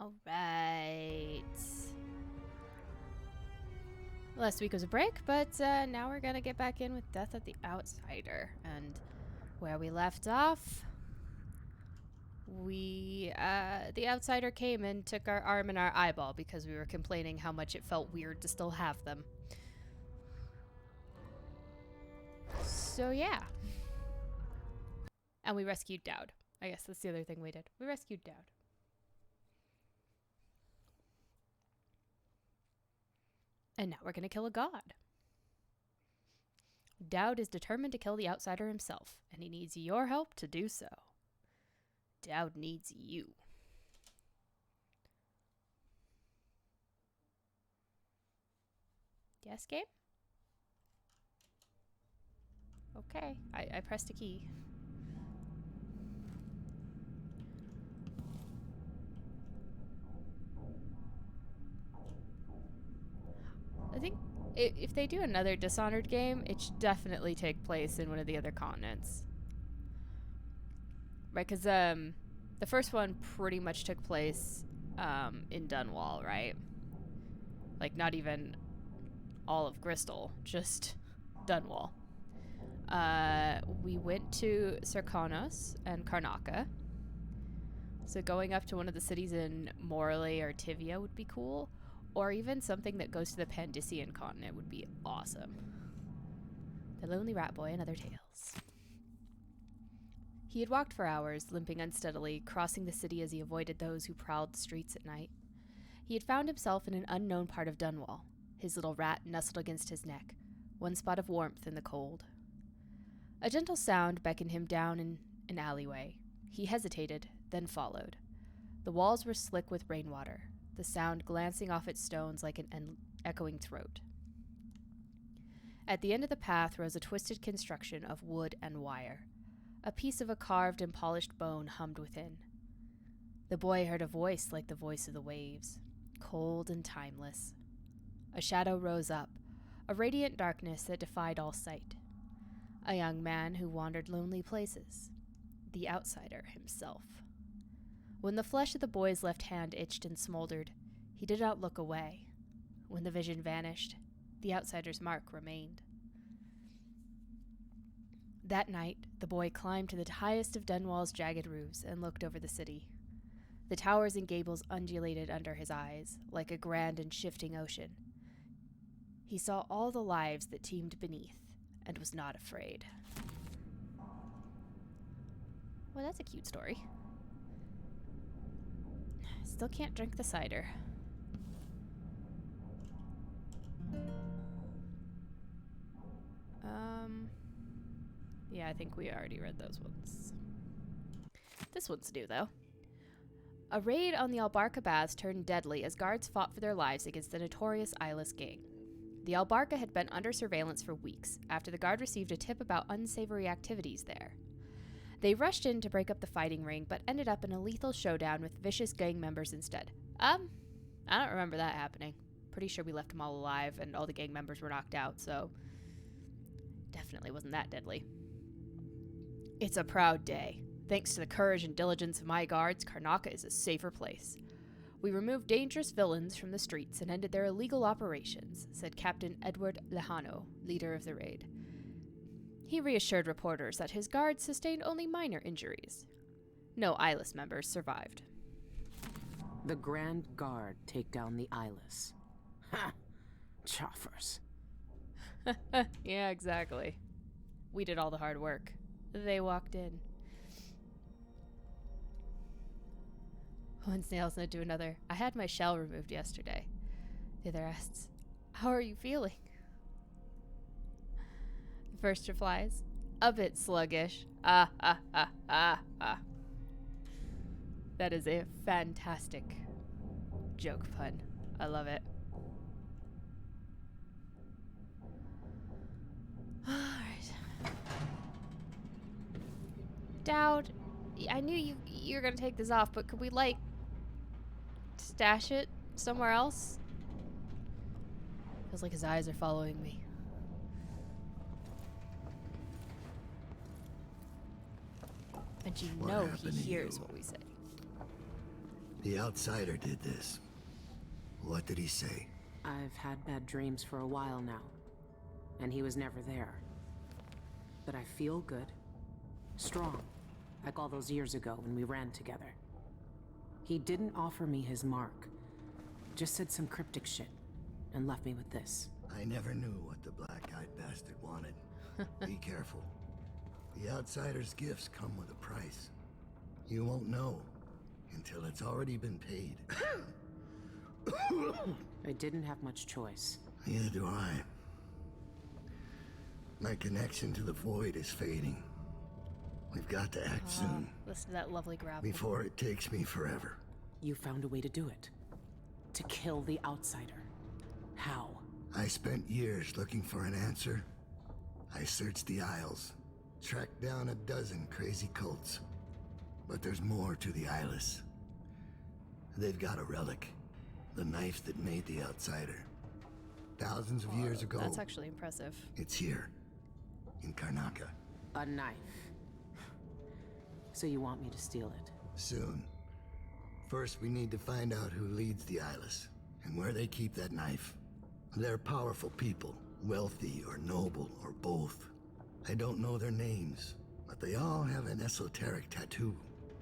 All right. Last week was a break, but now we're gonna get back in with Death of the Outsider. And where we left off, the Outsider came and took our arm and our eyeball because we were complaining how much it felt weird to still have them. So yeah. And we rescued Dowd. I guess that's the other thing we did. We rescued Dowd. And now we're gonna kill a god. Dowd is determined to kill the Outsider himself, and he needs your help to do so. Dowd needs you. Yes, game? Okay, I pressed a key. I think if they do another Dishonored game, it should definitely take place in one of the other continents. Right, because the first one pretty much took place in Dunwall, right? Like, not even all of Bristol, just Dunwall. We went to Serkonos and Karnaca. So going up to one of the cities in Morley or Tivia would be cool. Or even something that goes to the Pandician continent would be awesome. The Lonely Rat Boy and Other Tales. He had walked for hours, limping unsteadily, crossing the city as he avoided those who prowled the streets at night. He had found himself in an unknown part of Dunwall, his little rat nestled against his neck, one spot of warmth in the cold. A gentle sound beckoned him down in an alleyway. He hesitated, then followed. The walls were slick with rainwater, the sound glancing off its stones like an echoing throat. At the end of the path rose a twisted construction of wood and wire. A piece of a carved and polished bone hummed within. The boy heard a voice like the voice of the waves, cold and timeless. A shadow rose up, a radiant darkness that defied all sight. A young man who wandered lonely places. The Outsider himself. When the flesh of the boy's left hand itched and smoldered, he did not look away. When the vision vanished, the Outsider's mark remained. That night, the boy climbed to the highest of Dunwall's jagged roofs and looked over the city. The towers and gables undulated under his eyes, like a grand and shifting ocean. He saw all the lives that teemed beneath, and was not afraid. Well, that's a cute story. Still can't drink the cider. Yeah, I think we already read those ones. This one's new, though. A raid on the Albarca Baths turned deadly as guards fought for their lives against the notorious Eyeless gang. The Albarca had been under surveillance for weeks after the guard received a tip about unsavory activities there. They rushed in to break up the fighting ring, but ended up in a lethal showdown with vicious gang members instead. I don't remember that happening. Pretty sure we left them all alive and all the gang members were knocked out, so definitely wasn't that deadly. It's a proud day. Thanks to the courage and diligence of my guards, Karnaca is a safer place. We removed dangerous villains from the streets and ended their illegal operations, said Captain Edward Lejano, leader of the raid. He reassured reporters that his guards sustained only minor injuries. No Eyeless members survived. The Grand Guard take down the Eyeless. Ha! Choffers. Yeah, exactly. We did all the hard work. They walked in. One snail said to another, I had my shell removed yesterday. The other asks, how are you feeling? The first replies, a bit sluggish. Ah. That is a fantastic joke pun. I love it. Alright. Dowd, I knew you were gonna take this off, but could we, like, stash it somewhere else? Feels like his eyes are following me. And you know he hears what we say. The outsider did this. What did he say? I've had bad dreams for a while now, and he was never there. But I feel good. Strong. Like all those years ago when we ran together. He didn't offer me his mark. Just said some cryptic shit, and left me with this. I never knew what the black-eyed bastard wanted. Be careful. The outsider's gifts come with a price. You won't know until it's already been paid. I didn't have much choice. Neither do I. My connection to the void is fading. We've got to act soon. Listen to that lovely grapple. Before it takes me forever. You found a way to do it. To kill the outsider. How? I spent years looking for an answer. I searched the Isles, tracked down a dozen crazy cults. But there's more to the Eyeless. They've got a relic. The knife that made the outsider. Thousands of years ago. That's actually impressive. It's here. In Karnaca. A knife. So you want me to steal it? Soon. First, we need to find out who leads the Eyeless, and where they keep that knife. They're powerful people, wealthy or noble or both. I don't know their names, but they all have an esoteric tattoo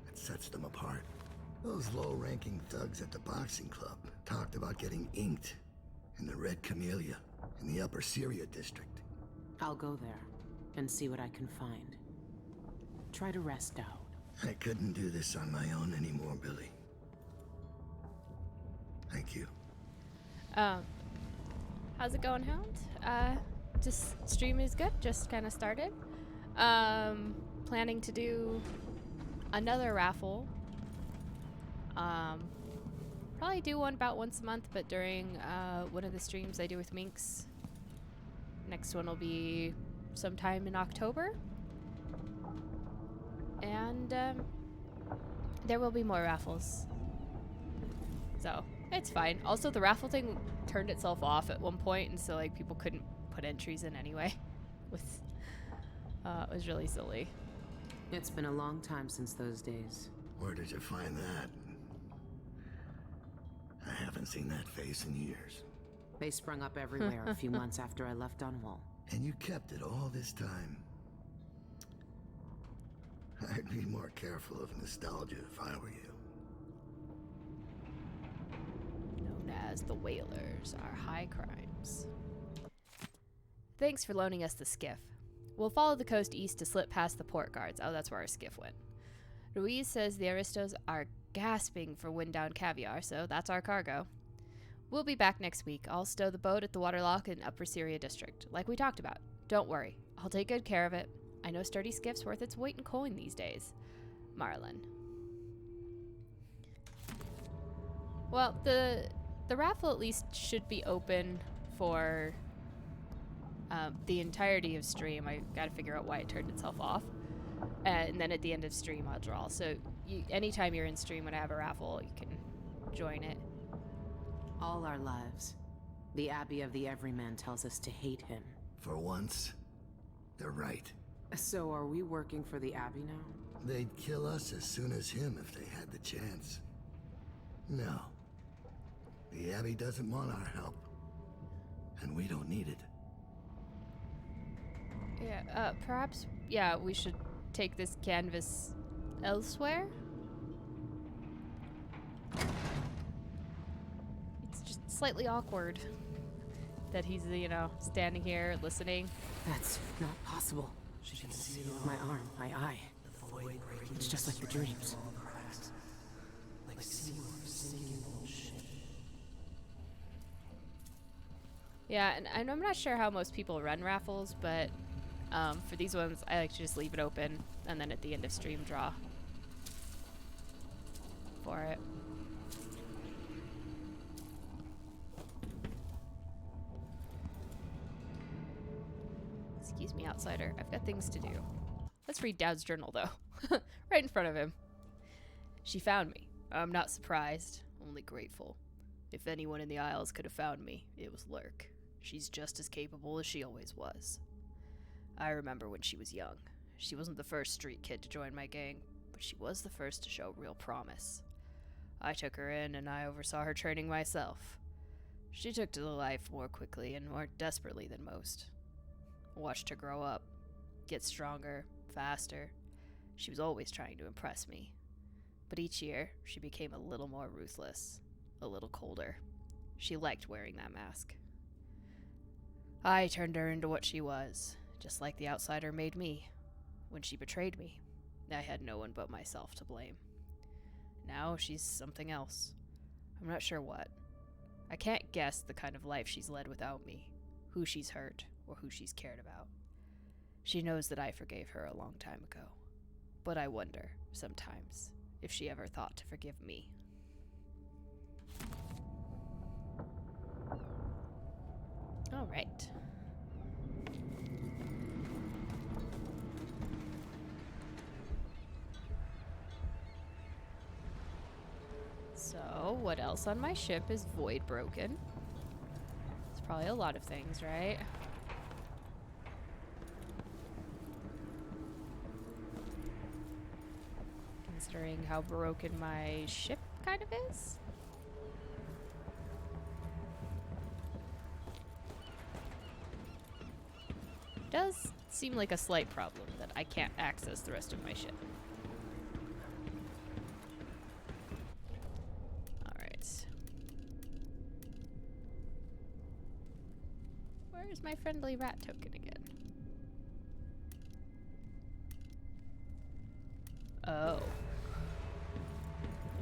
that sets them apart. Those low-ranking thugs at the boxing club talked about getting inked in the Red Camellia in the Upper Syria district. I'll go there and see what I can find. Try to rest out. I couldn't do this on my own anymore, Billy. Thank you. How's it going, Hound? Just stream is good. Just kind of started. Planning to do another raffle. Probably do one about once a month, but during one of the streams I do with Minx. Next one will be sometime in October. And there will be more raffles. So, it's fine. Also, the raffle thing turned itself off at one point, and so like people couldn't put entries in anyway. It was really silly. It's been a long time since those days. Where did you find that? I haven't seen that face in years. They sprung up everywhere a few months after I left Dunwall. And you kept it all this time. I'd be more careful of nostalgia if I were you. Known as the Whalers, our high crimes. Thanks for loaning us the skiff. We'll follow the coast east to slip past the port guards. Oh, that's where our skiff went. Ruiz says the Aristos are gasping for wind-down caviar, so that's our cargo. We'll be back next week. I'll stow the boat at the waterlock in Upper Syria district, like we talked about. Don't worry. I'll take good care of it. I know sturdy skiff's worth its weight in coin these days. Marlin. Well, the raffle at least should be open for the entirety of stream. I gotta figure out why it turned itself off. And then at the end of stream, I'll draw. So anytime you're in stream when I have a raffle, you can join it. All our lives, the Abbey of the Everyman tells us to hate him. For once, they're right. So are we working for the Abbey now? They'd kill us as soon as him if they had the chance. No. The Abbey doesn't want our help. And we don't need it. Yeah, perhaps, we should take this canvas elsewhere? It's just slightly awkward that he's, standing here listening. That's not possible. My arm, my eye. It's just like the dreams. Yeah, and I'm not sure how most people run raffles, but for these ones, I like to just leave it open and then at the end of stream draw for it. Excuse me, outsider. I've got things to do. Let's read Dowd's journal, though. Right in front of him. She found me. I'm not surprised, only grateful. If anyone in the Isles could have found me, it was Lurk. She's just as capable as she always was. I remember when she was young. She wasn't the first street kid to join my gang, but she was the first to show real promise. I took her in and I oversaw her training myself. She took to the life more quickly and more desperately than most. I watched her grow up, get stronger, faster. She was always trying to impress me. But each year, she became a little more ruthless, a little colder. She liked wearing that mask. I turned her into what she was, just like the outsider made me. When she betrayed me, I had no one but myself to blame. Now she's something else. I'm not sure what. I can't guess the kind of life she's led without me, who she's hurt, or who she's cared about. She knows that I forgave her a long time ago, but I wonder, sometimes, if she ever thought to forgive me. All right. So, what else on my ship is void broken? It's probably a lot of things, right? Considering how broken my ship kind of is. Does seem like a slight problem that I can't access the rest of my ship. Where's my friendly rat token again? Oh.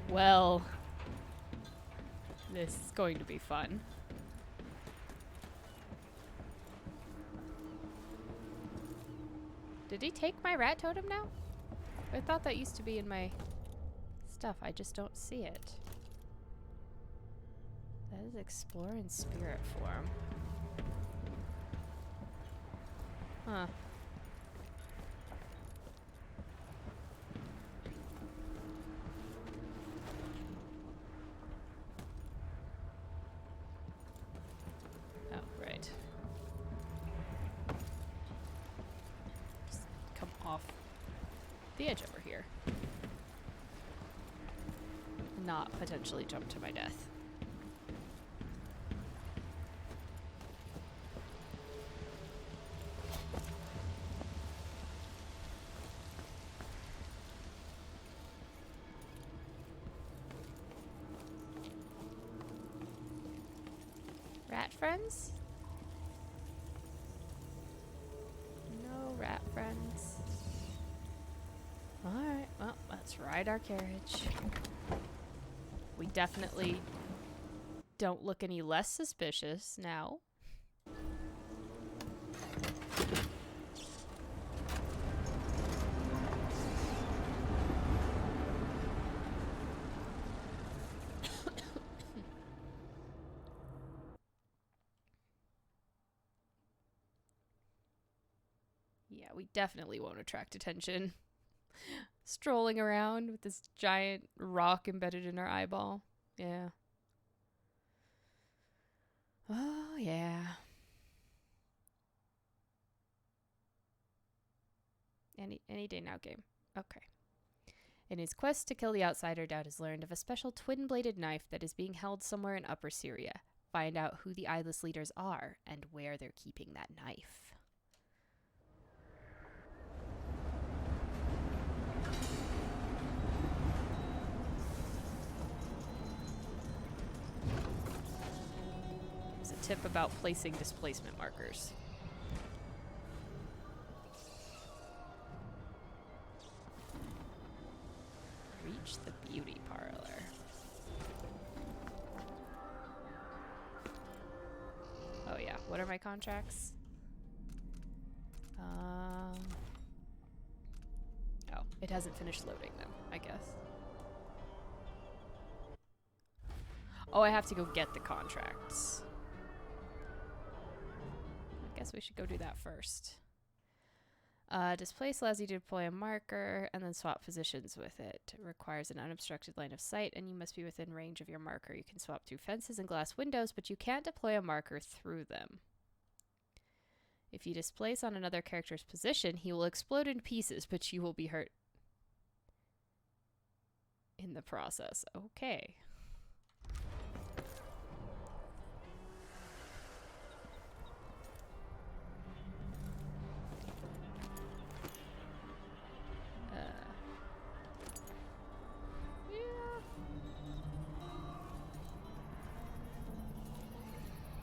Well, this is going to be fun. Did he take my rat totem now? I thought that used to be in my stuff. I just don't see it. That is explore in spirit form. Huh. Oh, right. Just come off the edge over here. Not potentially jump to my death. Rat friends? No rat friends. Alright, well, let's ride our carriage. We definitely don't look any less suspicious now. Yeah, we definitely won't attract attention. Strolling around with this giant rock embedded in our eyeball. Yeah. Oh, yeah. Any day now, game. Okay. In his quest to kill the outsider, Dowd has learned of a special twin-bladed knife that is being held somewhere in Upper Syria. Find out who the Eyeless leaders are and where they're keeping that knife. Here's a tip about placing displacement markers. Reach the beauty parlor. Oh yeah, what are my contracts? Oh, it hasn't finished loading them, I guess. Oh, I have to go get the contracts. I guess we should go do that first. Displace allows you to deploy a marker and then swap positions with it. It requires an unobstructed line of sight, and you must be within range of your marker. You can swap through fences and glass windows, but you can't deploy a marker through them. If you displace on another character's position, he will explode in pieces, but you will be hurt. in the process. Okay.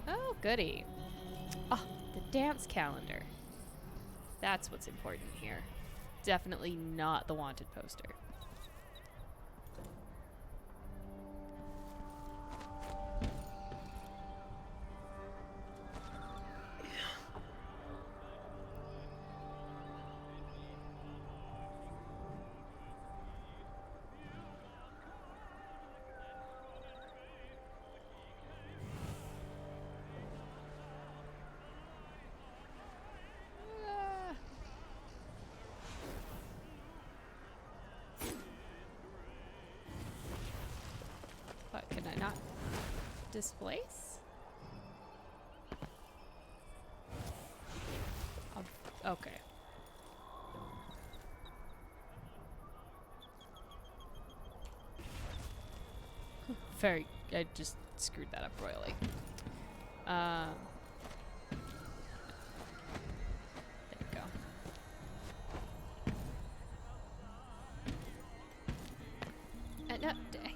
Oh, goody. Oh, the dance calendar. That's what's important here. Definitely not the wanted poster. What, can I not displace? Okay. Very, I just screwed that up royally. There you go. No,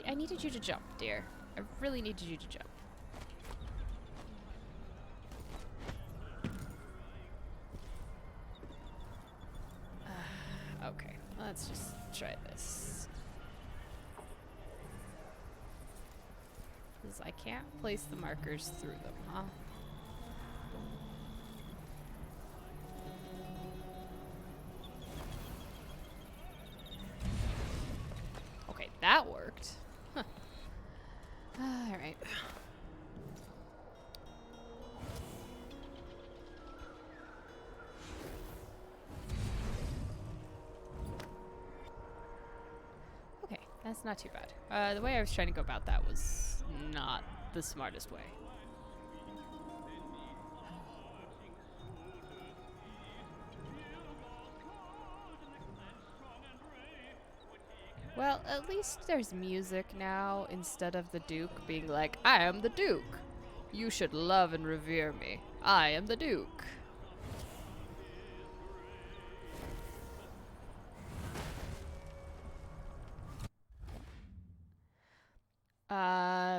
I needed you to jump, dear. I really needed you to jump. Okay, let's just try this. Because I can't place the markers through them, huh? Okay, that worked. Huh. Alright. Okay, that's not too bad. The way I was trying to go about that was not the smartest way. Well, at least there's music now instead of the Duke being like, I am the Duke. You should love and revere me. I am the Duke.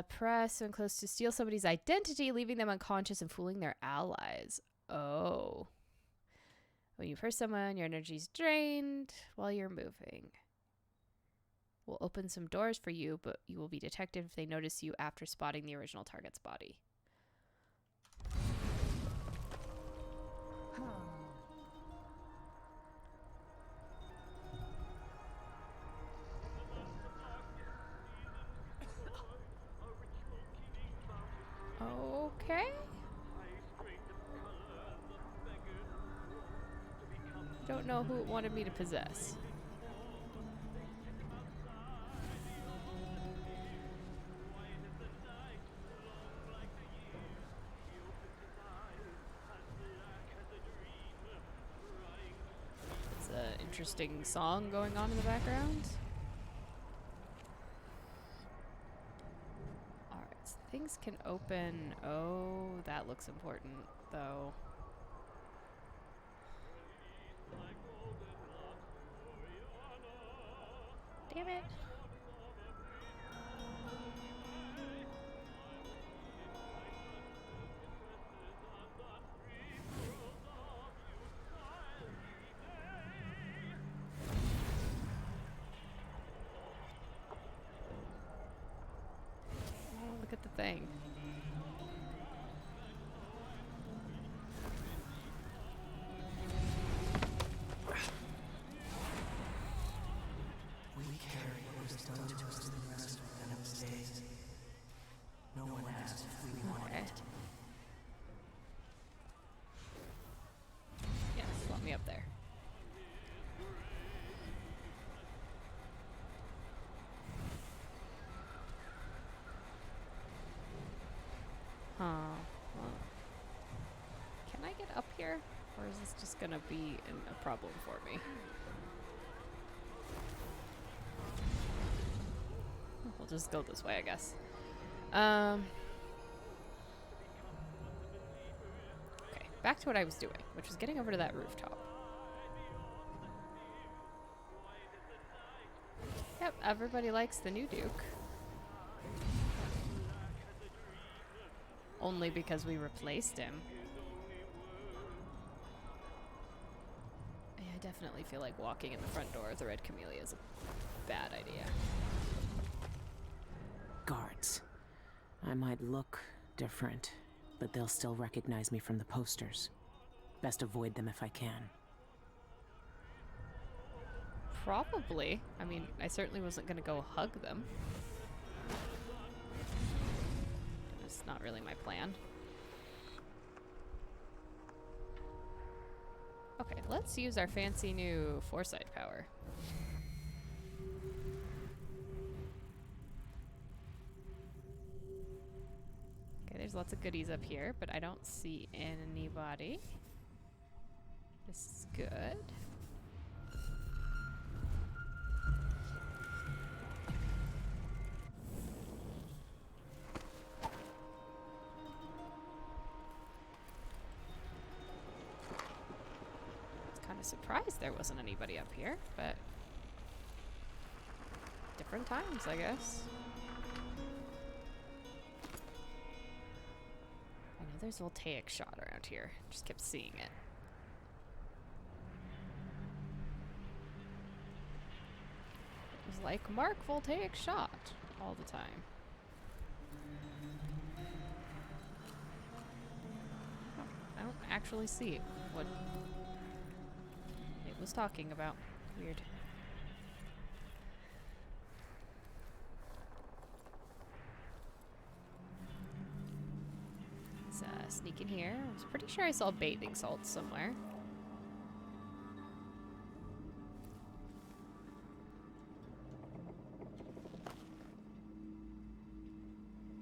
Press when close to steal somebody's identity, leaving them unconscious and fooling their allies. Oh. When you press someone, your energy's drained while you're moving. Will open some doors for you, but you will be detected if they notice you after spotting the original target's body. Okay. Don't know who it wanted me to possess. It's an interesting song going on in the background. Alright, so things can open. Oh, that looks important, though. Damn it. Oh, look at the thing. Yes, let me up there. Huh. Well, can I get up here? Or is this just gonna be a problem for me? we'll just go this way, I guess. Okay, back to what I was doing, which was getting over to that rooftop. Yep, everybody likes the new Duke. Only because we replaced him. Yeah, I definitely feel like walking in the front door of the Red Camellia is a bad idea. Guards. I might look different, but they'll still recognize me from the posters. Best avoid them if I can. Probably. I mean, I certainly wasn't gonna go hug them. That's not really my plan. Okay, let's use our fancy new foresight power. Okay, there's lots of goodies up here, but I don't see anybody. This is good. Kind of surprised there wasn't anybody up here, but different times, I guess. I know there's voltaic shot around here. Just kept seeing it. It was like mark voltaic shot all the time. I don't actually see what it was talking about. Weird. Let's sneak in here. I was pretty sure I saw bathing salts somewhere.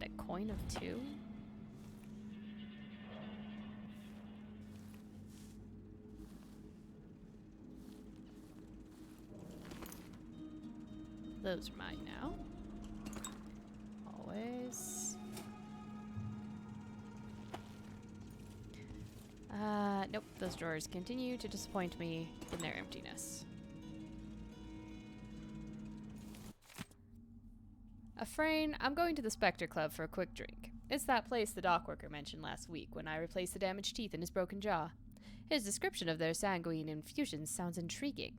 That coin of 2? Those are mine now. Always. Nope, those drawers continue to disappoint me in their emptiness. Afrain, I'm going to the Spectre Club for a quick drink. It's that place the dockworker mentioned last week when I replaced the damaged teeth in his broken jaw. His description of their sanguine infusions sounds intriguing.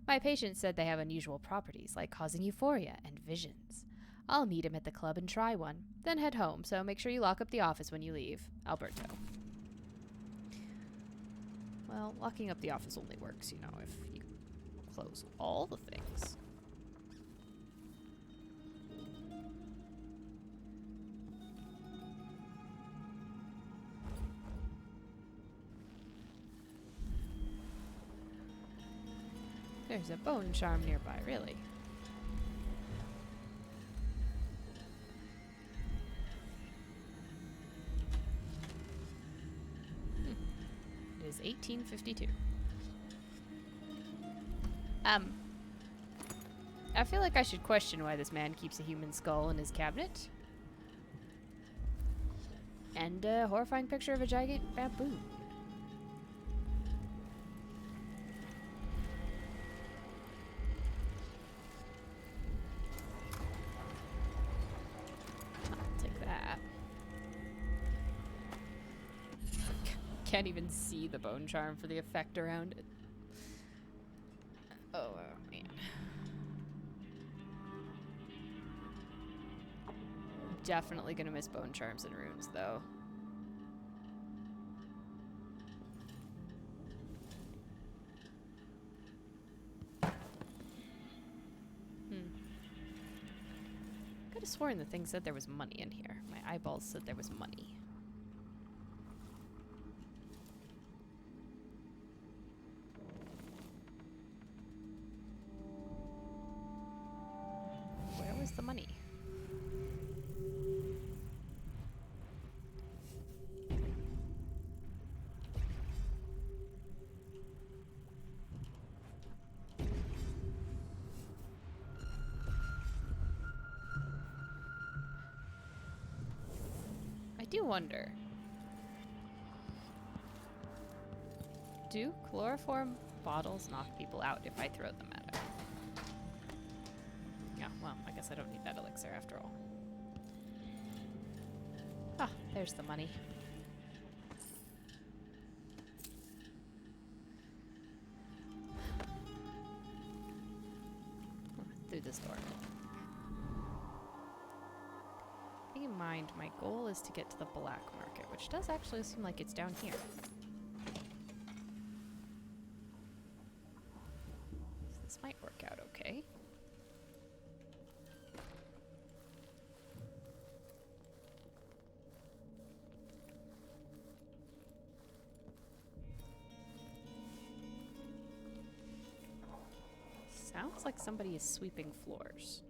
My patient said they have unusual properties, like causing euphoria and visions. I'll meet him at the club and try one, then head home, so make sure you lock up the office when you leave. Alberto. Well, locking up the office only works, you know, if you close all the things. There's a bone charm nearby, really. It is 1852. I feel like I should question why this man keeps a human skull in his cabinet. And a horrifying picture of a giant baboon. Can't even see the bone charm for the effect around it. Oh, man. Definitely gonna miss bone charms and runes, though. Could have sworn the thing said there was money in here. My eyeballs said there was money. The money. wonder. Do chloroform bottles knock people out if I throw them at them? Yeah, well, I guess I don't need that elixir after all. Ah, there's the money. Through this door. Keep in mind, my goal is to get to the black market, which does actually seem like it's down here. So this might work out okay. Sounds like somebody is sweeping floors.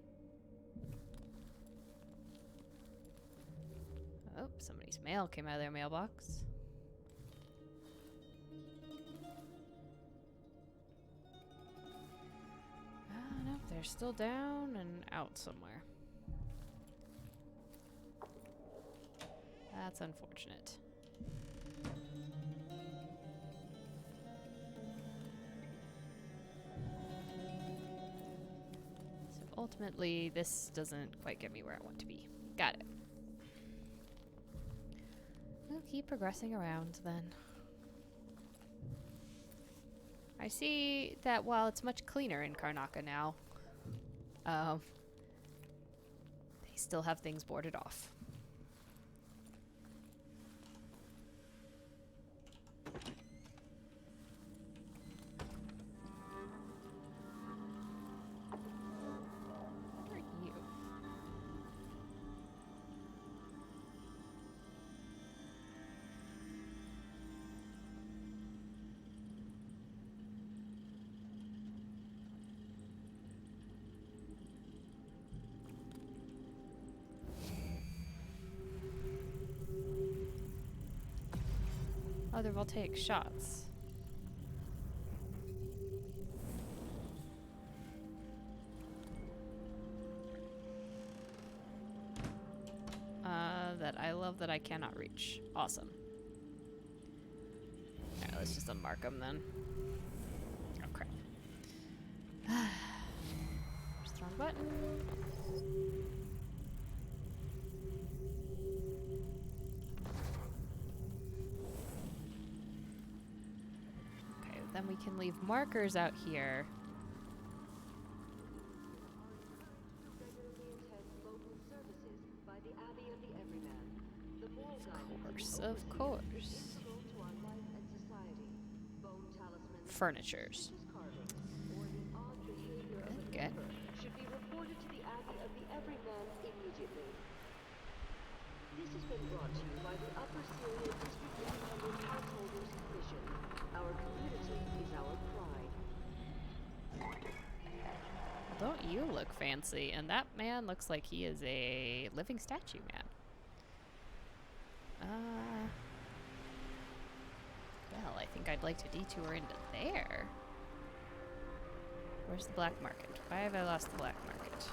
Oh, somebody's mail came out of their mailbox. No, they're still down and out somewhere. That's unfortunate. So ultimately, this doesn't quite get me where I want to be. Got it. We'll keep progressing around then. I see that while it's much cleaner in Karnaca now, they still have things boarded off. Who are you? Oh, they're voltaic shots. That I love that I cannot reach. Awesome. Alright, let's just unmark them then. Oh, crap. Just the wrong button. Then we can leave markers out here. Of course. Furnitures. Good. Should be reported to the Abbey of the Everyman immediately. This has been brought to you by the Upper Syria District Independent Householders Commission. Our community is our pride. Don't you look fancy? And that man looks like he is a living statue man. Well, I think I'd like to detour into there. Where's the black market? Why have I lost the black market?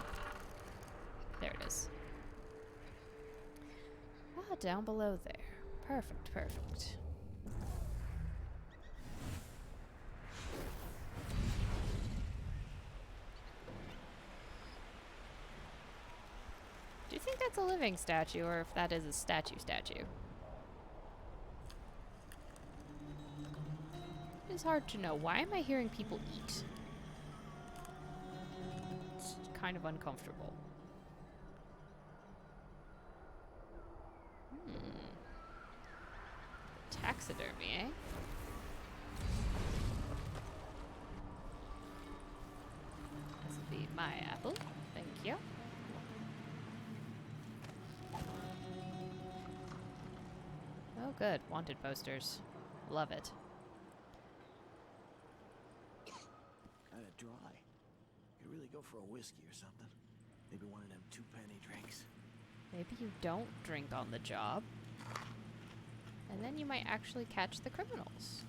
There it is. Ah, down below there. Perfect, perfect. Do you think that's a living statue, or if that is a statue? It's hard to know. Why am I hearing people eat? It's kind of uncomfortable. Taxidermy, eh? This will be my apple. Thank you. Oh, good. Wanted posters. Love it. Kinda dry. Could really go for a whiskey or something. Maybe one of them 2-penny drinks. Maybe you don't drink on the job. And then you might actually catch the criminals.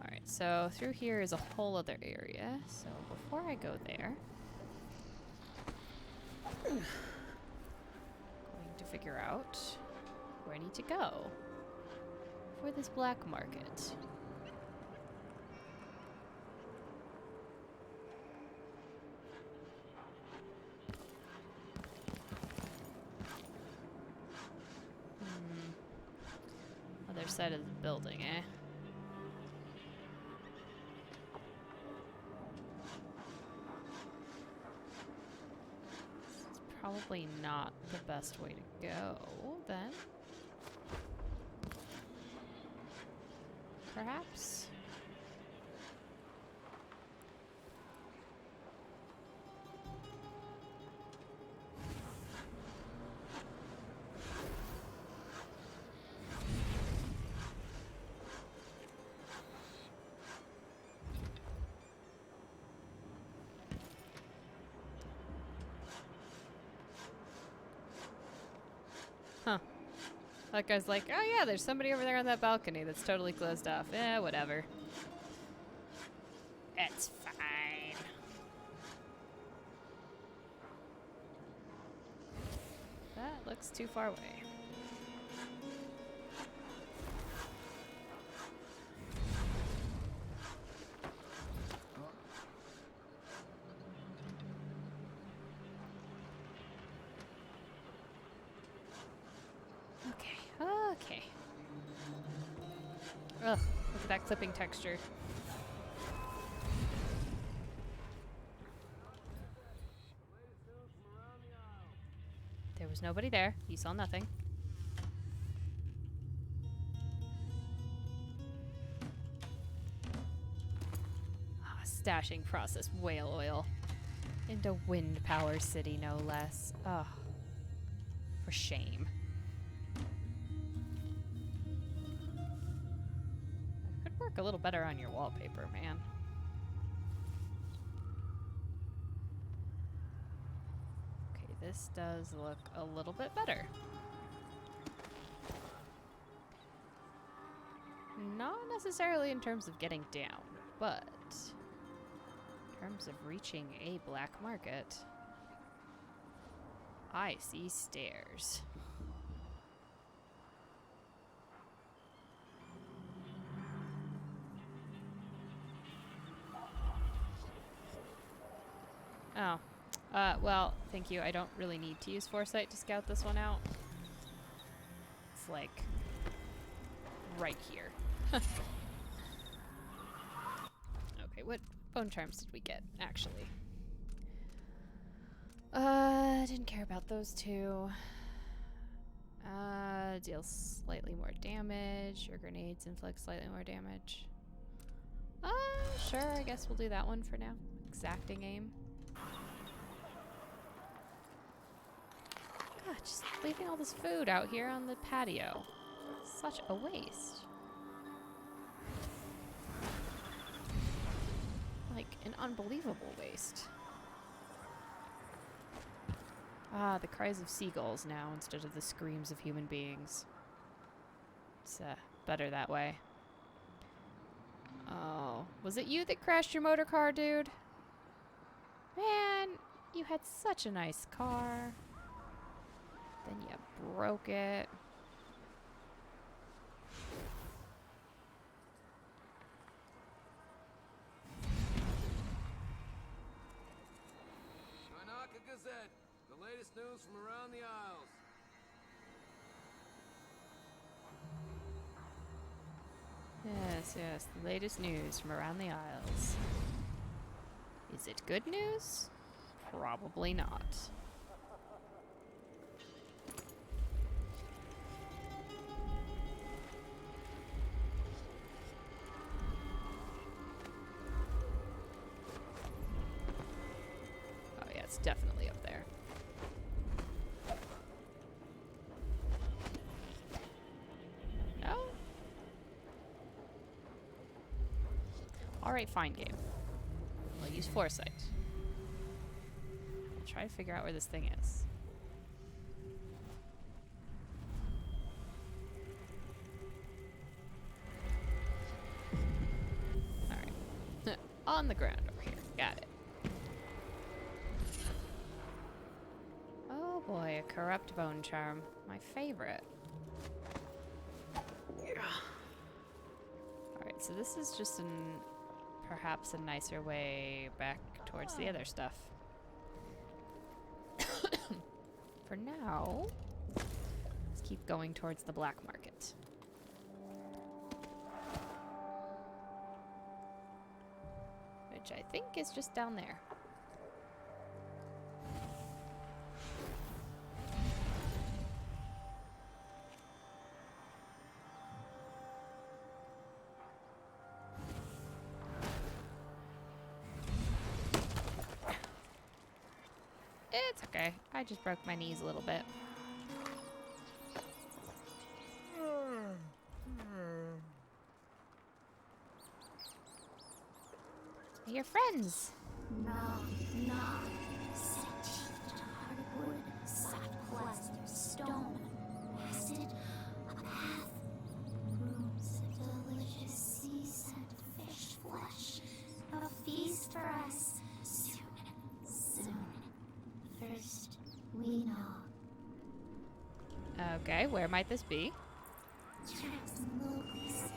Alright, so through here is a whole other area. So before I go there, Going to figure out where I need to go for this black market. Other side of the building, eh? It's probably not the best way to go, then. Perhaps? Huh. That guy's like, oh yeah, there's somebody over there on that balcony that's totally closed off. Eh, whatever. It's fine. That looks too far away. Okay. Ugh, look at that clipping texture. There was nobody there. You saw nothing. Ah, stashing process whale oil. Into Wind Power City, no less. Ugh. For shame. Could work a little better on your wallpaper, man. Okay, this does look a little bit better. Not necessarily in terms of getting down, but in terms of reaching a black market, I see stairs. Oh. Well, thank you. I don't really need to use foresight to scout this one out. It's like right here. Okay, what bone charms did we get, actually? Didn't care about those two. Deals slightly more damage. Your grenades inflict slightly more damage. Sure, I guess we'll do that one for now. Exacting aim. God, just leaving all this food out here on the patio. Such a waste. Like, an unbelievable waste. Ah, the cries of seagulls now instead of the screams of human beings. It's, better that way. Oh, was it you that crashed your motor car, dude? Man, you had such a nice car. Then you broke it. Shanaka Gazette, the latest news from around the Isles. Yes, the latest news from around the Isles. Is it good news? Probably not. Oh yeah, it's definitely up there. No? Alright, fine, game. I'll use foresight. I'll try to figure out where this thing is. Alright. On the ground over here. Got it. Boy, a corrupt bone charm. My favorite. Alright, so this is just perhaps a nicer way back towards the other stuff. For now, let's keep going towards the black market. Which I think is just down there. It's okay. I just broke my knees a little bit. Your friends. No, sentient hardwood, soft plaster, stone, acid, a path, rooms of delicious sea scent, fish flesh, a feast for us. Soon. First, we know. Okay, where might this be? Traps and low places,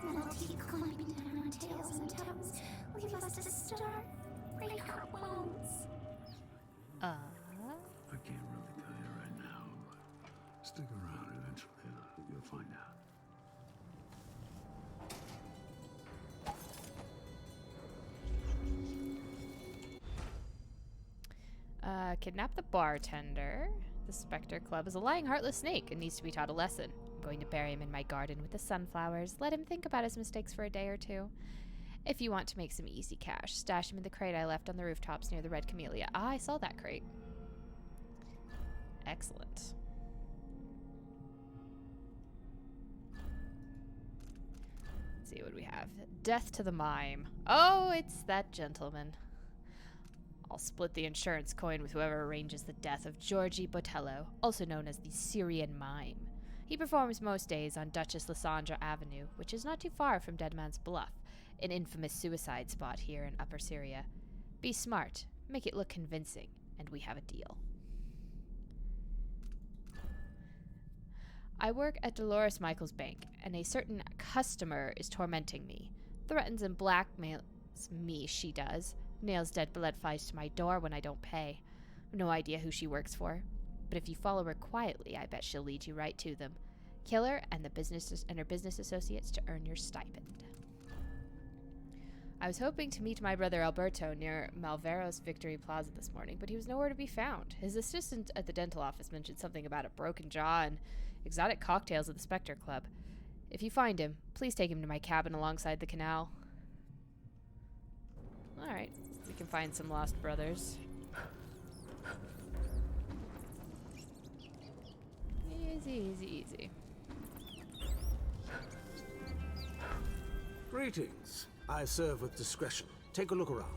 metal teeth climbing down on tails and toes. Leave us to start, break our bones. I can't really tell you right now, but stick around. Eventually, you'll find out. Kidnap the bartender. The Spectre Club is a lying, heartless snake and needs to be taught a lesson. I'm going to bury him in my garden with the sunflowers. Let him think about his mistakes for a day or two. If you want to make some easy cash, stash him in the crate I left on the rooftops near the Red Camellia. Ah, I saw that crate. Excellent. Let's see what we have. Death to the mime. Oh, it's that gentleman. I'll split the insurance coin with whoever arranges the death of Georgie Botello, also known as the Syrian Mime. He performs most days on Duchess Lysandra Avenue, which is not too far from Dead Man's Bluff, an infamous suicide spot here in Upper Syria. Be smart, make it look convincing, and we have a deal. I work at Dolores Michaels' bank, and a certain customer is tormenting me. Threatens and blackmails me, she does. Nails dead blood flies to my door when I don't pay. No idea who she works for, but if you follow her quietly, I bet she'll lead you right to them. Kill her and her business associates to earn your stipend. I was hoping to meet my brother Alberto near Malvero's Victory Plaza this morning, but he was nowhere to be found. His assistant at the dental office mentioned something about a broken jaw and exotic cocktails at the Spectre Club. If you find him, please take him to my cabin alongside the canal. Alright, we can find some lost brothers. Easy, easy, easy. Greetings. I serve with discretion. Take a look around.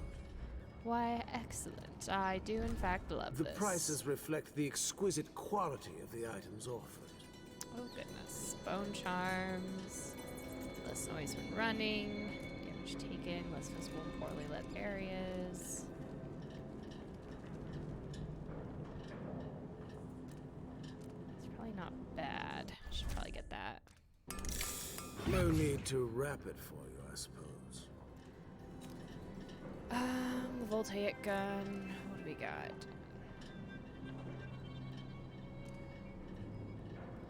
Why, excellent. I do in fact love The this. prices reflect the exquisite quality of the items offered. Oh goodness. Bone charms. Less noise when running. Damage taken. Less visible in poorly lit areas. It's probably not bad. Should probably get that. No need to wrap it for you, I suppose. The voltaic gun. What do we got?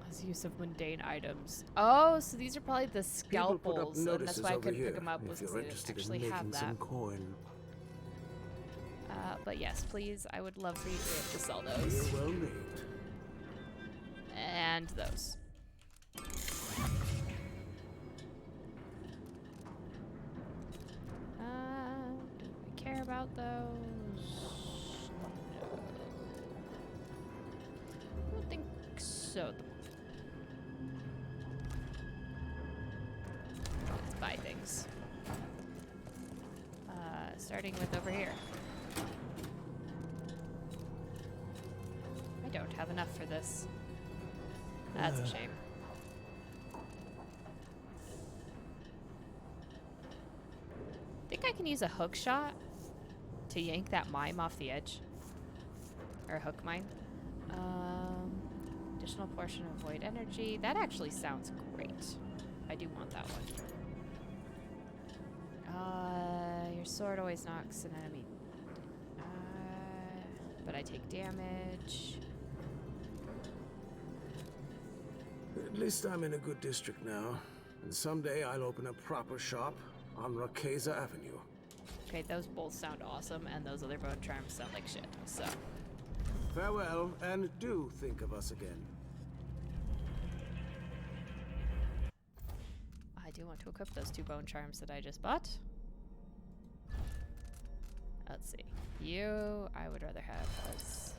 Less use of mundane items. Oh, so these are probably the People put up scalpels, and that's notices why I over couldn't here pick them up. if Was you're because they didn't interested actually in have making that. some coin. But yes, please, I would love for you to be able to sell those. You're well made. And those. Do we care about those? No. I don't think so. Let's buy things. Starting with over here. I don't have enough for this. That's a shame. Think I can use a hook shot to yank that mime off the edge? Or a hook mine? additional portion of void energy. That actually sounds great. I do want that one. Your sword always knocks an enemy. But I take damage. At least I'm in a good district now. And someday I'll open a proper shop on Rakeza Avenue. Okay, those both sound awesome, and those other bone charms sound like shit, so. Farewell, and do think of us again. I do want to equip those 2 bone charms that I just bought. Let's see. You, I would rather have as...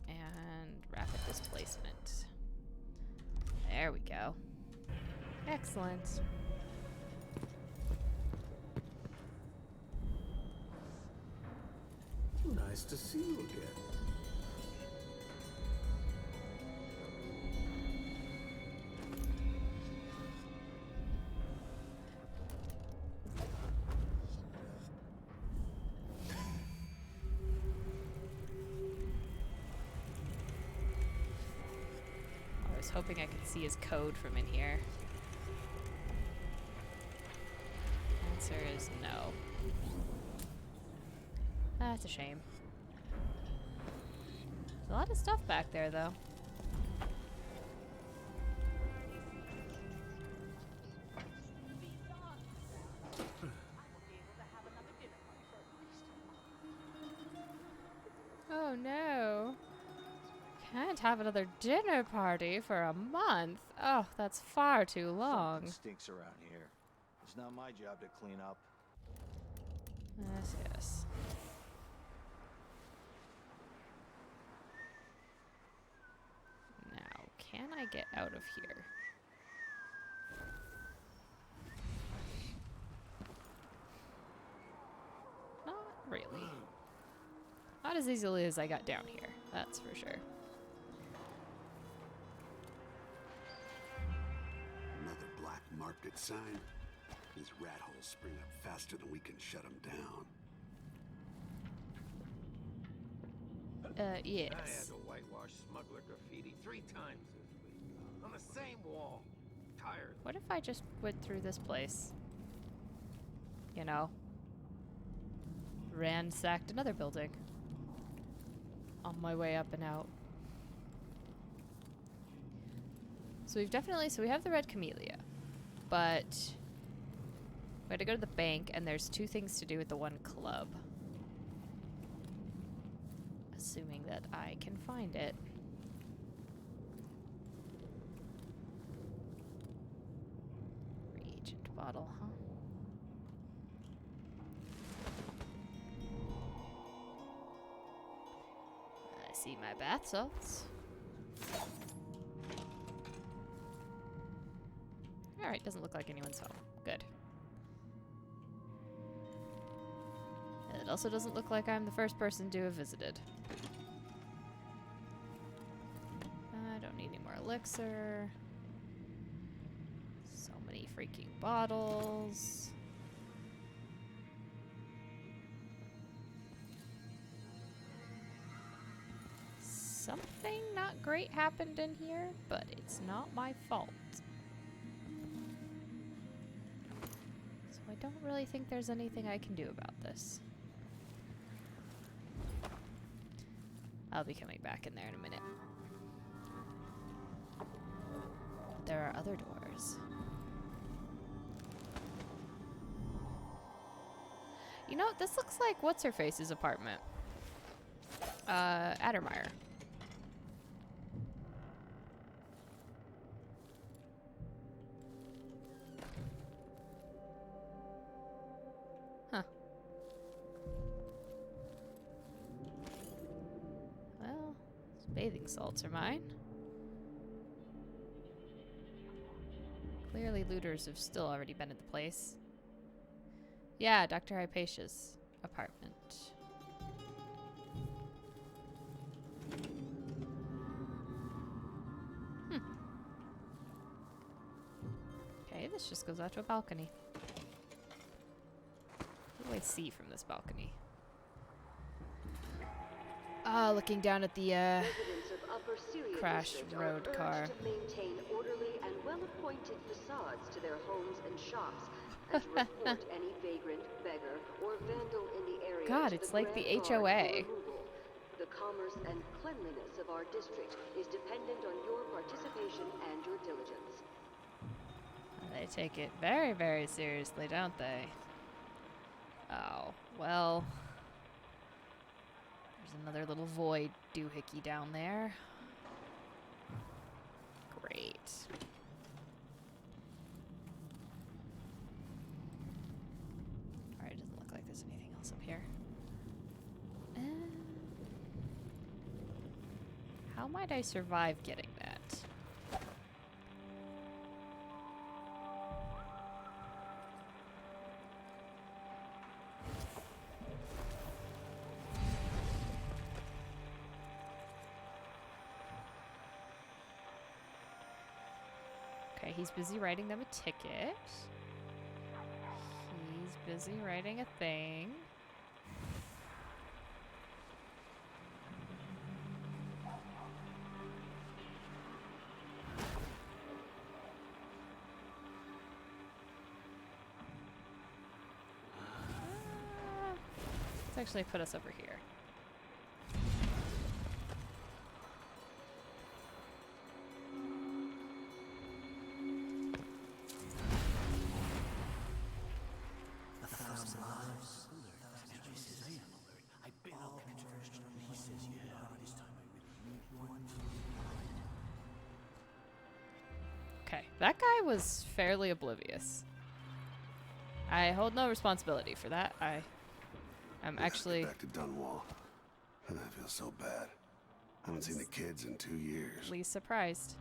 and rapid displacement. There we go. Excellent. Nice to see you again. I was hoping I could see his code from in here. Answer is no. That's a shame. There's a lot of stuff back there, though. Oh no. Can't have another dinner party for a month. Oh, that's far too long. Something stinks around here. It's not my job to clean up. Yes, yes. Now, can I get out of here? Not really. Not as easily as I got down here, that's for sure. Another black market sign. These rat holes spring up faster than we can shut them down. I Yes. had to whitewash smuggler graffiti 3 times this week. On the same wall. Tired. What if I just went through this place? You know? Ransacked another building. On my way up and out. So we've definitely, so we have the red camellia. But we had to go to the bank and there's 2 things to do with the one club. Assuming that I can find it. Reagent bottle, huh? I see my bath salts. Alright, doesn't look like anyone's home. Good. And it also doesn't look like I'm the first person to have visited. I don't need any more elixir. So many freaking bottles. Something not great happened in here, but it's not my fault. So I don't really think there's anything I can do about this. I'll be coming back in there in a minute. There are other doors. You know, this looks like What's-Her-Face's apartment. Addermeyer. Huh. Well, bathing salts are mine. Clearly looters have still already been at the place. Yeah, Dr. Hypatia's apartment. Okay, this just goes out to a balcony. What do I see from this balcony? Looking down at the Residents of Upper Syria crashed District road are car. urged to maintain orderly and well-appointed facades to their homes and shops, and to report any vagrant, beggar, or vandal in the area God, to it's the like the Grand Guard HOA. for removal. The commerce and cleanliness of our district is dependent on your participation and your diligence. They take it very, very seriously, don't they? Oh, well. There's another little void doohickey down there. Great. Alright, doesn't look like there's anything else up here. How might I survive getting that? Okay, he's busy writing them a ticket. He's busy writing a thing. Let's actually put us over here. Okay, that guy was fairly oblivious. I hold no responsibility for that. I'm actually Get back to Dunwall. I feel so bad. I haven't seen the kids in 2 years. least surprised.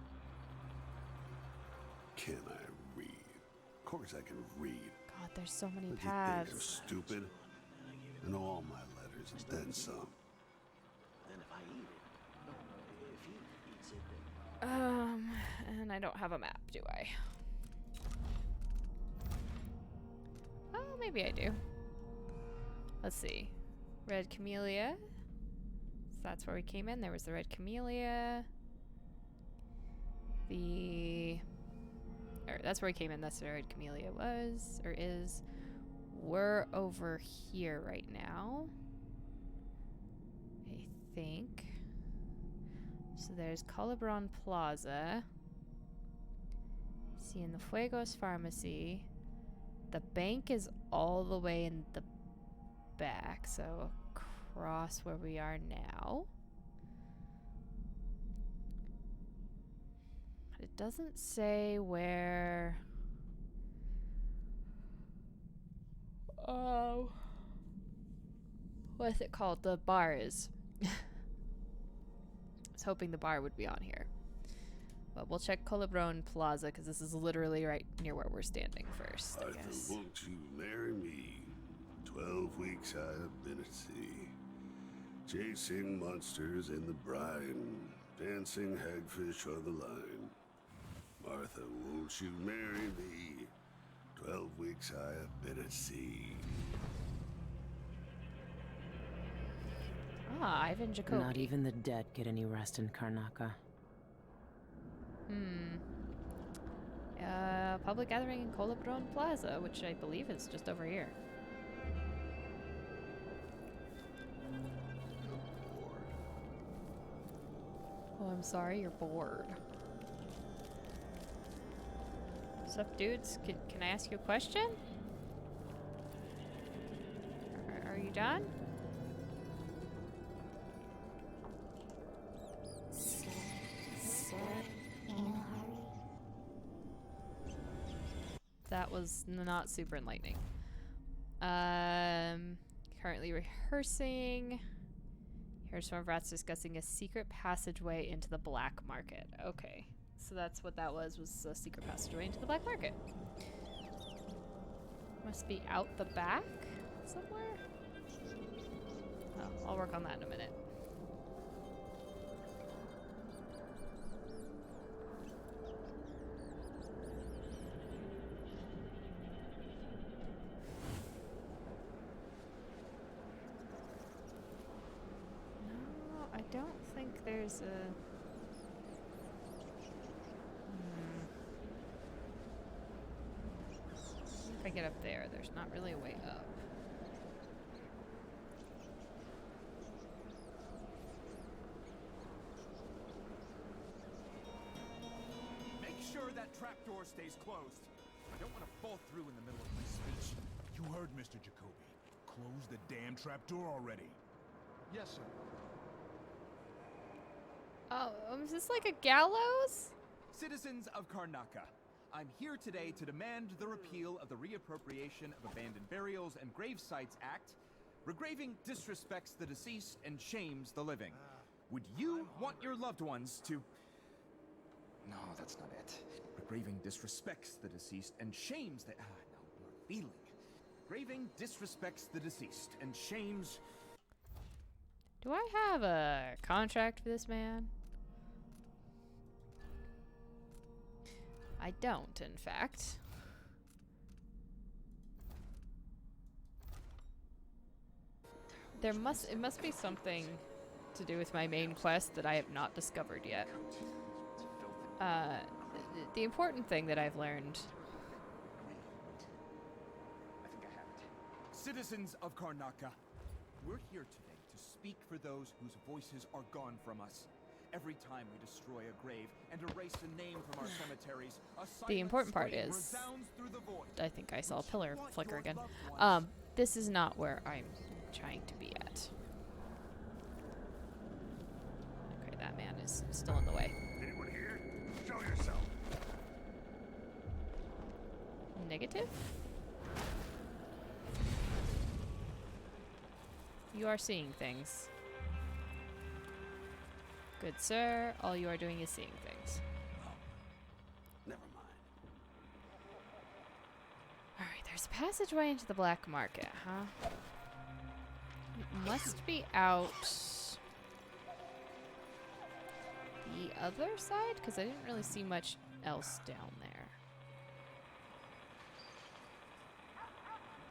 Can I read? Of course I can read. God, there's so many Don't you think I'm paths. stupid? I know all my letters and then some. And I don't have a map, do I? Oh, maybe I do. Let's see. Red Camellia. So that's where we came in. There was the Red Camellia. That's where we came in. That's where Red Camellia was, or is. We're over here right now, I think. So there's Colibron Plaza. Cienfuegos Pharmacy. The bank is all the way in the back, so across where we are now. But it doesn't say where. Oh. What's it called? The bar is. I was hoping the bar would be on here. But we'll check Colibron Plaza because this is literally right near where we're standing first, I guess. Arthur, won't you marry me? 12 weeks I have been at sea, chasing monsters in the brine, dancing hagfish on the line. Martha, won't you marry me? 12 weeks I have been at sea. Ah, Ivan Jacobi. Not even the dead get any rest in Karnaca. Public gathering in Colibron Plaza, which I believe is just over here. Oh, I'm sorry, you're bored. What's up, dudes? Can I ask you a question? Are you done? Sir, in a hurry. That was not super enlightening. Currently rehearsing. Here's some of rats discussing a secret passageway into the black market. Okay, so that's what that was a secret passageway into the black market. Must be out the back somewhere? Oh, I'll work on that in a minute. there's a... If I get up there, there's not really a way up. Make sure that trapdoor stays closed. I don't want to fall through in the middle of my speech. You heard Mr. Jacoby. Close the damn trapdoor already. Yes, sir. Oh, is this like a gallows? Citizens of Karnaca, I'm here today to demand the repeal of the Reappropriation of Abandoned Burials and Grave Sites Act. Regraving disrespects the deceased and shames the living. Would you want your loved ones to... No, that's not it. Regraving disrespects the deceased and shames the... no, you're feeling. Graving disrespects the deceased and shames... Do I have a contract for this man? I don't, in fact. It must be something to do with my main quest that I have not discovered yet. The important thing that I've learned... I think I have it. Citizens of Karnaca, we're here today to speak for those whose voices are gone from us. Every time we destroy a grave and erase a name from our cemeteries, a The important part is, resounds through the void. I think I saw a pillar flicker again. This is not where I'm trying to be at. Okay, that man is still in the way. Anyone here? Show yourself. Negative? You are seeing things. Good sir, all you are doing is seeing things. Never mind. Alright, there's a passageway into the black market, huh? It must be out the other side? Because I didn't really see much else down there.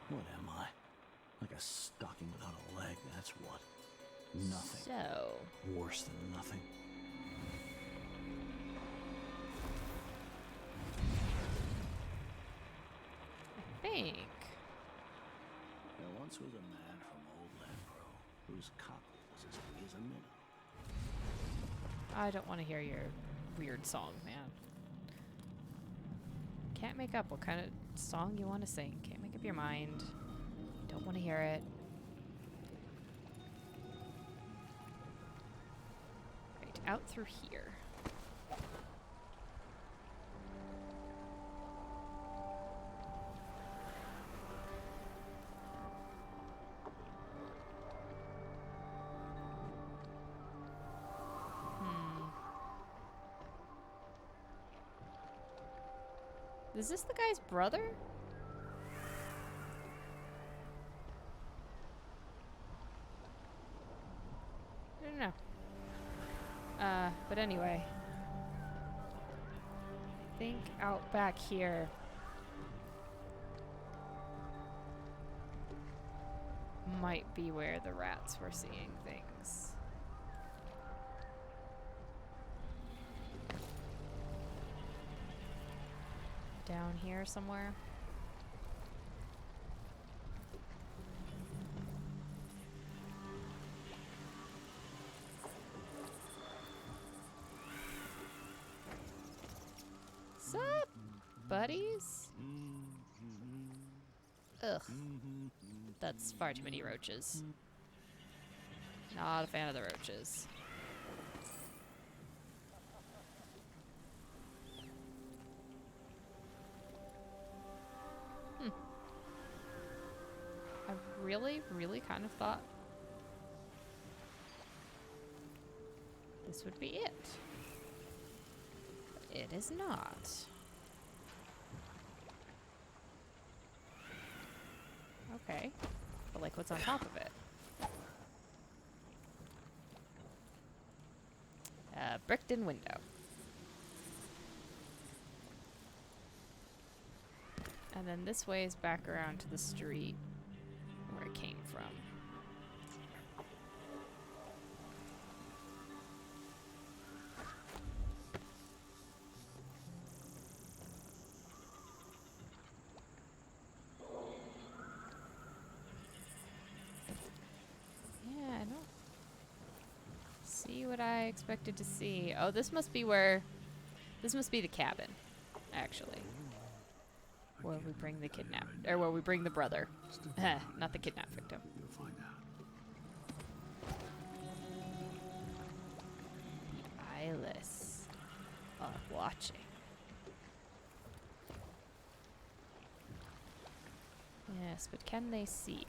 What am I? Like a stocking without a leg, that's what. Nothing. So... Worse than nothing. I think... There once was a man from Old Lampro whose cockle was as big as a minnow. I don't want to hear your weird song, man. Can't make up what kind of song you want to sing. Can't make up your mind. Don't want to hear it. Right, out through here. Is this the guy's brother? I don't know. But anyway. I think out back here might be where the rats were seeing things. Down here somewhere. Sup, buddies? Ugh. That's far too many roaches. Not a fan of the roaches. I really kind of thought this would be it. But it is not. Okay. But like, what's on top of it? A bricked-in window. And then this way is back around to the street where it came from. expected to see? Oh, this must be where... This must be the cabin, actually. Where we bring the kidnapped... Or where we bring the brother. Not the kidnapped victim. You'll find out. Eyeless are watching. Yes, but can they see?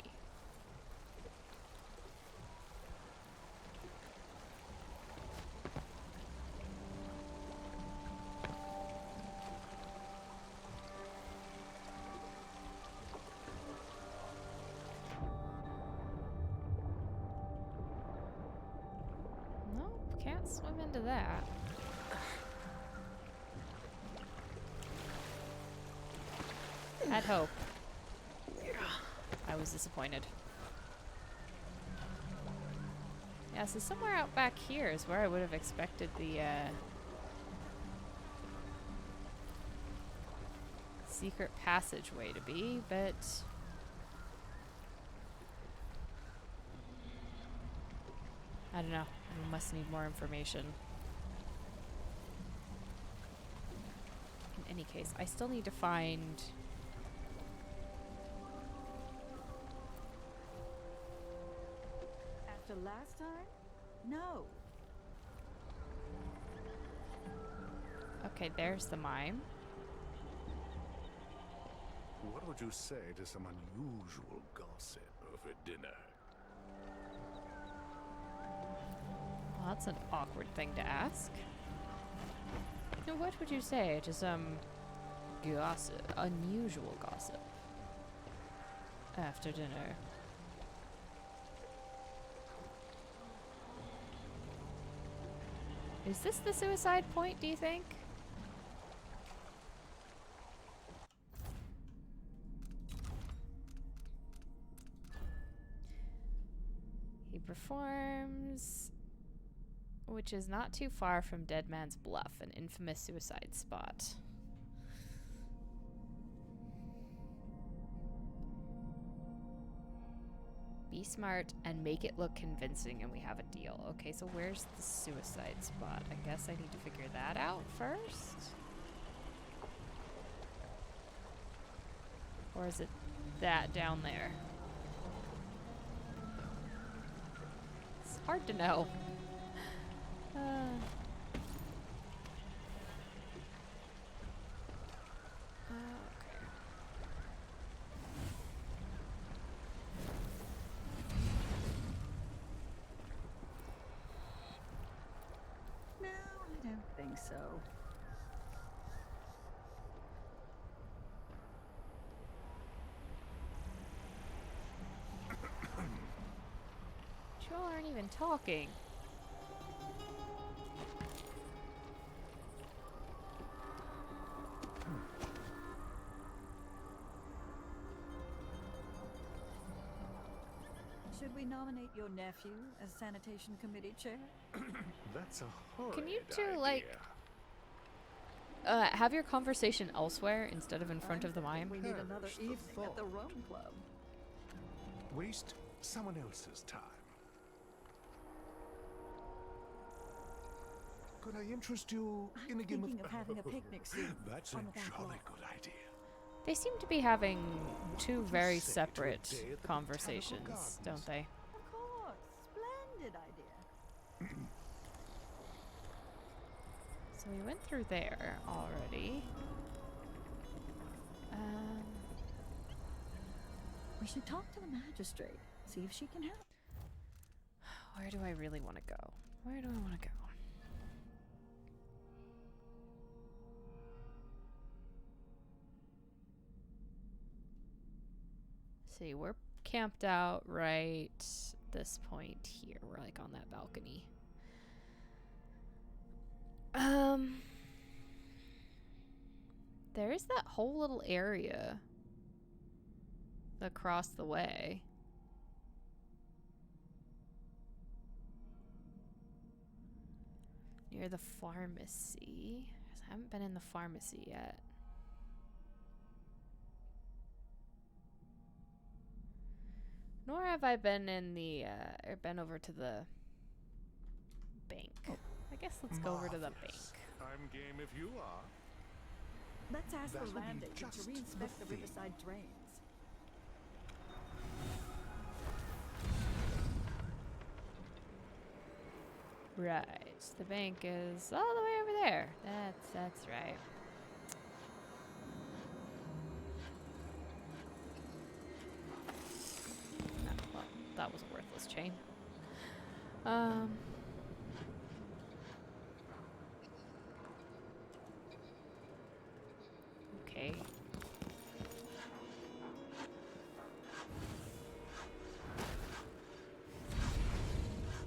Nope, can't swim into that. Had hope. I was disappointed. Yeah, so somewhere out back here is where I would have expected the secret passageway to be, but I don't know. I must need more information. In any case, I still need to find... After last time? No. Okay, there's the mime. What would you say to some unusual gossip over dinner? Well, that's an awkward thing to ask. Now, what would you say to some gossip, unusual gossip, after dinner? Is this the suicide point, do you think? He performs, which is not too far from Dead Man's Bluff, an infamous suicide spot. Be smart and make it look convincing and we have a deal. Okay, so where's the suicide spot? I guess I need to figure that out first. Or is it that down there? It's hard to know. I don't think so. You all aren't even talking. Should we nominate your nephew as sanitation committee chair? That's a horrid Can you two, idea. like, have your conversation elsewhere instead of in front of the mime? We need another Perish the evening at the thought. Rome Club. Waste someone else's time. Could I interest you in a game Thinking of having a picnic soon. That's a on the back jolly lawn. good idea. They seem to be having two would you very say to a separate day at the conversations, Botanical don't they? Of course. Splendid idea. So we went through there already. We should talk to the magistrate. See if she can help. Where do I really want to go? Where do I want to go? See, we're camped out right this point here. We're like on that balcony. There is that whole little area across the way. Near the pharmacy. I haven't been in the pharmacy yet. Nor have I been in the, or been over to the bank. I guess let's go over to the bank. I'm game if you are. Let's ask That the would land be agent just to reinspect the the thing. riverside drains. Right. The bank is all the way over there. That's right. Ah, well, that was a worthless chain. Okay.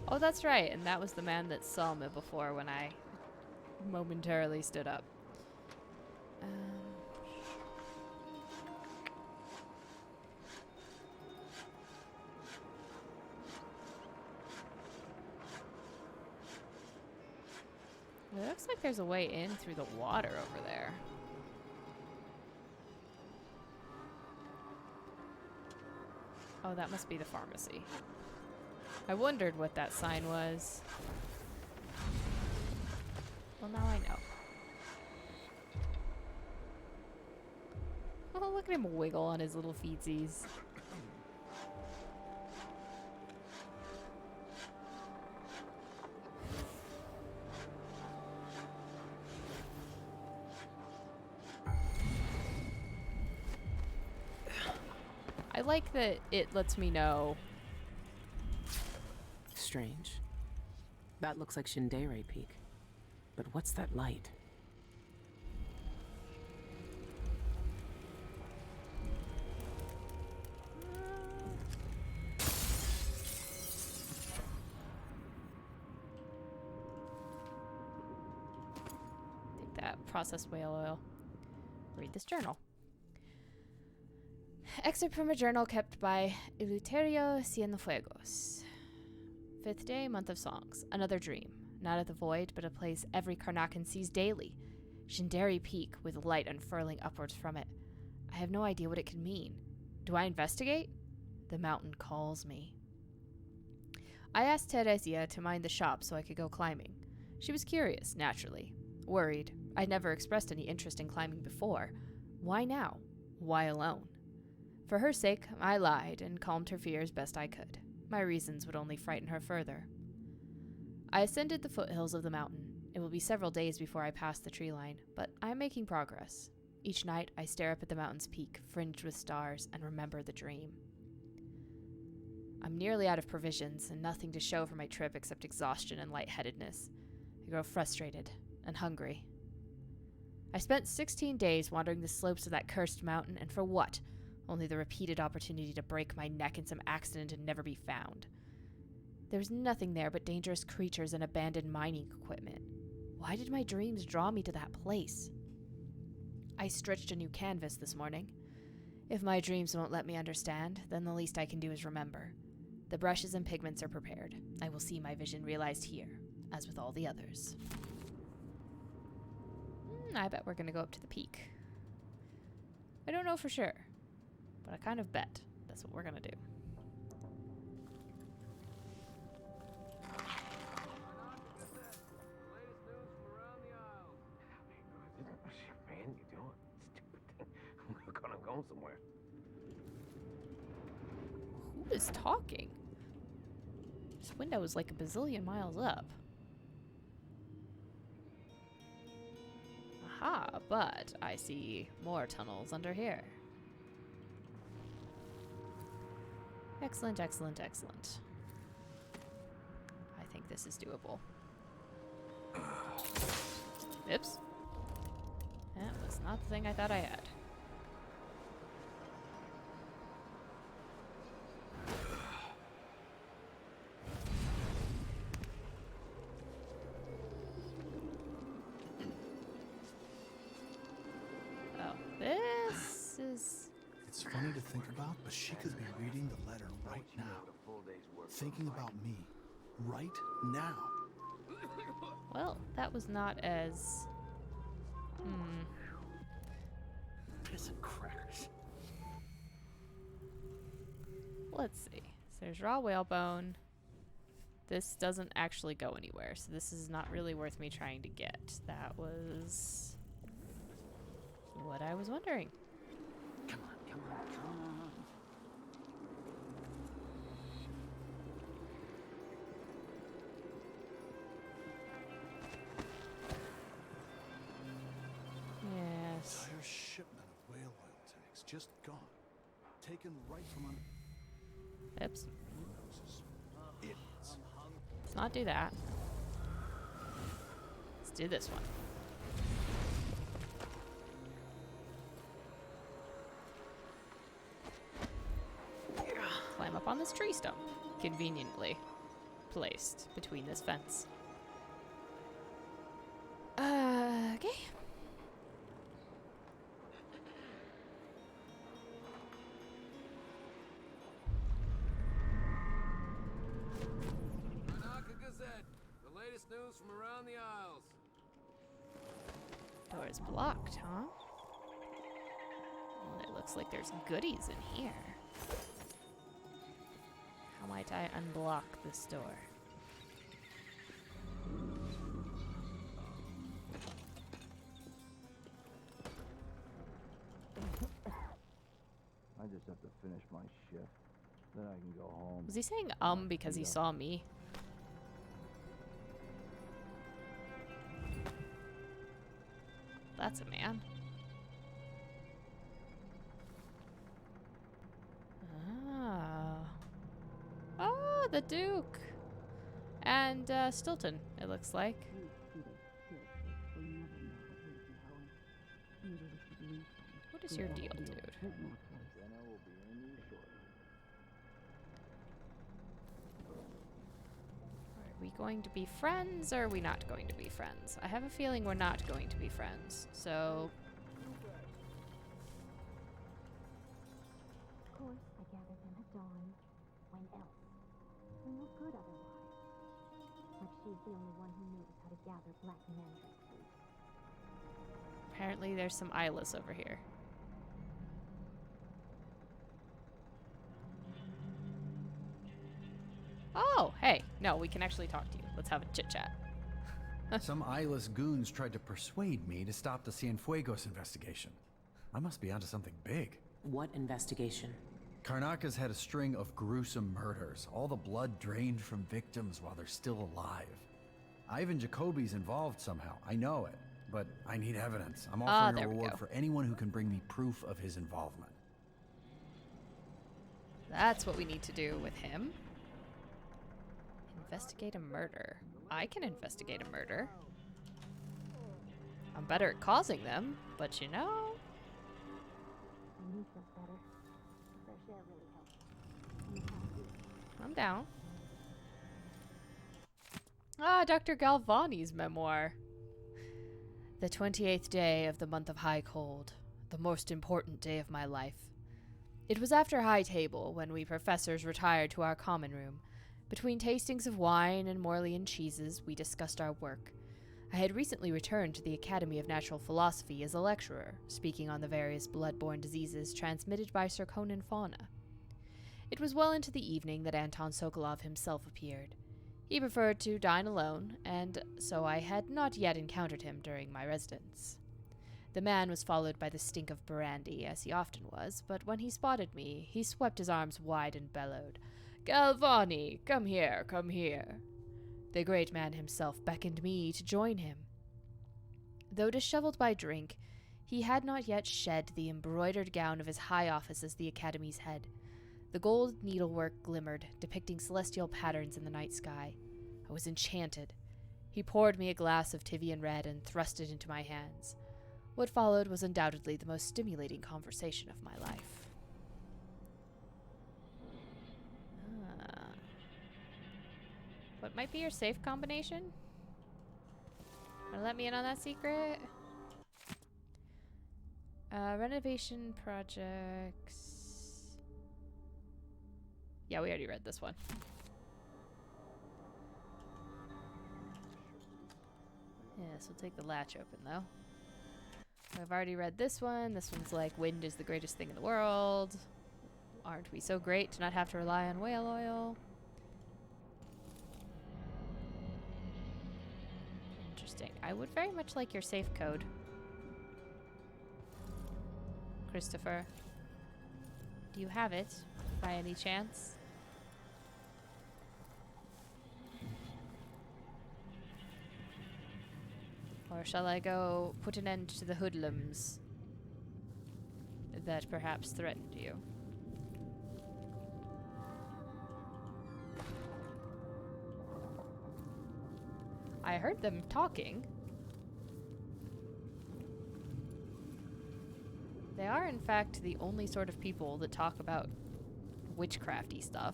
Oh, that's right. And that was the man that saw me before when I momentarily stood up. It looks like there's a way in through the water over there. Oh, that must be the pharmacy. I wondered what that sign was. Well, now I know. Oh, look at him wiggle on his little feetsies. I like that it lets me know. Strange. That looks like Shindere Peak. But what's that light? Take that processed whale oil. Read this journal. Excerpt from a journal kept by Eleuterio Cienfuegos. 5th day, month of songs. Another dream. Not at the void, but a place every Karnakan sees daily. Shindere Peak, with light unfurling upwards from it. I have no idea what it could mean. Do I investigate? The mountain calls me. I asked Teresia to mind the shop so I could go climbing. She was curious, naturally. Worried. I'd never expressed any interest in climbing before. Why now? Why alone? For her sake, I lied and calmed her fears best I could. My reasons would only frighten her further. I ascended the foothills of the mountain. It will be several days before I pass the tree line, but I am making progress. Each night, I stare up at the mountain's peak, fringed with stars, and remember the dream. I'm nearly out of provisions, and nothing to show for my trip except exhaustion and lightheadedness. I grow frustrated and hungry. I spent 16 days wandering the slopes of that cursed mountain, and for what? Only the repeated opportunity to break my neck in some accident and never be found. There was nothing there but dangerous creatures and abandoned mining equipment. Why did my dreams draw me to that place? I stretched a new canvas this morning. If my dreams won't let me understand, then the least I can do is remember. The brushes and pigments are prepared. I will see my vision realized here, as with all the others. I bet we're gonna go up to the peak. I don't know for sure, but I kind of bet that's what we're gonna do. Man, you doing stupid thing. We're gonna go somewhere. Who is talking? This window is like a bazillion miles up. Aha, but I see more tunnels under here. Excellent, excellent, excellent. I think this is doable. Oops. That was not the thing I thought I had. Oh, this is... It's funny to think about, but she could be reading the letter right now. Thinking about me. Right now. Well, that was not as... Piss and crackers. Let's see. So there's raw whalebone. This doesn't actually go anywhere, so this is not really worth me trying to get. That was what I was wondering. Come on, come on, come on. Yes. Entire shipment of whale oil tanks just gone. Taken right from under. Oops. Idiots. Let's not do that. Let's do this one. Climb up on this tree stump, conveniently placed between this fence. Okay. Karnaka Gazette, the latest news from around the Isles. Door is blocked, huh? Well, it looks like there's goodies in here. How might I unblock this door? I just have to finish my shift. Then I can go home. Was he saying because he saw me? That's a man. Ah. Oh, the Duke. And Stilton, it looks like. What is your deal, dude? Are we going to be friends or are we not going to be friends? I have a feeling we're not going to be friends, so... Of course, I gathered them at dawn. When else? They're no good otherwise. Like she's the only one who knows how to gather black mandrake fruit. Apparently there's some Eyeless over here. Oh, hey. No, we can actually talk to you. Let's have a chit-chat. Some eyeless goons tried to persuade me to stop the Cienfuegos investigation. I must be onto something big. What investigation? Karnaka's had a string of gruesome murders, all the blood drained from victims while they're still alive. Ivan Jacoby's involved somehow, I know it, but I need evidence. I'm offering a reward for anyone who can bring me proof of his involvement. That's what we need to do with him. Investigate a murder. I can investigate a murder. I'm better at causing them, but you know... I'm down. Ah, Dr. Galvani's memoir. The 28th day of the month of high cold. The most important day of my life. It was after high table, when we professors retired to our common room. Between tastings of wine and Morlean cheeses, we discussed our work. I had recently returned to the Academy of Natural Philosophy as a lecturer, speaking on the various blood-borne diseases transmitted by Circonan fauna. It was well into the evening that Anton Sokolov himself appeared. He preferred to dine alone, and so I had not yet encountered him during my residence. The man was followed by the stink of brandy, as he often was, but when he spotted me, he swept his arms wide and bellowed, "Galvani, come here, come here." The great man himself beckoned me to join him. Though disheveled by drink, he had not yet shed the embroidered gown of his high office as the Academy's head. The gold needlework glimmered, depicting celestial patterns in the night sky. I was enchanted. He poured me a glass of Tivian red and thrust it into my hands. What followed was undoubtedly the most stimulating conversation of my life. What might be your safe combination? Wanna let me in on that secret? Renovation projects. Yeah, we already read this one. Yes, we'll take the latch open though. I've already read this one. This one's like, wind is the greatest thing in the world. Aren't we so great to not have to rely on whale oil? Interesting. I would very much like your safe code, Christopher. Do you have it by any chance? Or shall I go put an end to the hoodlums that perhaps threatened you? I heard them talking. They are, in fact, the only sort of people that talk about witchcrafty stuff.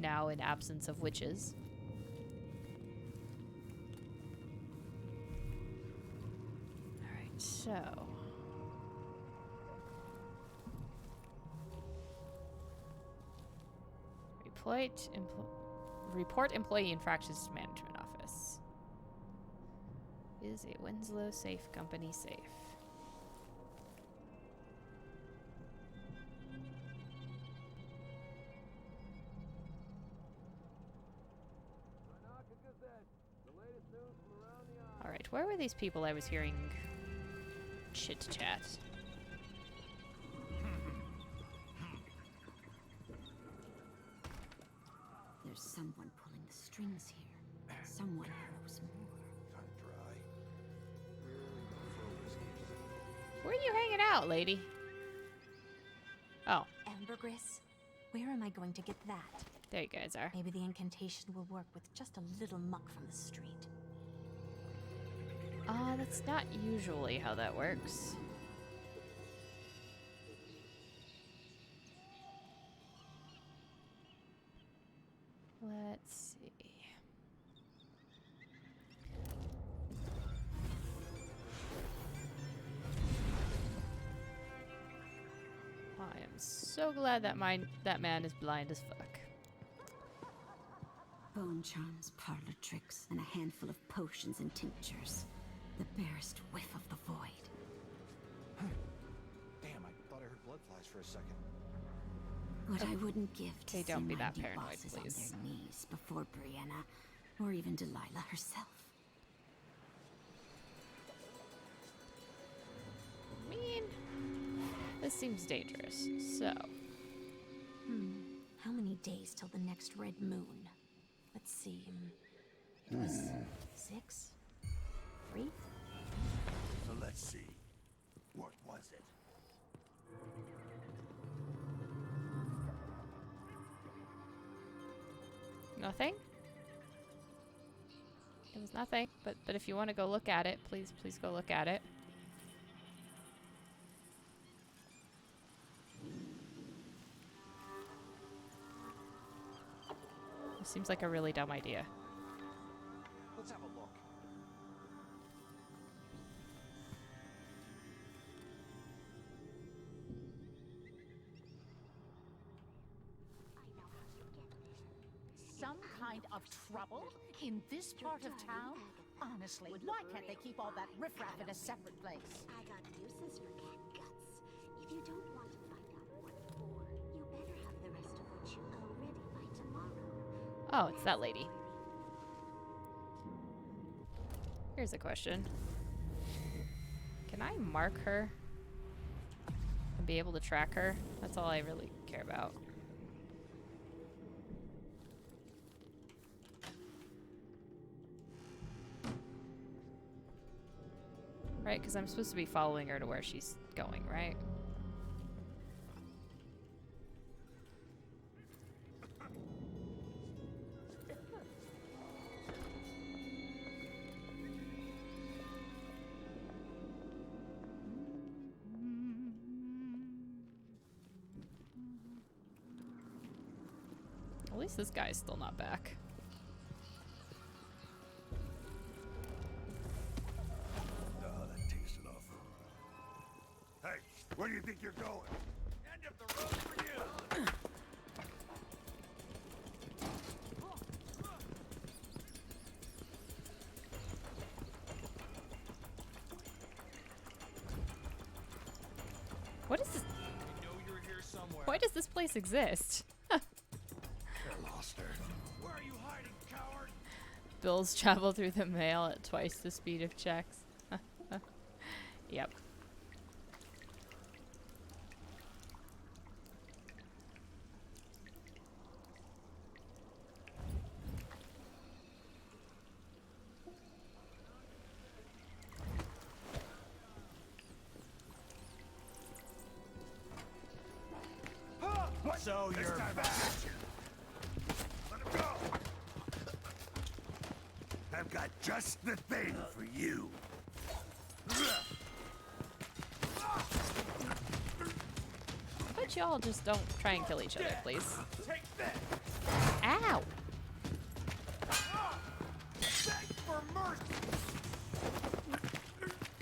Now in absence of witches. Alright, so... Report employee infractions to management office. Is a Winslow Safe Company safe? Alright, where were these people I was hearing chit-chat? There's someone pulling the strings here. Someone who knows more. Kind of dry. Where are you hanging out, lady? Oh. Ambergris, where am I going to get that? There you guys are. Maybe the incantation will work with just a little muck from the street. That's not usually how that works. Let's see. I am so glad that that man is blind as fuck. Bone charms, parlor tricks, and a handful of potions and tinctures. The barest whiff of the void. Damn, I thought I heard blood flies for a second. What I wouldn't give to Okay, see don't be my that new paranoid, bosses please. on their knees before Brianna, or even Delilah herself. I mean, this seems dangerous, so... How many days till the next red moon? Let's see. It was 6? 3? So let's see. What was it? Nothing? It was nothing, but if you want to go look at it, please go look at it. It seems like a really dumb idea. Let's have a look. Some kind of trouble in this part of town? Honestly, why can't they keep all that riffraff in a separate place? I got uses for cat guts. If you don't want to find out what for, you better have the rest of what you owe ready by tomorrow. Oh, it's that lady. Here's a question. Can I mark her and be able to track her? That's all I really care about. Right, because I'm supposed to be following her to where she's going, right? At least this guy's still not back. Where do you think you're going? End of the road for you! What is this? I know you're here somewhere. Why does this place exist? I lost her. Where are you hiding, coward? Bills travel through the mail at twice the speed of checks. Yep. So you're back. Let him go. I've got just the thing for you. But y'all just don't try and kill each other, please. Take that. Ow! Beg for mercy.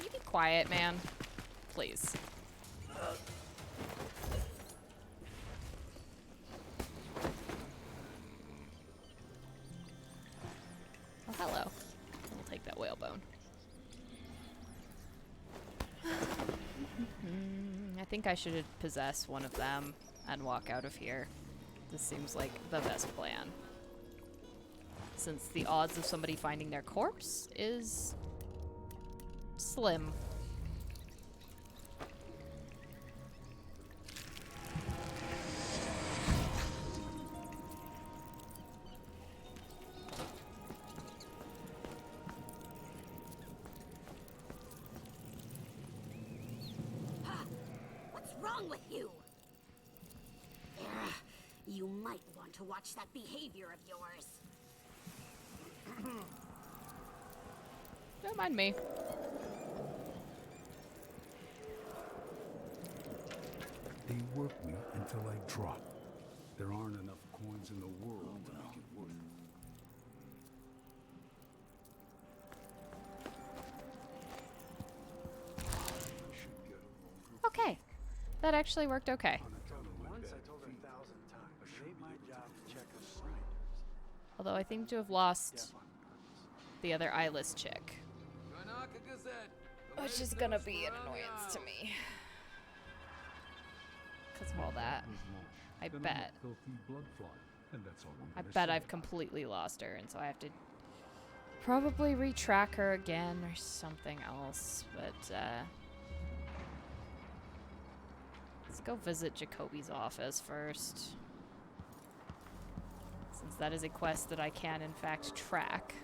You be quiet, man. Please. Oh, hello. We'll take that whalebone. I think I should possess one of them and walk out of here. This seems like the best plan. Since the odds of somebody finding their corpse is slim. What's wrong with you? You might want to watch that behavior of yours. Don't mind me. They work me until I drop. There aren't enough coins in the world to make it work. Okay. That actually worked okay. Once I told her 1,000 times. It made my job to check her right. Although I think to have lost the other eyeless chick. Which is gonna be an annoyance to me. Because of all that. I bet. I bet I've completely lost her, and so I have to probably retrack her again or something else. But, let's go visit Jacoby's office first. Since that is a quest that I can, in fact, track.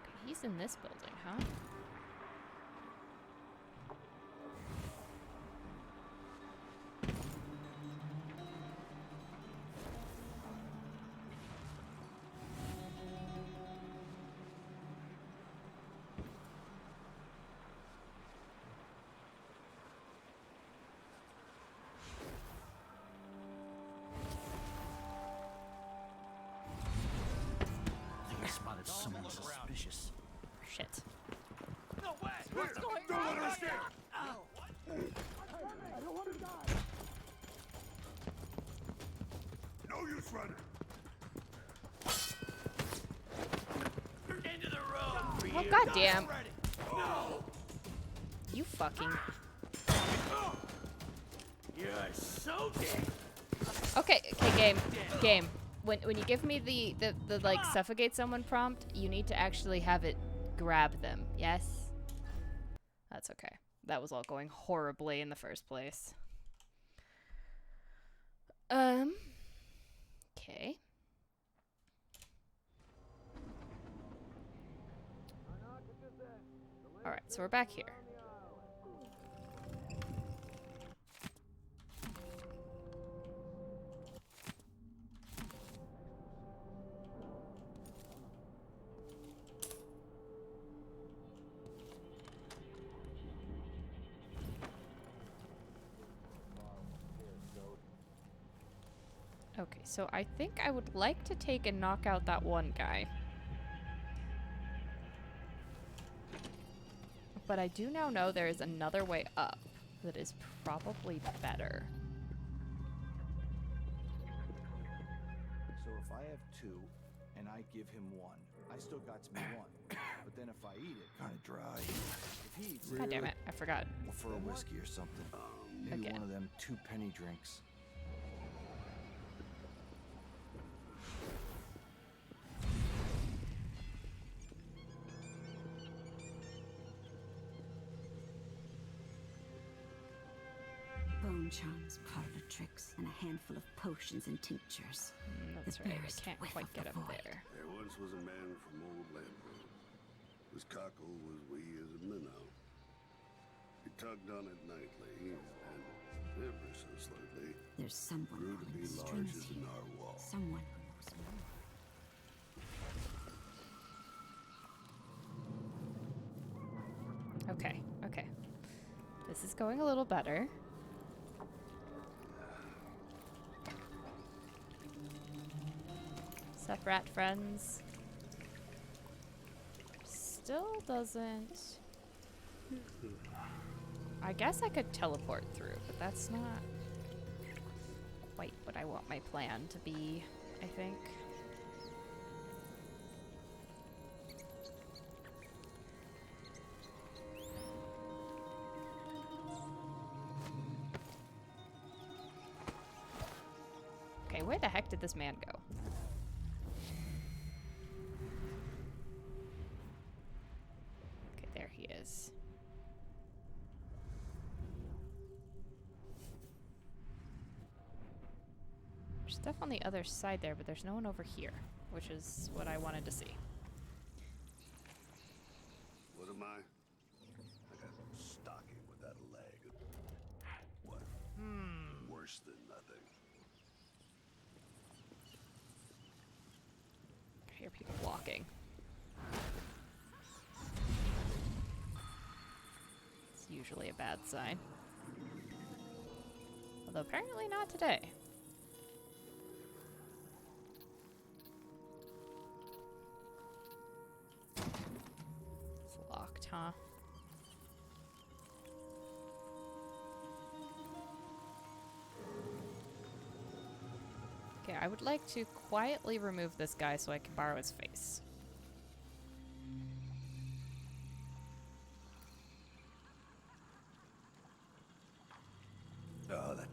Okay, he's in this building, huh? Spotted someone suspicious. Shit. No way! What's going on? Don't let her escape! I don't want to die. No use running. Into the road! Oh, goddamn. You fucking. You're so dead. Okay, game. When you give me the like suffocate someone prompt, you need to actually have it grab them. Yes? That's okay. That was all going horribly in the first place. Okay. All right, so we're back here. Okay, so I think I would like to take and knock out that one guy. But I do now know there is another way up that is probably better. So if I have 2 and I give him one. I still got me one, but then if I eat it, kind of dry. If he eats God damn it, I forgot. Well, for a whiskey or something. Maybe Again. one of them 2-penny drinks. Bone charms, parlor tricks, and a handful of potions and tinctures. That's The right, I barest can't whiff quite of get the up void. there. There once was a man from old Lampro. His cockle was wee as a minnow. He tugged on it nightly, and ever so slightly, There's someone grew to pulling be the larger strings than here. our wall. Someone who knows more. Okay, okay. This is going a little better. Sup, rat friends? Still doesn't... I guess I could teleport through, but that's not quite what I want my plan to be, I think. Okay, where the heck did this man go? Okay, there he is. There's stuff on the other side there, but there's no one over here, which is what I wanted to see. What am I? Like a stocking without a leg. What? Worse than nothing. I hear people walking. It's usually a bad sign. Although apparently not today. It's locked, huh? Okay, I would like to quietly remove this guy so I can borrow his face. Oh, that.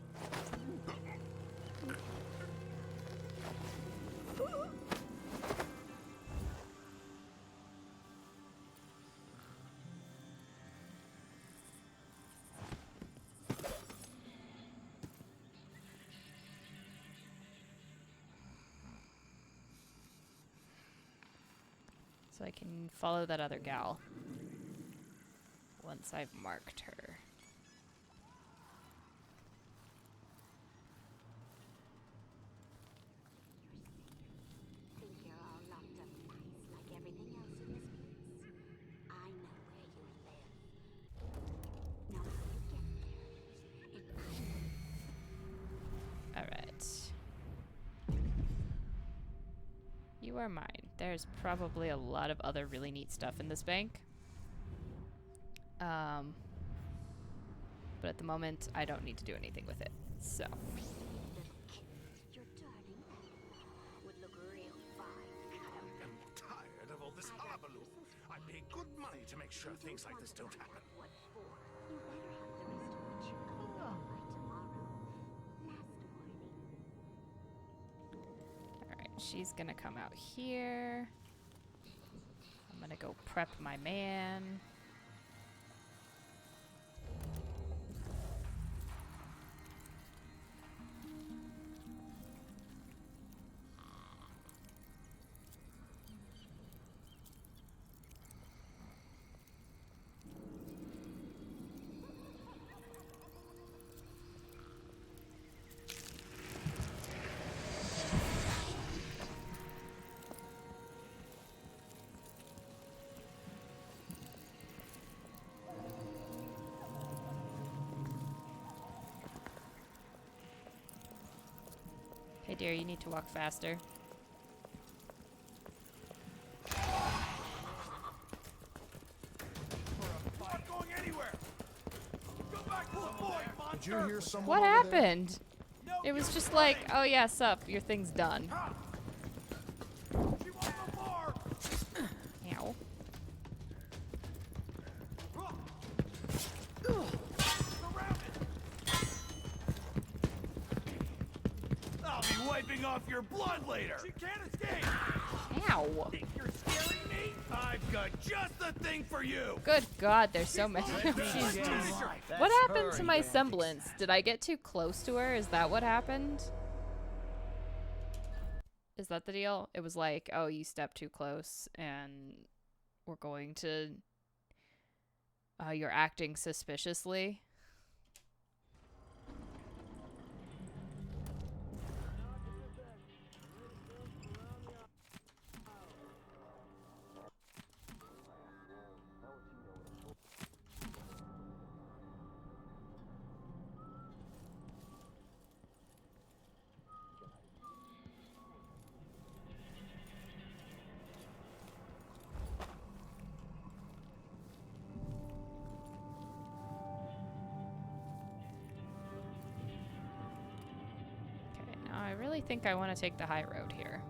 So I can follow that other gal once I've marked her. Think you're all locked up nice like everything else in this place. I know where you live. Know how you get there. If I Alright. You are mine. There's probably a lot of other really neat stuff in this bank. But at the moment, I don't need to do anything with it. So. your darling would look real fine. I'm tired of all this hullabaloo. I pay good money to make sure things like this don't happen. What for? You better have the rest of what you cleaned up by tomorrow. Last warning. Alright, she's gonna come out here. I'm gonna go prep my man. Hey dear, you need to walk faster. Not going anywhere. Go back to the void, monster. Did you hear someone What over there? happened? It was just like, oh yeah, sup, your thing's done. She won't wiping off your blood later. She can't escape. Ow. Think you're scaring me? I've got just the thing for you. Good God, there's so many. Jeez. What happened to my semblance? Did I get too close to her? Is that what happened? Is that the deal? It was like, oh, you stepped too close and we're going to... you're acting suspiciously. I really think I want to take the high road here.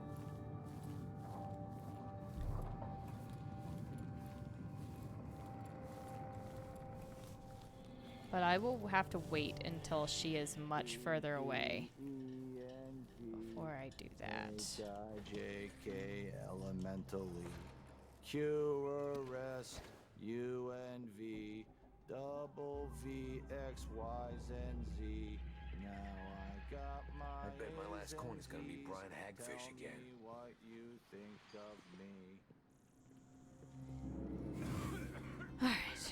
But I will have to wait until she is much further away before I do that. J-K elementally. Q arrest UNV double V X Y and Z. Now I got my. I bet my last coin is gonna be Brian Hagfish again. Tell me what you think of me. All right.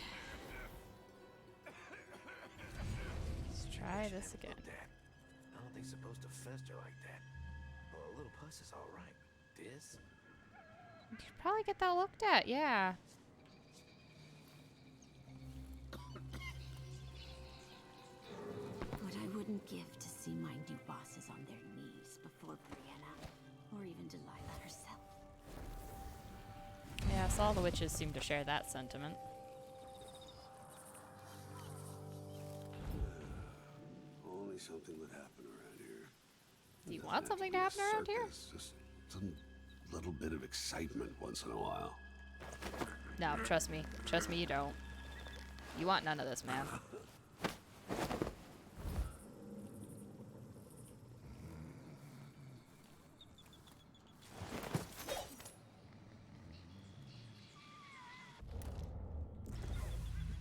Let's try this again. I don't think it's supposed to fester like that. Well, a little pus is all right. This? You should probably get that looked at, yeah. What I wouldn't give to see my new bosses on their knees before Brianna, or even Delilah herself. Yes, all the witches seem to share that sentiment. Only something would happen around here. Do you want something to happen around here? Just some little bit of excitement once in a while. No, trust me. Trust me, you don't. You want none of this, man.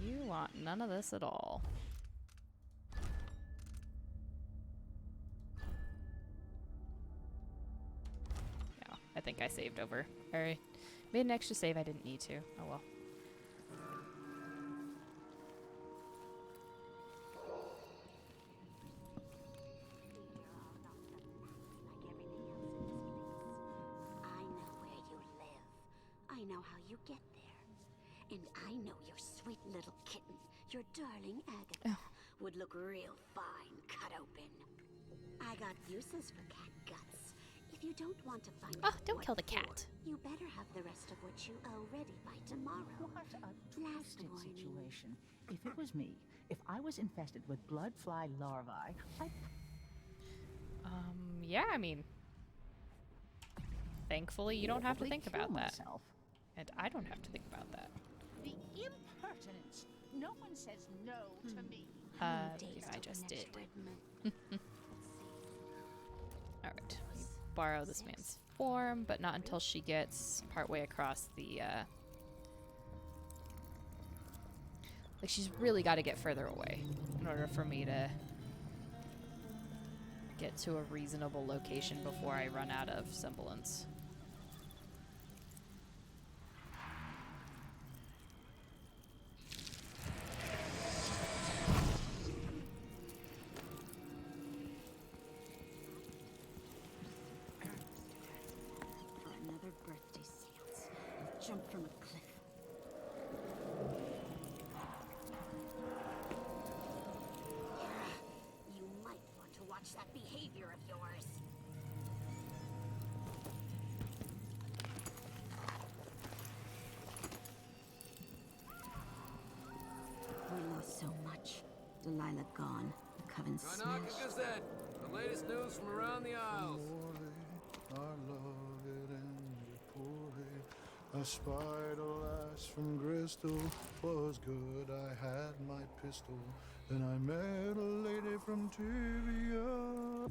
You want none of this at all. Yeah, I think I saved over. Or made an extra save I didn't need to. Oh well. I know where you live. I know how you get there. And I know your sweet little kitten, your darling Agatha, would look real fine cut open. I got uses for cat guts. If you don't want to find out don't what kill the for, cat. you better have the rest of what you owe ready by tomorrow. What a Last twisted warning. situation. If it was me, if I was infested with blood fly larvae, I'd... Yeah, I mean, thankfully you don't have to think about that. And I don't have to think about that. The impertinence. No one says no to me. Yeah, I just did. Alright, borrow this man's form, but not until she gets partway across the, like, she's really got to get further away in order for me to get to a reasonable location before I run out of semblance. For another birthday seance, I've jumped from a cliff. You might want to watch that behavior of yours. We lost so much. Delilah gone. The coven Karnaka smashed. Gazette, the latest news from around the Isles. A spider lass from Bristol was good. I had my pistol. Then I met a lady from Tibia.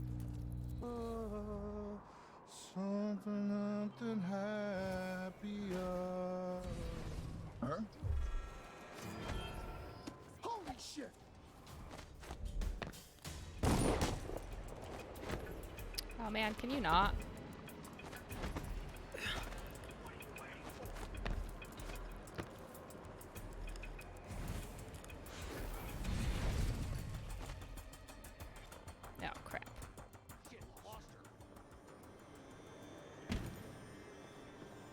Shit. Oh man, can you not? Oh crap.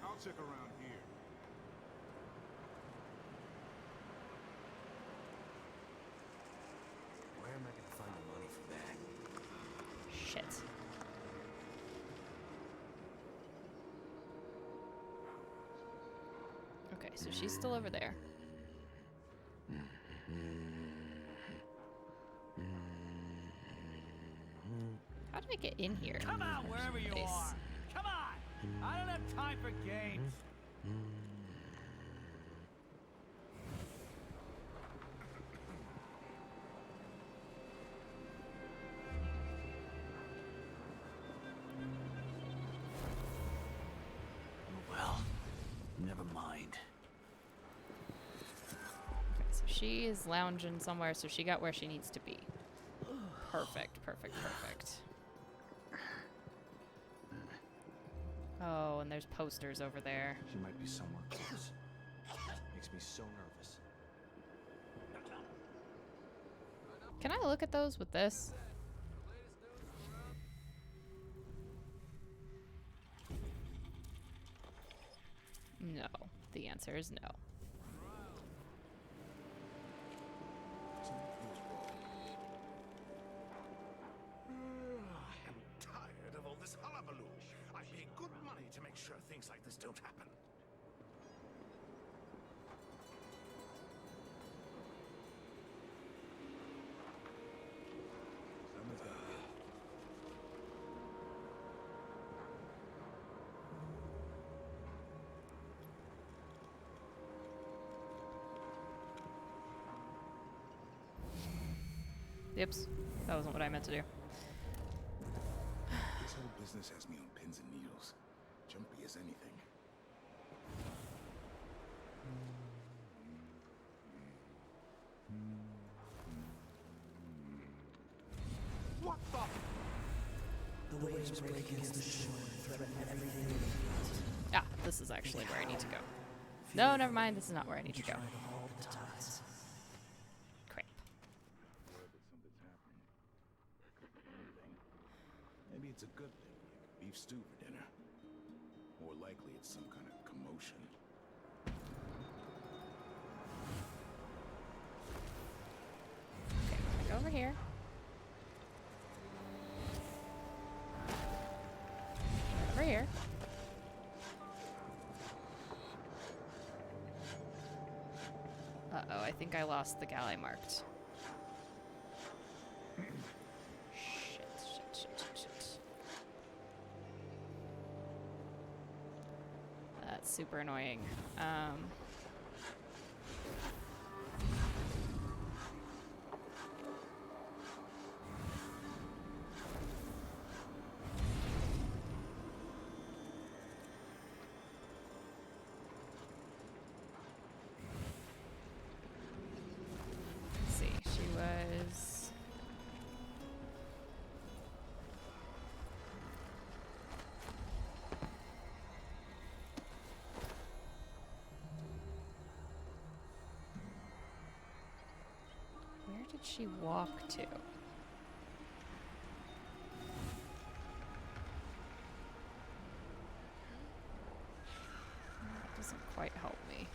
I'll check around here. Where am I gonna find the money for that? Shit. Okay, so she's still over there. How did I get in here? Come out wherever you Nice. are. Come on. I don't have time for games. Well, never mind. Okay, so she is lounging somewhere, so she got where she needs to be. Perfect, perfect, perfect. Oh, and there's posters over there. She might be somewhere close. Makes me so nervous. Can I look at those with this? No. The answer is no. I'm tired of all this hullabaloo. I pay good money to make sure things like this don't happen. Oops. That wasn't what I meant to do. This whole business has me on pins and needles. Jumpy as anything. What the? The waves break against the shore and threaten everything we meet. Ah, this is actually where I need to go. No, never mind. This is not where I need to go. Crap. Maybe it's a good thing. Beef stew for dinner. More likely it's some kind of commotion. Okay, go over here. Over here. Uh-oh, I think I lost the gal I marked. Shit. That's super annoying. Let's see, she was... Where did she walk to? That doesn't quite help me.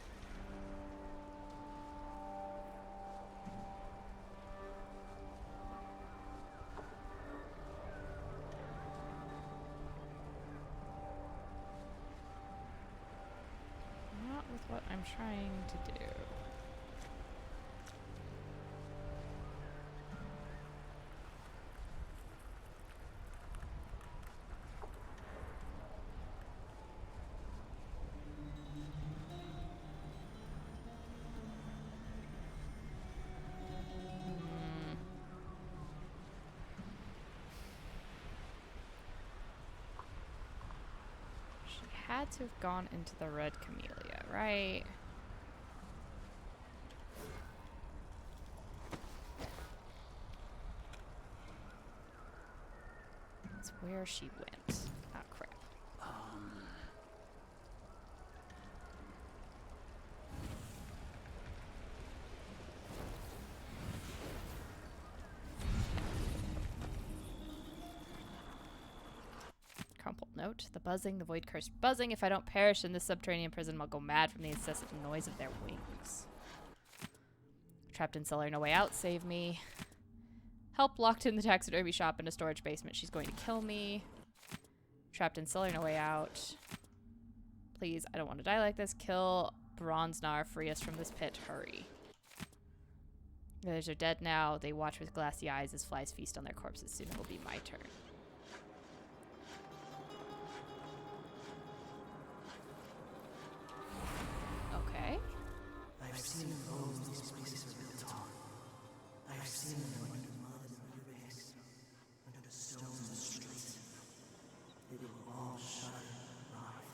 Not with what I'm trying to do. She had to have gone into the red camellia, right? That's where she went. Ah, crap. Crumpled note. The buzzing, the void cursed buzzing. If I don't perish in this subterranean prison, I'll go mad from the incessant noise of their wings. Trapped in cellar, no way out. Save me. Help, locked in the taxidermy shop in a storage basement. She's going to kill me. Trapped in cellar, no way out. Please, I don't want to die like this. Kill Bronznar. Free us from this pit. Hurry. The others are dead now. They watch with glassy eyes as flies feast on their corpses. Soon it will be my turn. Okay. I've seen the bones these places are built on. I've seen them under mud and riverbeds, under the stones of the streets. They will all shudder and writhe.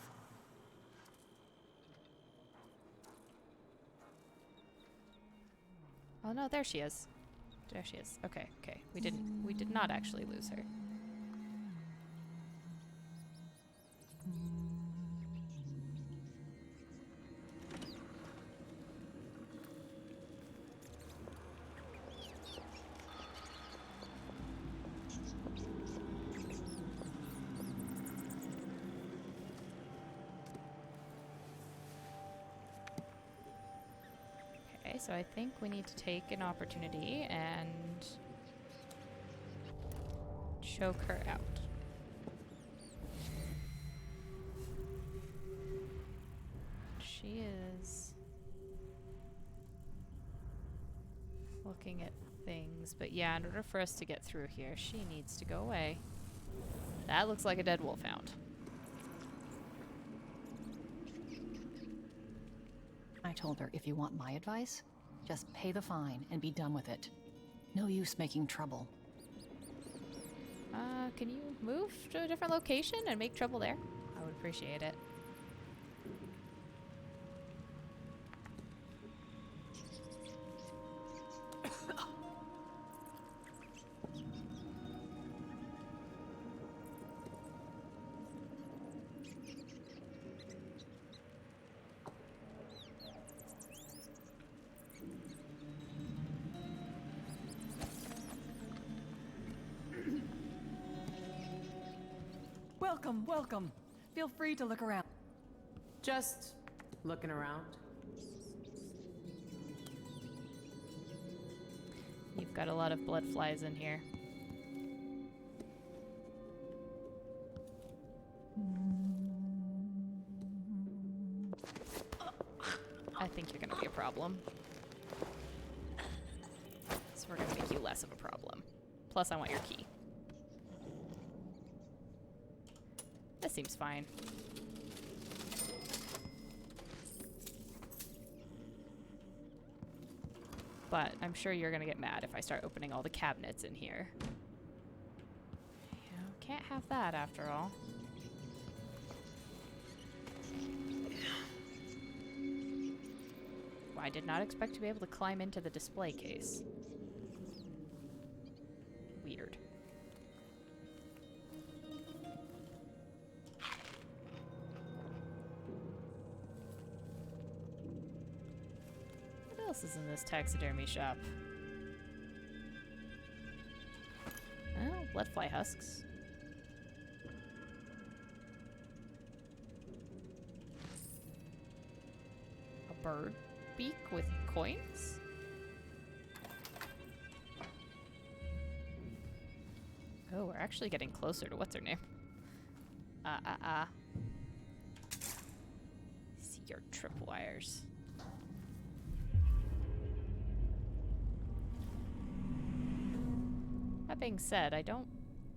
Oh no, there she is. There she is. Okay, okay. We did not actually lose her. Okay, so I think we need to take an opportunity and choke her out. She is looking at things, but yeah, in order for us to get through here, she needs to go away. That looks like a dead wolfhound. I told her, if you want my advice, just pay the fine and be done with it. No use making trouble. Can you move to a different location and make trouble there? I would appreciate it. Welcome, welcome. Feel free to look around. Just looking around. You've got a lot of blood flies in here. I think you're gonna be a problem. So we're gonna make you less of a problem. Plus, I want your key. This seems fine. But I'm sure you're gonna get mad if I start opening all the cabinets in here. You know, can't have that after all. I did not expect to be able to climb into the display case. Weird. What else is in this taxidermy shop? Oh, bloodfly husks. A bird beak with coins? Oh, we're actually getting closer to what's her name. See your tripwires. That being said, I don't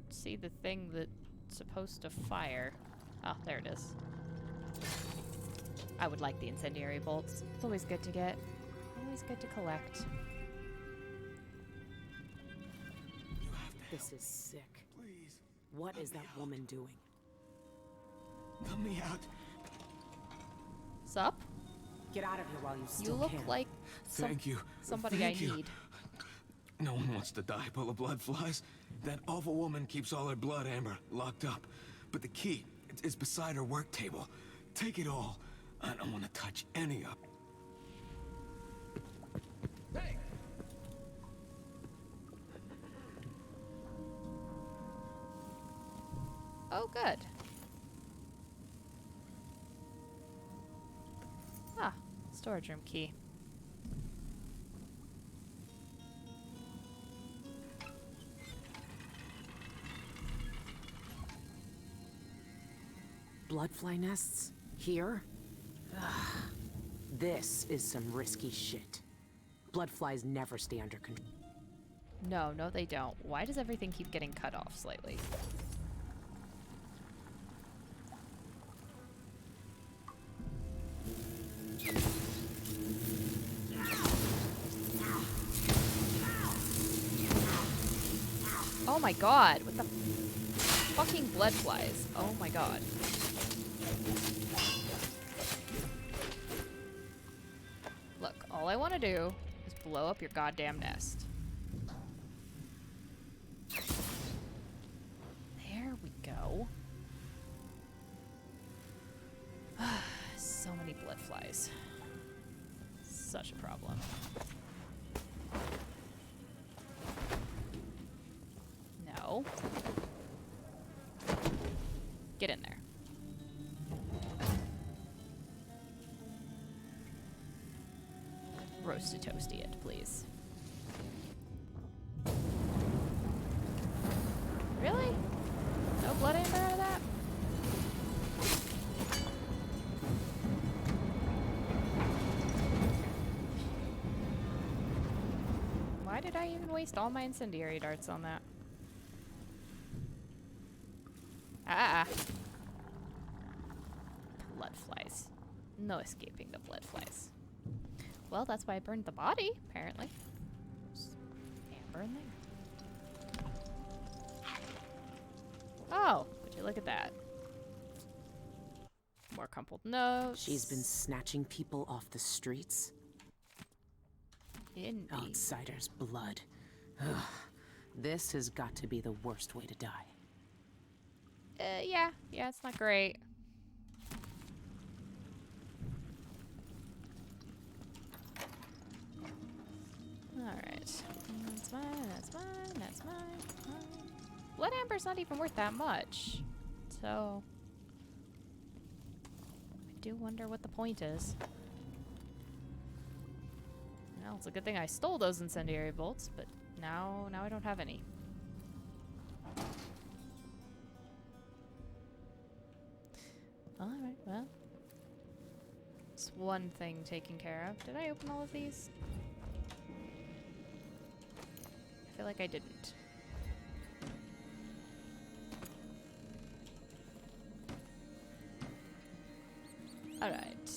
see the thing that's supposed to fire. Oh, there it is. I would like the incendiary bolts. It's always good to get. Always good to collect. This is sick. Please. What is that woman doing? Let me out. Sup? Get out of here while you still You can. look like Thank you. somebody Thank I you. need. No one wants to die full of blood flies. That awful woman keeps all her blood, Amber, locked up. But the key is beside her work table. Take it all. I don't want to touch any of it. Hey! Oh, good. Ah, storage room key. Bloodfly nests? Here? Ugh. This is some risky shit. Bloodflies never stay under control. No, no they don't. Why does everything keep getting cut off slightly? Oh my god, what the fucking blood flies. Oh my god. Look, all I want to do is blow up your goddamn nest. There we go. So many blood flies. Such a problem. No. Get in there. Roasted toasty it, please. Really? No blood amber out of that? Why did I even waste all my incendiary darts on that? Ah! Blood flies. No escaping the blood flies. Well, that's why I burned the body, apparently. There's amber in there. Oh, would you look at that? More crumpled notes. She's been snatching people off the streets. Indeed. Outsider's blood. Ugh. This has got to be the worst way to die. Yeah, it's not great. Alright. That's mine, that's mine, that's mine. Blood amber's not even worth that much. So I do wonder what the point is. Well, it's a good thing I stole those incendiary bolts, but now I don't have any. Alright, well. It's one thing taken care of. Did I open all of these? I feel like I didn't. Alright.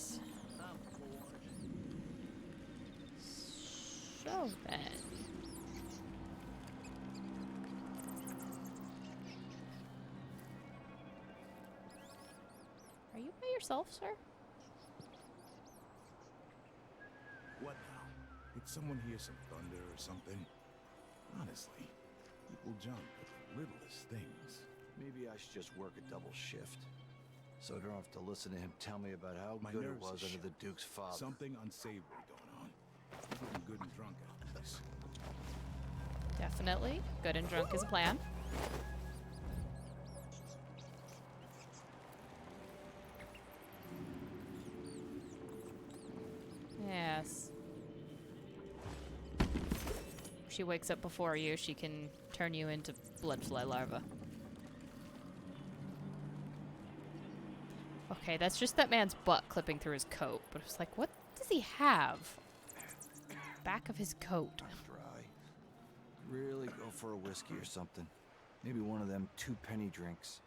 So then. Are you by yourself, sir? What now? Did someone hear some thunder or something? Honestly, people jump at the littlest things. Maybe I should just work a double shift, so I don't have to listen to him tell me about how My good it nerves was are under the shot. Duke's father. Something unsavory going on. I'm getting good and drunk after this. Definitely. Good and drunk is a plan. Yes. If she wakes up before you, she can turn you into bloodfly larva. Okay, that's just that man's butt clipping through his coat. But it's like, what does he have? Back of his coat. I'm dry. Really go for a whiskey or something. Maybe one of them 2-penny drinks.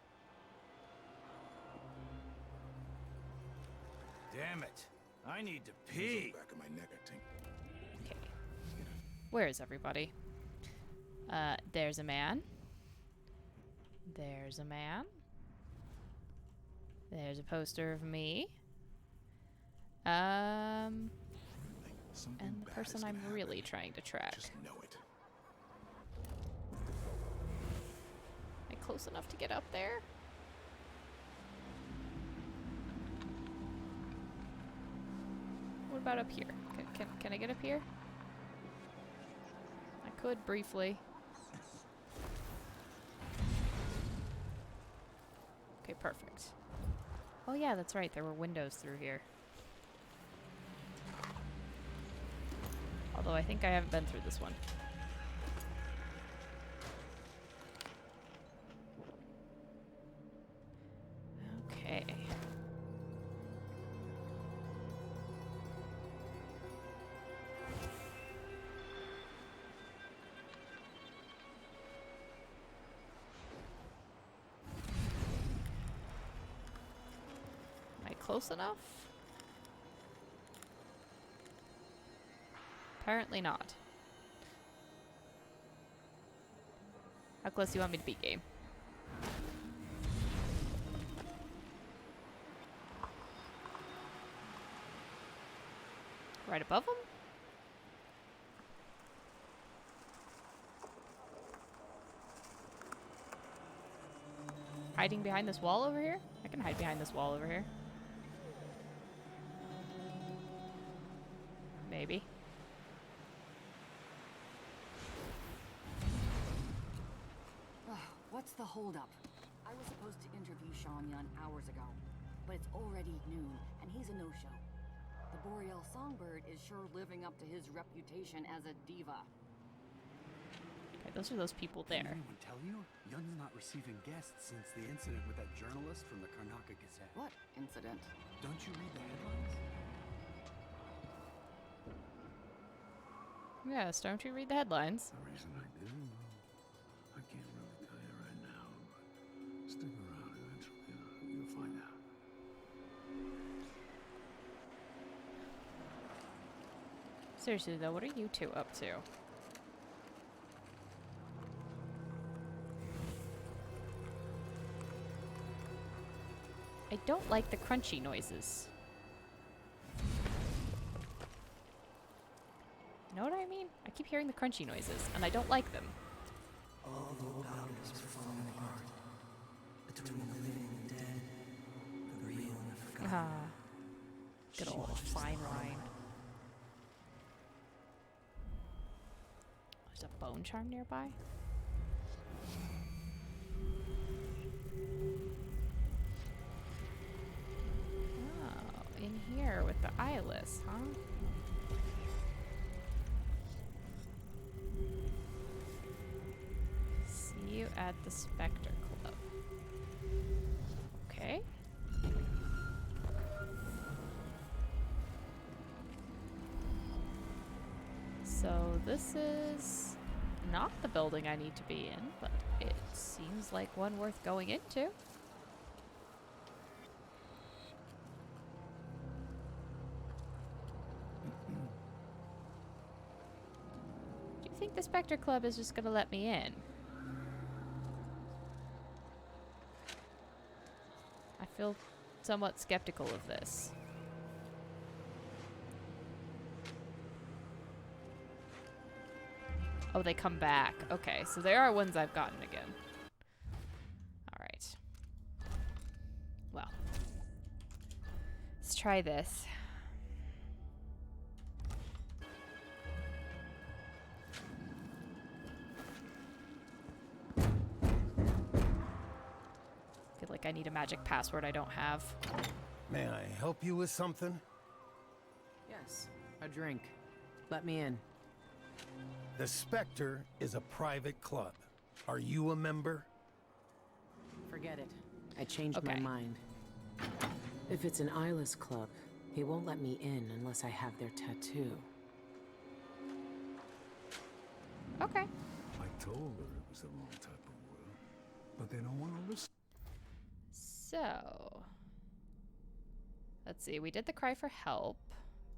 Damn it! I need to pee. Back of my neck, I think. Okay. Where is everybody? There's a man. There's a man. There's a poster of me. And the person I'm really trying to track. Just know it. close enough to get up there? What about up here? Can I get up here? I could briefly. Okay, perfect. Oh yeah, that's right. There were windows through here. Although I think I haven't been through this one. Okay. Am I close enough? Apparently not. How close do you want me to be, game? Right above him? Hiding behind this wall over here? I can hide behind this wall over here. Maybe. What's the holdup? I was supposed to interview Sean Yun hours ago, but it's already noon, and he's a no-show. The Boreal Songbird is sure living up to his reputation as a diva. Okay, those are those people there. Did anyone tell you? Yun's not receiving guests since the incident with that journalist from the Karnaka Gazette. What incident? Don't you read the headlines? Yes, don't you read the headlines? The reason I do, I can't really tell you right now, but stick around. Eventually, you'll find out. Seriously though, what are you two up to? I don't like the crunchy noises. You know what I mean? I keep hearing the crunchy noises, and I don't like them. All the old boundaries are falling apart. Between the living and the dead, the real and the forgotten. Ah, good old fine wine. There's a bone charm nearby. Oh, in here with the Eyeless, huh? See you at the Spectre Club. Okay. So this is not the building I need to be in, but it seems like one worth going into. Do you think the Spectre Club is just gonna let me in? I feel somewhat skeptical of this. Oh, they come back. Okay, so there are ones I've gotten again. Alright. Well. Let's try this. Feel like I need a magic password I don't have. May I help you with something? Yes, a drink. Let me in. The Spectre is a private club. Are you a member? Forget it. I changed my mind. If it's an Eyeless club, he won't let me in unless I have their tattoo. Okay. I told her it was the wrong type of world, but they don't want to listen. So, let's see. We did the cry for help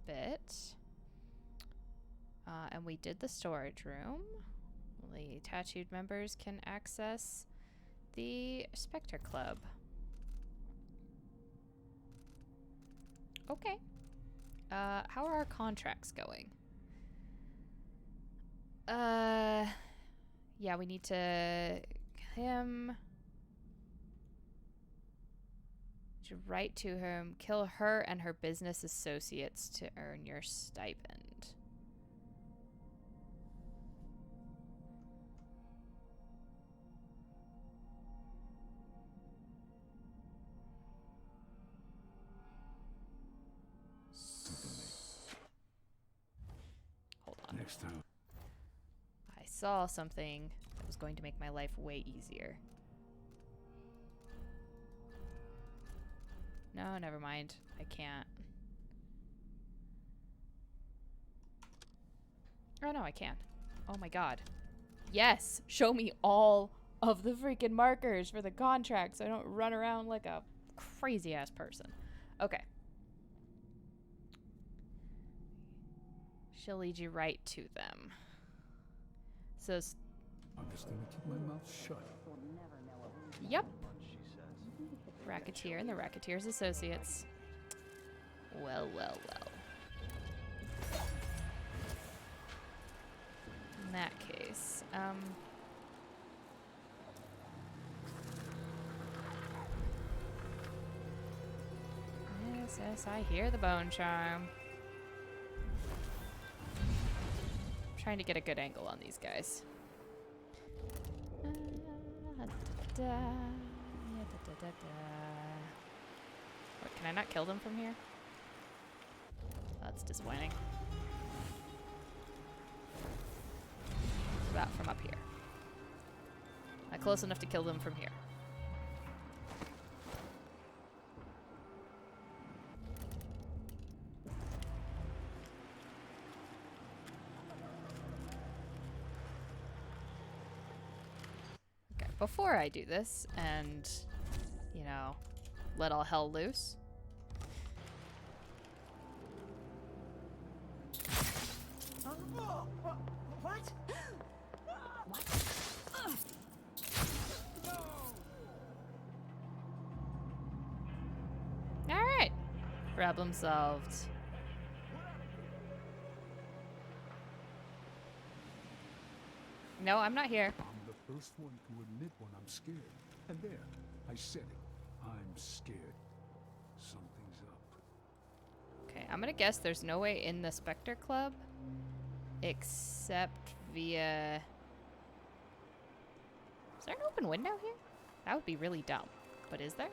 bit. And we did the storage room. The tattooed members can access the Spectre Club. Okay. How are our contracts going? Yeah, we need to... Him... You write to him, kill her and her business associates to earn your stipend. Hold on. Next time. I saw something that was going to make my life way easier. No, never mind. I can't. Oh no, I can. Oh my god. Yes! Show me all of the freaking markers for the contract so I don't run around like a crazy ass person. Okay. She'll lead you right to them. So, I'm just gonna keep my mouth shut. yep. Racketeer and the Racketeer's associates. Well, well, well. In that case, yes, yes, I hear the bone charm. I'm trying to get a good angle on these guys. What, can I not kill them from here? That's disappointing. What about from up here? Not close enough to kill them from here. Okay, before I do this and, you know, let all hell loose. What? Alright. Problem solved. No, I'm not here. I'm the first one to admit when I'm scared. And there, I said it. I'm scared. Something's up. Okay, I'm gonna guess there's no way in the Spectre Club except via... Is there an open window here? That would be really dumb. But is there?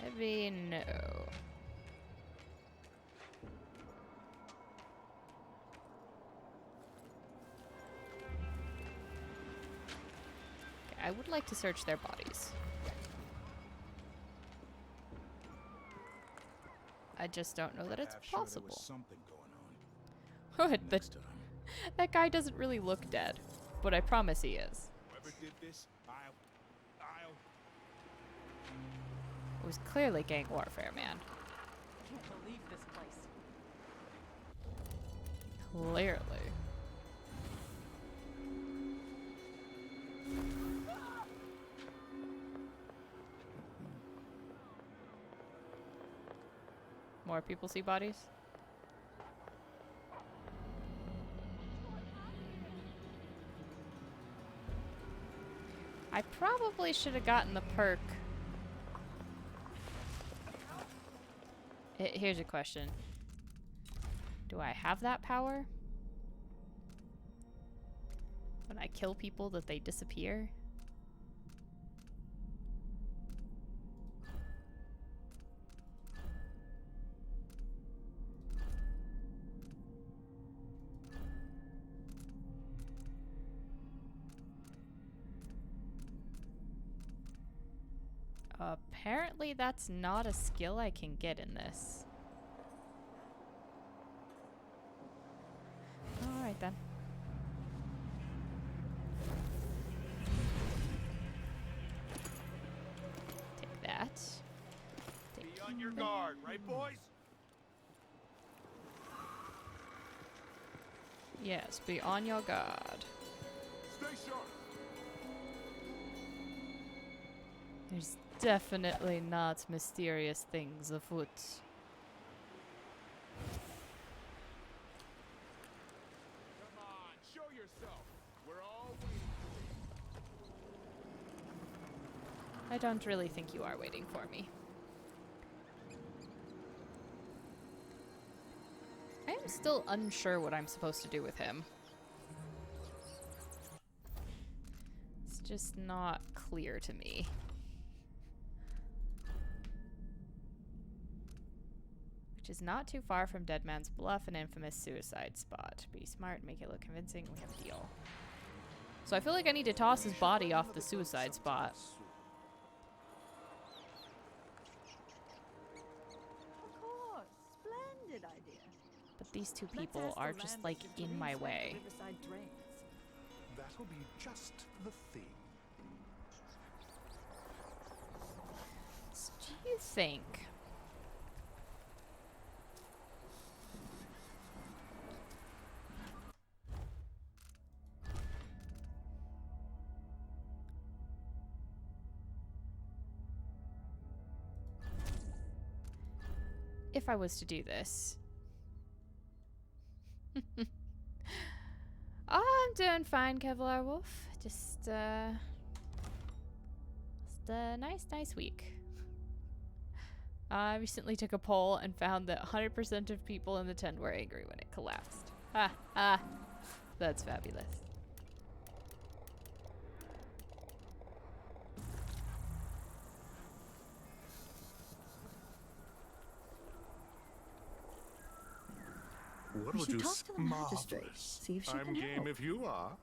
Maybe no. Okay, I would like to search their bodies. I just don't know that it's possible. There was something going on. What? That guy doesn't really look dead, but I promise he is. Whoever did this, It was clearly gang warfare, man. I can't believe this place. Clearly. More people see bodies? I probably should have gotten the perk. Here's a question. Do I have that power? When I kill people that they disappear? Apparently that's not a skill I can get in this. Alright then. Take that. Be on your guard, right, boys? Yes, be on your guard. Stay sharp. There's definitely not mysterious things afoot. Come on, show yourself. We're all waiting I don't really think you are waiting for me. I am still unsure what I'm supposed to do with him. It's just not clear to me. Which is not too far from Dead Man's Bluff, an infamous suicide spot. Be smart, make it look convincing, we have a deal. So I feel like I need to toss his body off the suicide spot. Of course, splendid idea. But these two people are just like in my way. That'll be just the thing. So do you think? If I was to do this. Oh, I'm doing fine, Kevlar Wolf. Just a nice week. I recently took a poll and found that 100% of people in the tent were angry when it collapsed. Ha ha. That's fabulous. What We would should you talk to the magistrate, marvelous. see if she I'm can game help. if you are.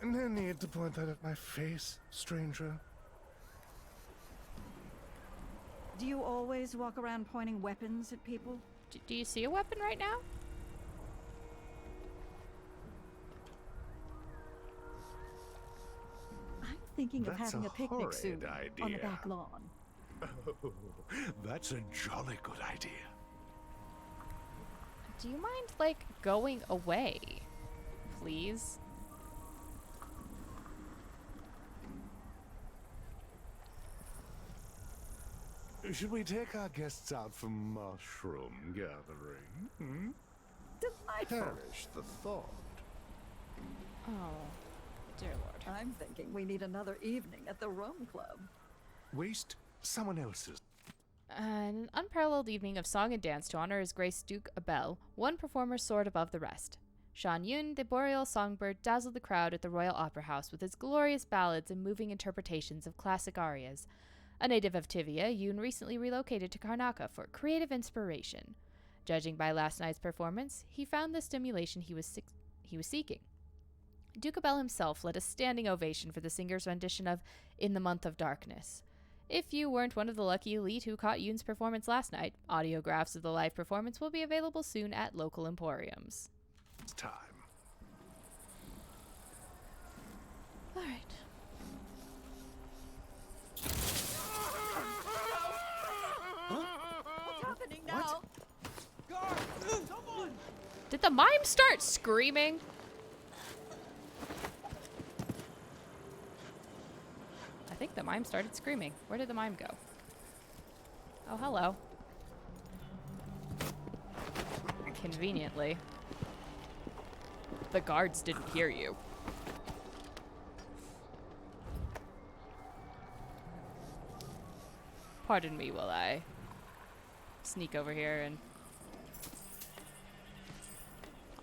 No need to point that at my face, stranger. Do you always walk around pointing weapons at people? Do you see a weapon right now? I'm thinking of That's having a a picnic horrid soon on the idea. back lawn. Oh, that's a jolly good idea. Do you mind, like, going away? Please? Should we take our guests out for mushroom gathering? Hmm? Delightful. Perish the thought. Oh, dear Lord. I'm thinking we need another evening at the Rome Club. Waste someone else's. An unparalleled evening of song and dance to honor His Grace Duke Abel. One performer soared above the rest. Shan Yun, the boreal songbird, dazzled the crowd at the Royal Opera House with his glorious ballads and moving interpretations of classic arias. A native of Tivia, Yun recently relocated to Karnaca for creative inspiration. Judging by last night's performance, he found the stimulation he was seeking. Duke Abel himself led a standing ovation for the singer's rendition of In the Month of Darkness. If you weren't one of the lucky elite who caught Yoon's performance last night, audiographs of the live performance will be available soon at local emporiums. It's time. All right. What's happening now? Guard! Someone! Did the mime start screaming? I think the mime started screaming. Where did the mime go? Oh, hello. Conveniently. The guards didn't hear you. Pardon me while I sneak over here and...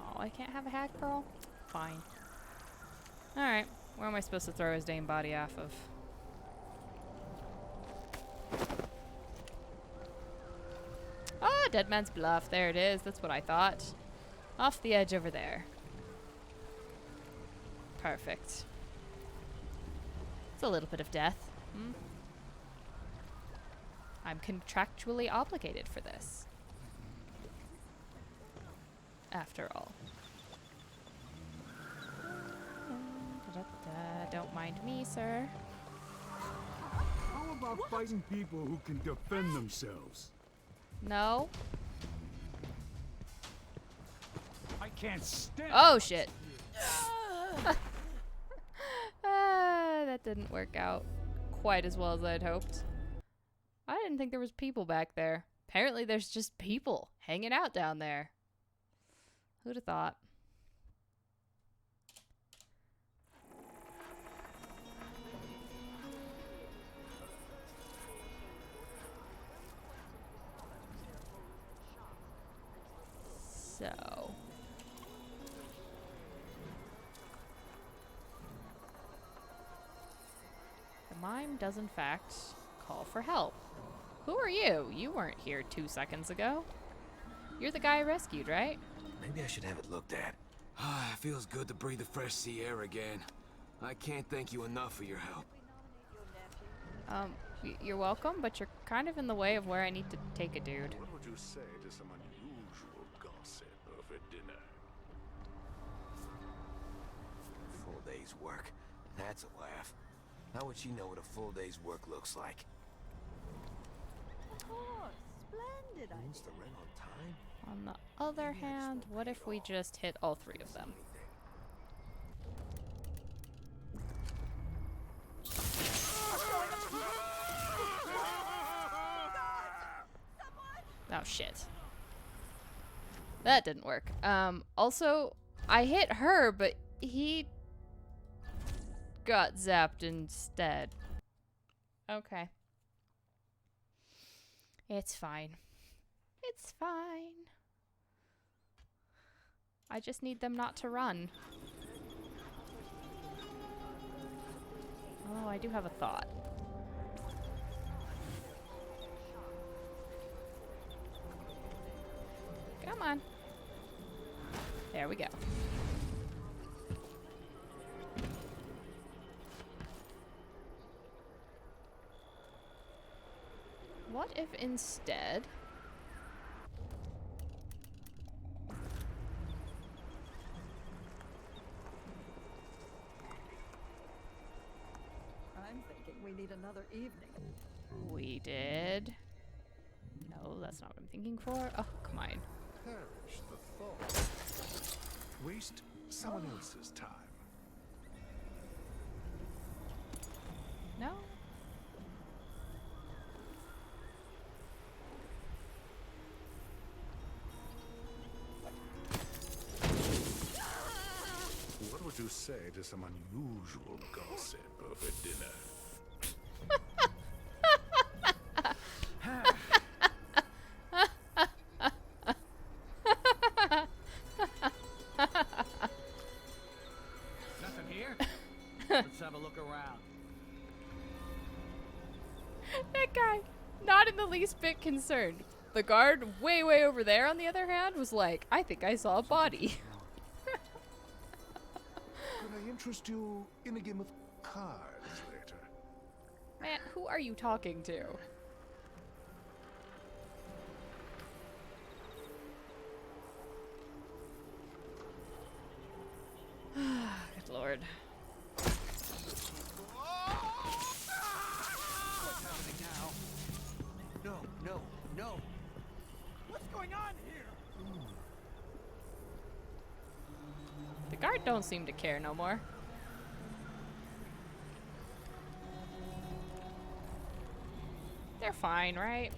Oh, I can't have a hag pearl? Fine. Alright, where am I supposed to throw his dang body off of? Ah, Dead Man's Bluff. There it is. That's what I thought. Off the edge over there. Perfect. It's a little bit of death. Hmm? I'm contractually obligated for this. After all. Don't mind me, sir. How about fighting people who can defend themselves? No. I can't stand. Oh, shit. That didn't work out quite as well as I'd hoped. I didn't think there was people back there. Apparently there's just people hanging out down there. Who'd have thought? mime does in fact call for help. Who are you? You weren't here 2 seconds ago. You're the guy I rescued, right? Maybe I should have it looked at. Ah, feels good to breathe the fresh sea air again. I can't thank you enough for your help. You're welcome, but you're kind of in the way of where I need to take a dude. What would you say to some unusual gossip over dinner? Full day's work. That's a laugh. How would she know what a full day's work looks like? Of course. Splendid idea. Is the rent on time? On the other hand, what if we just hit all 3 of them? Oh shit. That didn't work. Also, I hit her, but he got zapped instead. Okay. It's fine. It's fine. I just need them not to run. Oh, I do have a thought. Come on. There we go. What if instead... I'm thinking we need another evening. We did. No, that's not what I'm thinking for. Oh, come on. Perish the thought. Waste someone else's time. No? What would you say to some unusual gossip over dinner? Nothing here? Let's have a look around. That guy, not in the least bit concerned. The guard way over there, on the other hand, was like, I think I saw a body. Could I interest you in a game of cards later? Man, who are you talking to? Good lord. What's happening now? No. What's going on here? The guard don't seem to care no more. They're fine, right?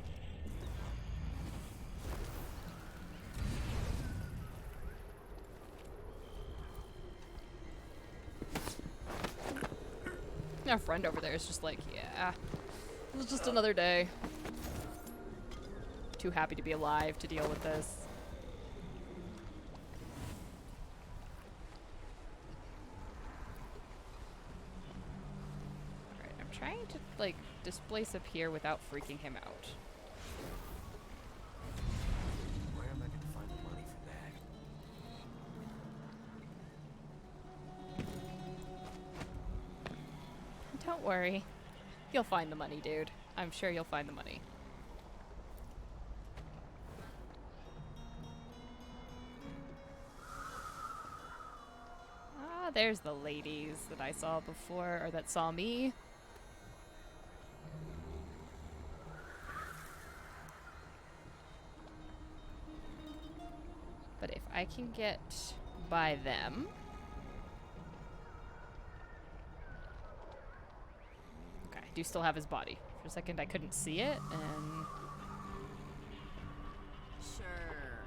Our friend over there is just like, yeah, it was just another day. Too happy to be alive to deal with this. Alright, I'm trying to, like, displace up here without freaking him out. Where am I going to find the money for that? Don't worry. You'll find the money, dude. I'm sure you'll find the money. Ah, there's the ladies that I saw before, or that saw me. But if I can get by them... Okay, I do still have his body. For a second I couldn't see it, and... Sure.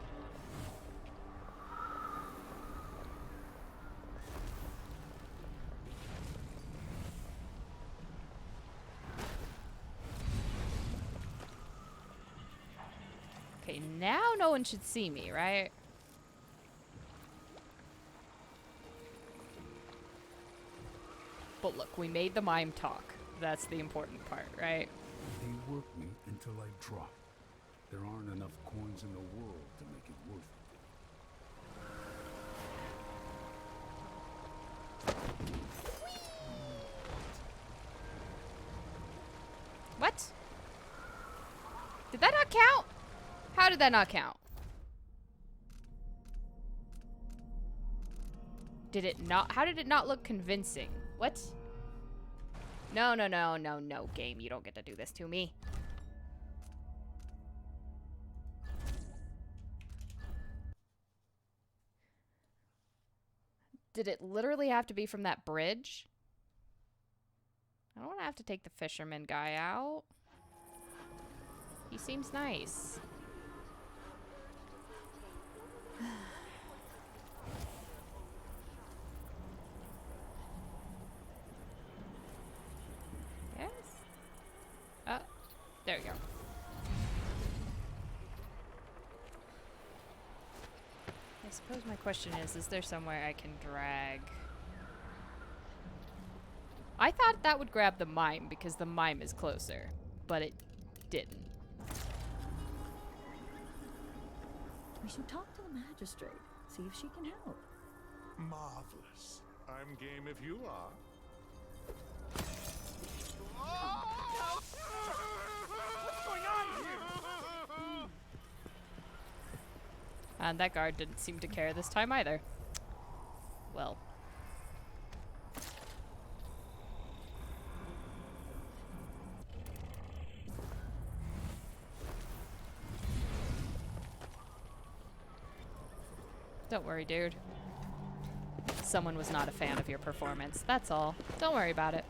Okay, now no one should see me, right? But look, we made the mime talk. That's the important part, right? They work me until I drop. There aren't enough coins in the world to make it worth it. What? Did that not count? How did that not count? Did it not? How did it not look convincing? What? No, no, no, no, no, game. You don't get to do this to me. Did it literally have to be from that bridge? I don't want to have to take the fisherman guy out. He seems nice. Yes? Oh, there we go. I suppose my question is there somewhere I can drag? I thought that would grab the mime because the mime is closer, but it didn't. We should talk to the magistrate, see if she can help. Marvelous. I'm game if you are. What's going on here? And that guard didn't seem to care this time either. Well. Don't worry, dude. Someone was not a fan of your performance. That's all. Don't worry about it.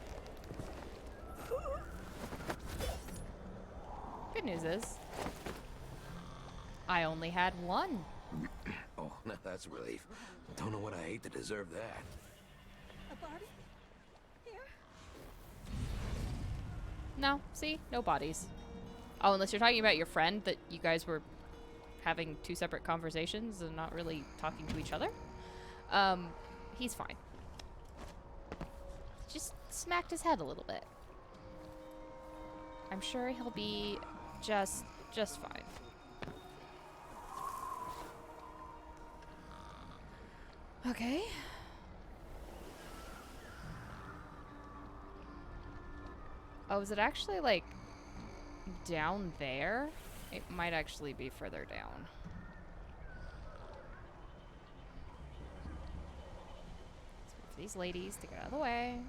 Good news is, I only had one. Oh, now that's a relief. Don't know what I ate to deserve that. A body? Here? No, see? No bodies. Oh, unless you're talking about your friend that you guys were having two separate conversations and not really talking to each other. He's fine. Just smacked his head a little bit. I'm sure he'll be just fine. Okay. Oh, is it actually, like, down there? It might actually be further down. Let's wait for these ladies to get out of the way.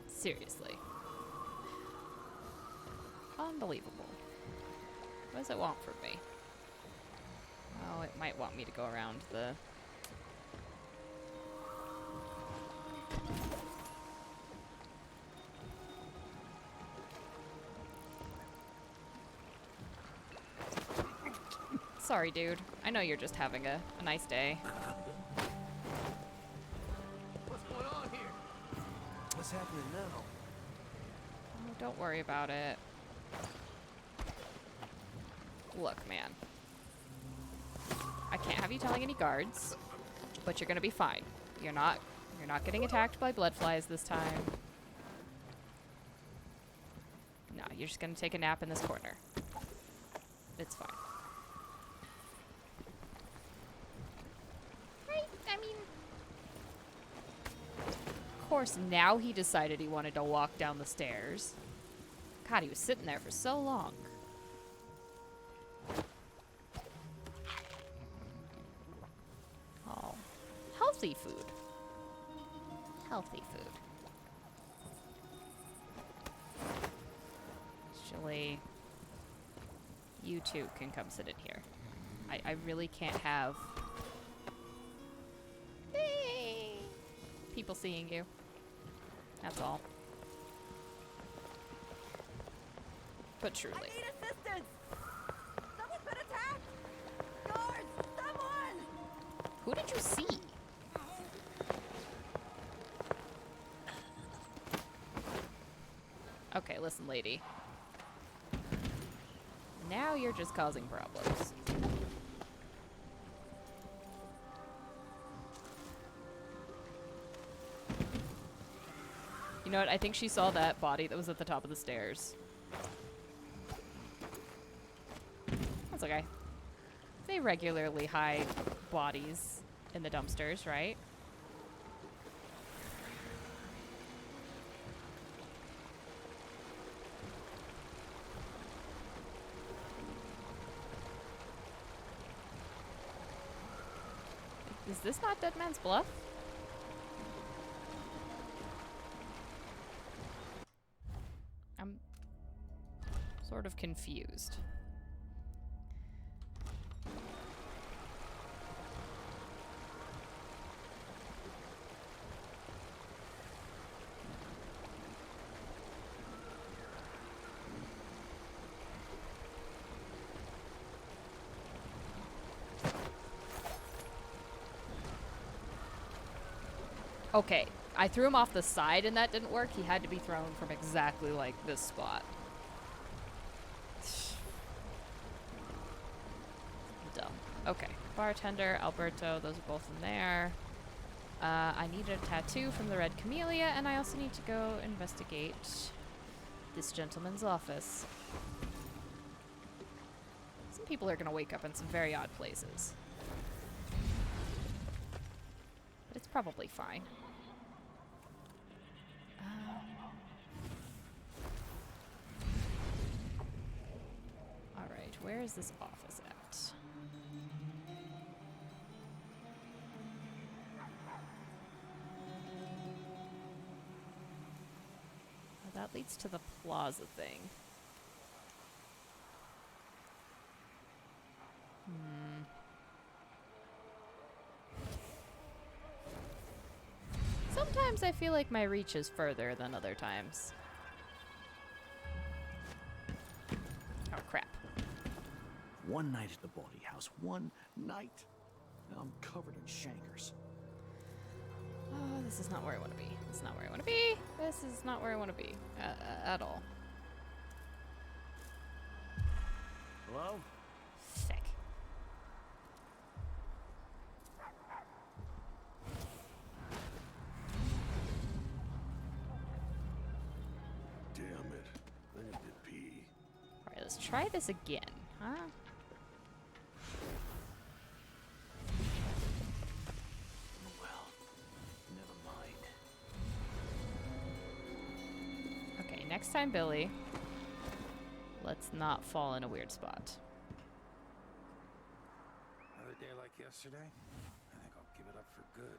Seriously. Unbelievable. What does it want from me? Oh, it might want me to go around the... Sorry, dude. I know you're just having a nice day. What's going on here? What's happening now? Oh, don't worry about it. Look, man. I can't have you telling any guards, but you're gonna be fine. You're not getting attacked by bloodflies this time. No, you're just gonna take a nap in this corner. It's fine. Right? I mean, of course, now he decided he wanted to walk down the stairs. God, he was sitting there for so long. Oh, healthy food. Healthy food. Actually, you two can come sit in here. I really can't have people seeing you. That's all. But truly. I need assistance! Someone's been attacked! Guards! Someone! Who did you see? Okay, listen, lady. Now you're just causing problems. You know what? I think she saw that body that was at the top of the stairs. That's okay. They regularly hide bodies in the dumpsters, right? Is this not Dead Man's Bluff? I'm sort of confused. Okay, I threw him off the side and that didn't work. He had to be thrown from exactly like this spot. Dumb. Okay, bartender, Alberto, those are both in there. I need a tattoo from the Red Camellia, and I also need to go investigate this gentleman's office. Some people are gonna wake up in some very odd places. But it's probably fine. Alright, where is this office at? Oh, that leads to the plaza thing. Sometimes I feel like my reach is further than other times. Oh, crap. One night at the body house. One night. Now I'm covered in shankers. Oh, this is not where I want to be. This is not where I want to be. This is not where I want to be. At all. Hello? Sick. Damn it. I need to pee. Alright, let's try this again, huh? Well, never mind. Okay, next time, Billy. Let's not fall in a weird spot. Another day like yesterday? I think I'll give it up for good.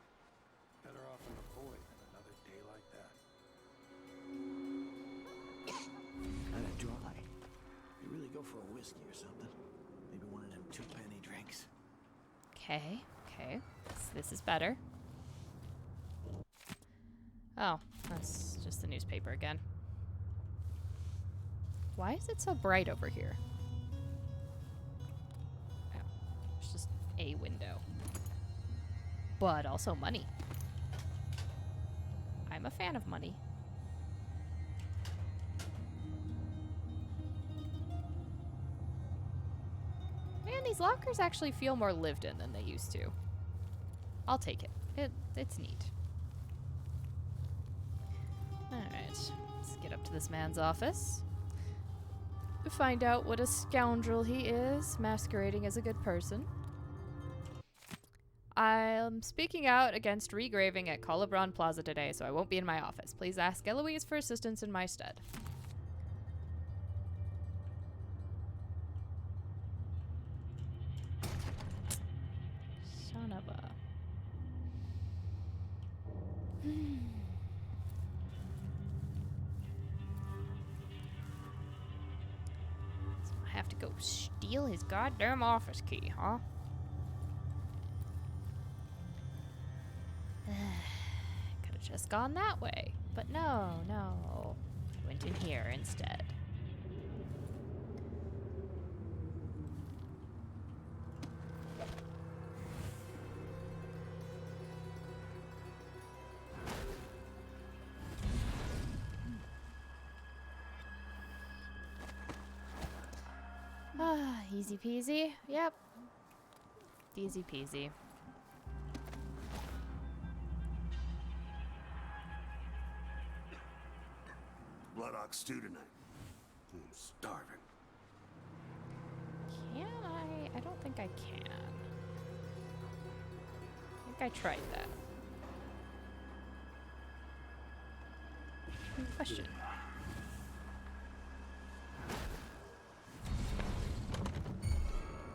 Better off in the void than another day like that. Kinda dry. You really go for a whiskey or something. Maybe one of them 2-penny drinks. Okay, okay. This is better. Oh, that's just the newspaper again. Why is it so bright over here? Oh, it's just a window. But also money. I'm a fan of money. Man, these lockers actually feel more lived in than they used to. I'll take it. It's neat. Alright, let's get up to this man's office. Find out what a scoundrel he is, masquerading as a good person. I'm speaking out against regraving at Colibron Plaza today, so I won't be in my office. Please ask Eloise for assistance in my stead. Son of a... So I have to go steal his goddamn office key, huh? Could have just gone that way. But no. Went in here instead. Easy peasy. Yep. Easy peasy. Blood Ox stew tonight. I'm starving. Can I? I don't think I can. I think I tried that. Question.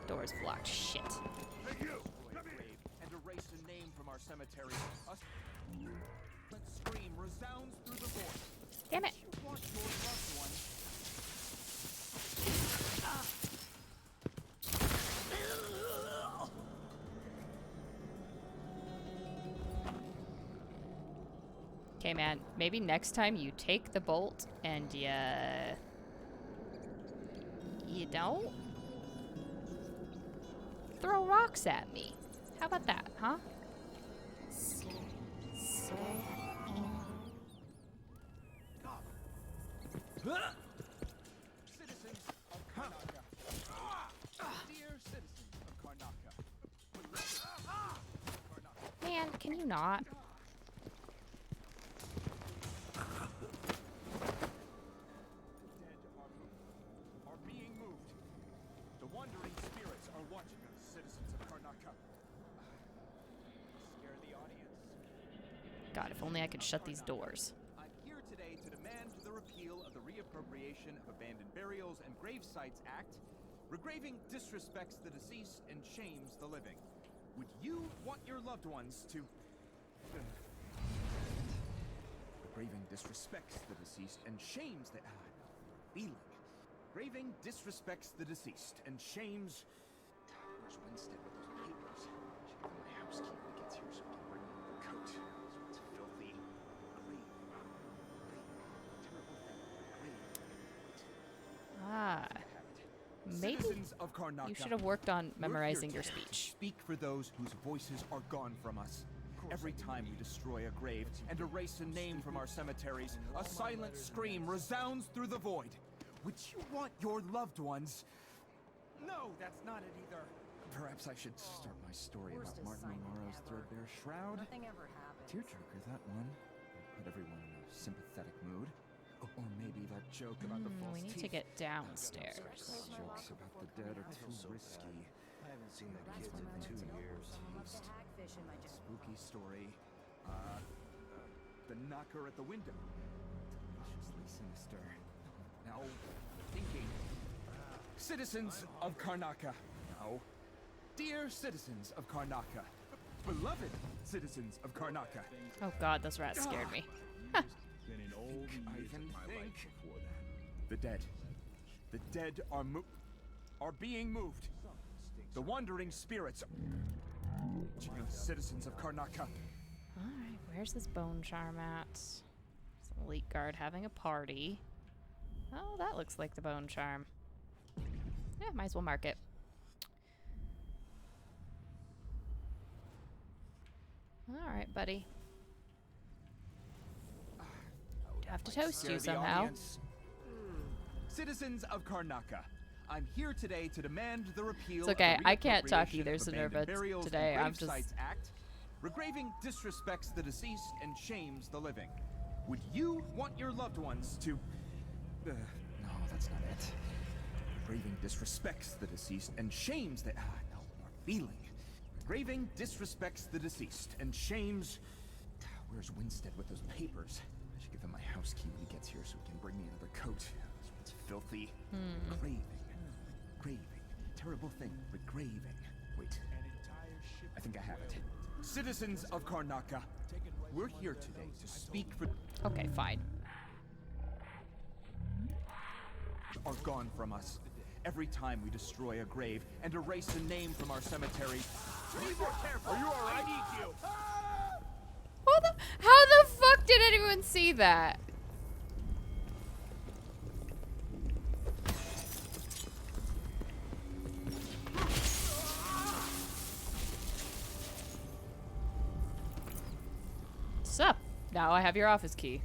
Door's blocked. Shit. Hey, you! Come here! And erase a name from our cemetery. A scream resounds through the void. Damn it. You want your loved one. Okay, man. Maybe next time you take the bolt and you don't throw rocks at me. How about that, huh? Citizens of Karnaka. Dear citizens of Karnaka. Man, can you not? Are being moved. The wandering spirits are watching us, citizens of Karnaka. Scare the audience. God, if only I could shut these doors. I'm here today to demand the repeal of the Reappropriation of Abandoned Burials and Grave Sites Act. Regraving disrespects the deceased and shames the living. Would you want your loved ones to... Regraving disrespects the deceased and shames the... feeling. Graving disrespects the deceased and shames... Where's Winstead with those papers? Should give him my house key when he gets here so he can bring me the coat. This one's filthy. Grave. Terrible thing. Grave. Ah. Maybe Citizens of Karnaka, you should have worked on memorizing your we're here to speech. Speak for those whose voices are gone from us. Every time we destroy a grave and erase a name from our cemeteries, a silent scream resounds through the void. Would you want your loved ones? No, that's not it either. Perhaps I should start my story about Martin O'Mara's threadbare shroud. Nothing ever happened. Tearjerker, that one. Put everyone in a sympathetic mood. Or maybe that joke about the false We need teeth. to get downstairs. Jokes about the dead are too risky. I haven't seen the kids in 2 years. Spooky story. The knocker at the window. Deliciously sinister. Now, thinking. Citizens of Karnaka. Now, dear citizens of Karnaka. Beloved citizens of Karnaka. Oh god, those rats scared me. The dead. The dead are being moved. The wandering spirits. Citizens of Karnaka. Alright, where's this bone charm at? Some elite guard having a party. Oh, that looks like the bone charm. Yeah, might as well mark it. Alright, buddy. Have to toast you somehow. Citizens of Karnaka, I'm here today to demand the repeal. It's okay. Of the I can't talk either, Reappropriation of Abandoned Sinerva, Burials today. and I'm Grave just... Sites Act. Regraving disrespects the deceased and shames the living. Would you want your loved ones to... no, that's not it. Regraving disrespects the deceased and shames the... no, more feeling. Regraving disrespects the deceased and shames... Where's Winstead with those papers? I should give him my house key when he gets here so he can bring me another coat. This one's filthy. Graving. Graving. Terrible thing. Regraving. Wait. I think I have it. Citizens of Karnaka, we're here today to speak for... Okay, fine. ...are gone from us. Every time we destroy a grave and erase a name from our cemetery... Be more careful! Are you alright? I need you! How the fuck did anyone see that? Sup? Now I have your office key.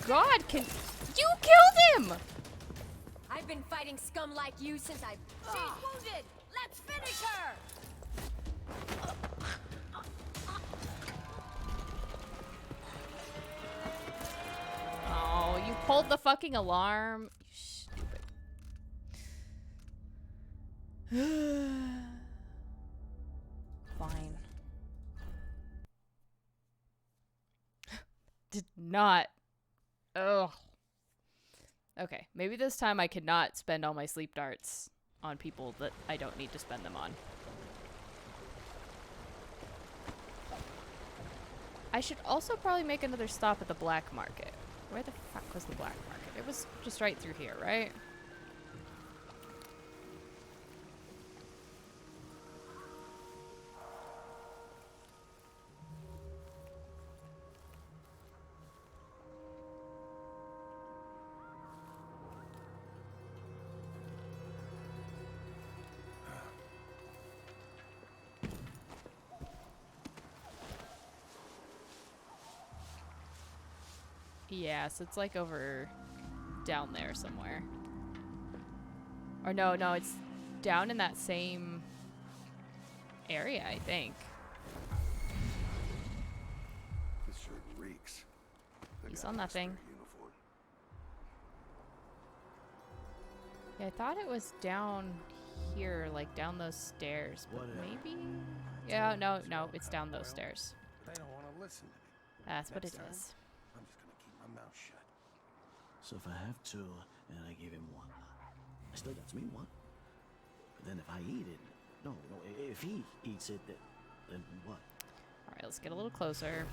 god, can you killed him? I've been fighting scum like you since I. She's wounded. Let's finish her. Oh, you pulled the fucking alarm. You stupid. Fine. Did not. Ugh. Okay, maybe this time I cannot spend all my sleep darts on people that I don't need to spend them on. I should also probably make another stop at the black market. Where the fuck was the black market? It was just right through here, right? Yeah, so it's like over down there somewhere. Or no, it's down in that same area, I think. This sure reeks. You saw nothing. Yeah, I thought it was down here, like down those stairs, but maybe? Yeah, no, it's down those stairs. They don't want to listen to me. That's what it Next time, is. I'm just gonna keep my mouth shut. So if I have two and I give him one, still that's me one. But then if I eat it, no, if he eats it, then what? All right, let's get a little closer.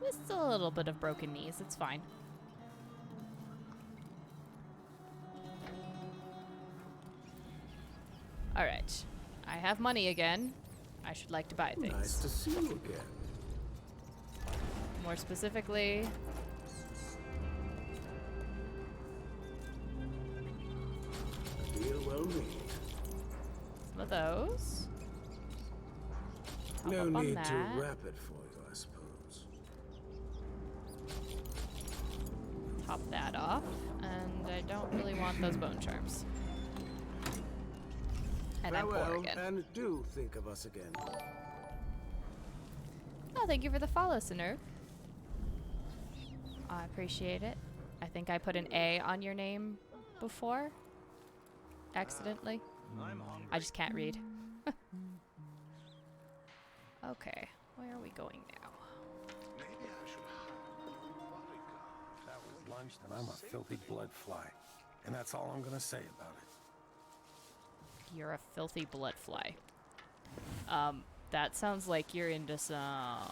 Just a little bit of broken knees, it's fine. Alright. I have money again. I should like to buy things. Nice to see you again. More specifically... Deal well made. some of those. No Up on need that. to wrap it for you, I suppose. Top that off. And I don't really want those bone charms. And I'm poor Farewell, again. and do think of us again. Oh, thank you for the follow, Sinur. I appreciate it. I think I put an A on your name before. Accidentally. I just can't read. Okay, where are we going now? That was lunchtime. I'm a filthy blood fly. And that's all I'm gonna say about it. You're a filthy blood fly. That sounds like you're into some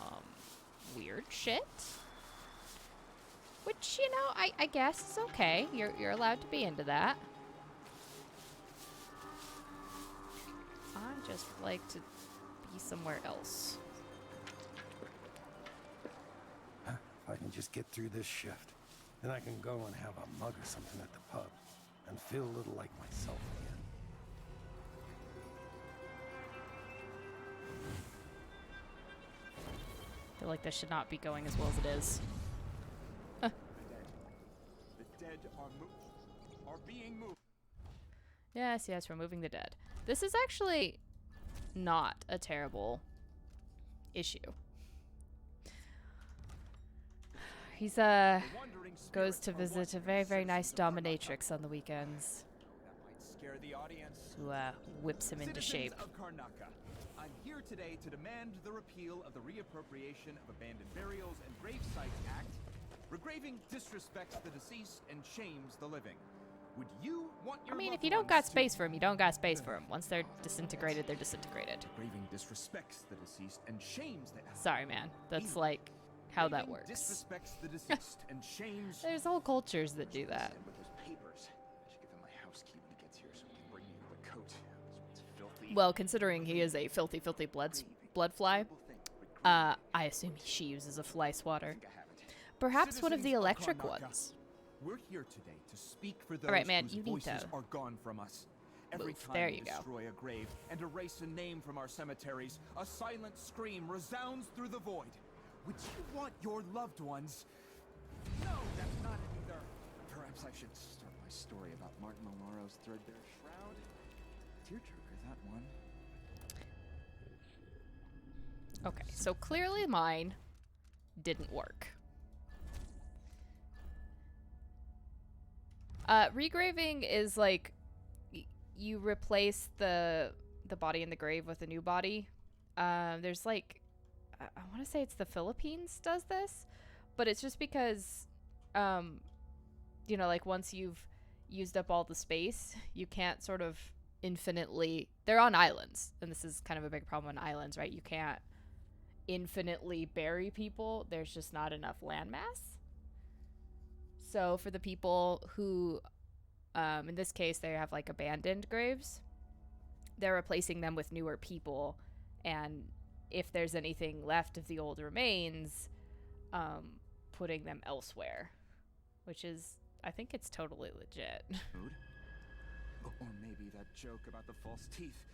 weird shit. Which, you know, I guess is okay. You're allowed to be into that. I just like to be somewhere else. If I can just get through this shift, then I can go and have a mug or something at the pub and feel a little like myself again. I feel like this should not be going as well as it is. The dead are being moved. Yes, removing the dead. This is actually not a terrible issue. He's goes to visit a very, very nice dominatrix on the weekends. That might scare the audience. Who whips him into shape. Citizens of Karnaca, I'm here today to demand the repeal of the Reappropriation of Abandoned Burials and Grave Sites Act. Regraving disrespects the deceased and shames the living. Would you want your I mean, loved if you don't ones got to- space for him, you don't got space for him. Once they're disintegrated, they're disintegrated. Regraving disrespects the deceased and shames the Sorry, man. That's like how that Regraving works. disrespects the deceased and shames. There's whole cultures that do that. With those papers, I should give him my house key when he gets here so he can bring me the coat. This one's filthy. Well, considering he is a filthy, filthy blood fly, I assume she uses a fly swatter. Perhaps one of the electric ones. We're here today to speak for those All right, man, whose you need voices to are gone from us. Every move. time There we you go. destroy a grave and erase a name from our cemeteries, a silent scream resounds through the void. Would you want your loved ones? No, that's not it either. Perhaps I should start my story about Martin Malaro's threadbare shroud. Tearjerker, that one. Okay, so clearly mine didn't work. Regraving is like you replace the body in the grave with a new body. There's like I want to say it's the Philippines does this, but it's just because you know, like once you've used up all the space, you can't sort of infinitely. They're on islands, and this is kind of a big problem on islands, right? You can't infinitely bury people. There's just not enough landmass. So for the people who in this case they have like abandoned graves, they're replacing them with newer people, and if there's anything left of the old remains, putting them elsewhere, which is, I think it's totally legit. Or maybe that joke about the false teeth.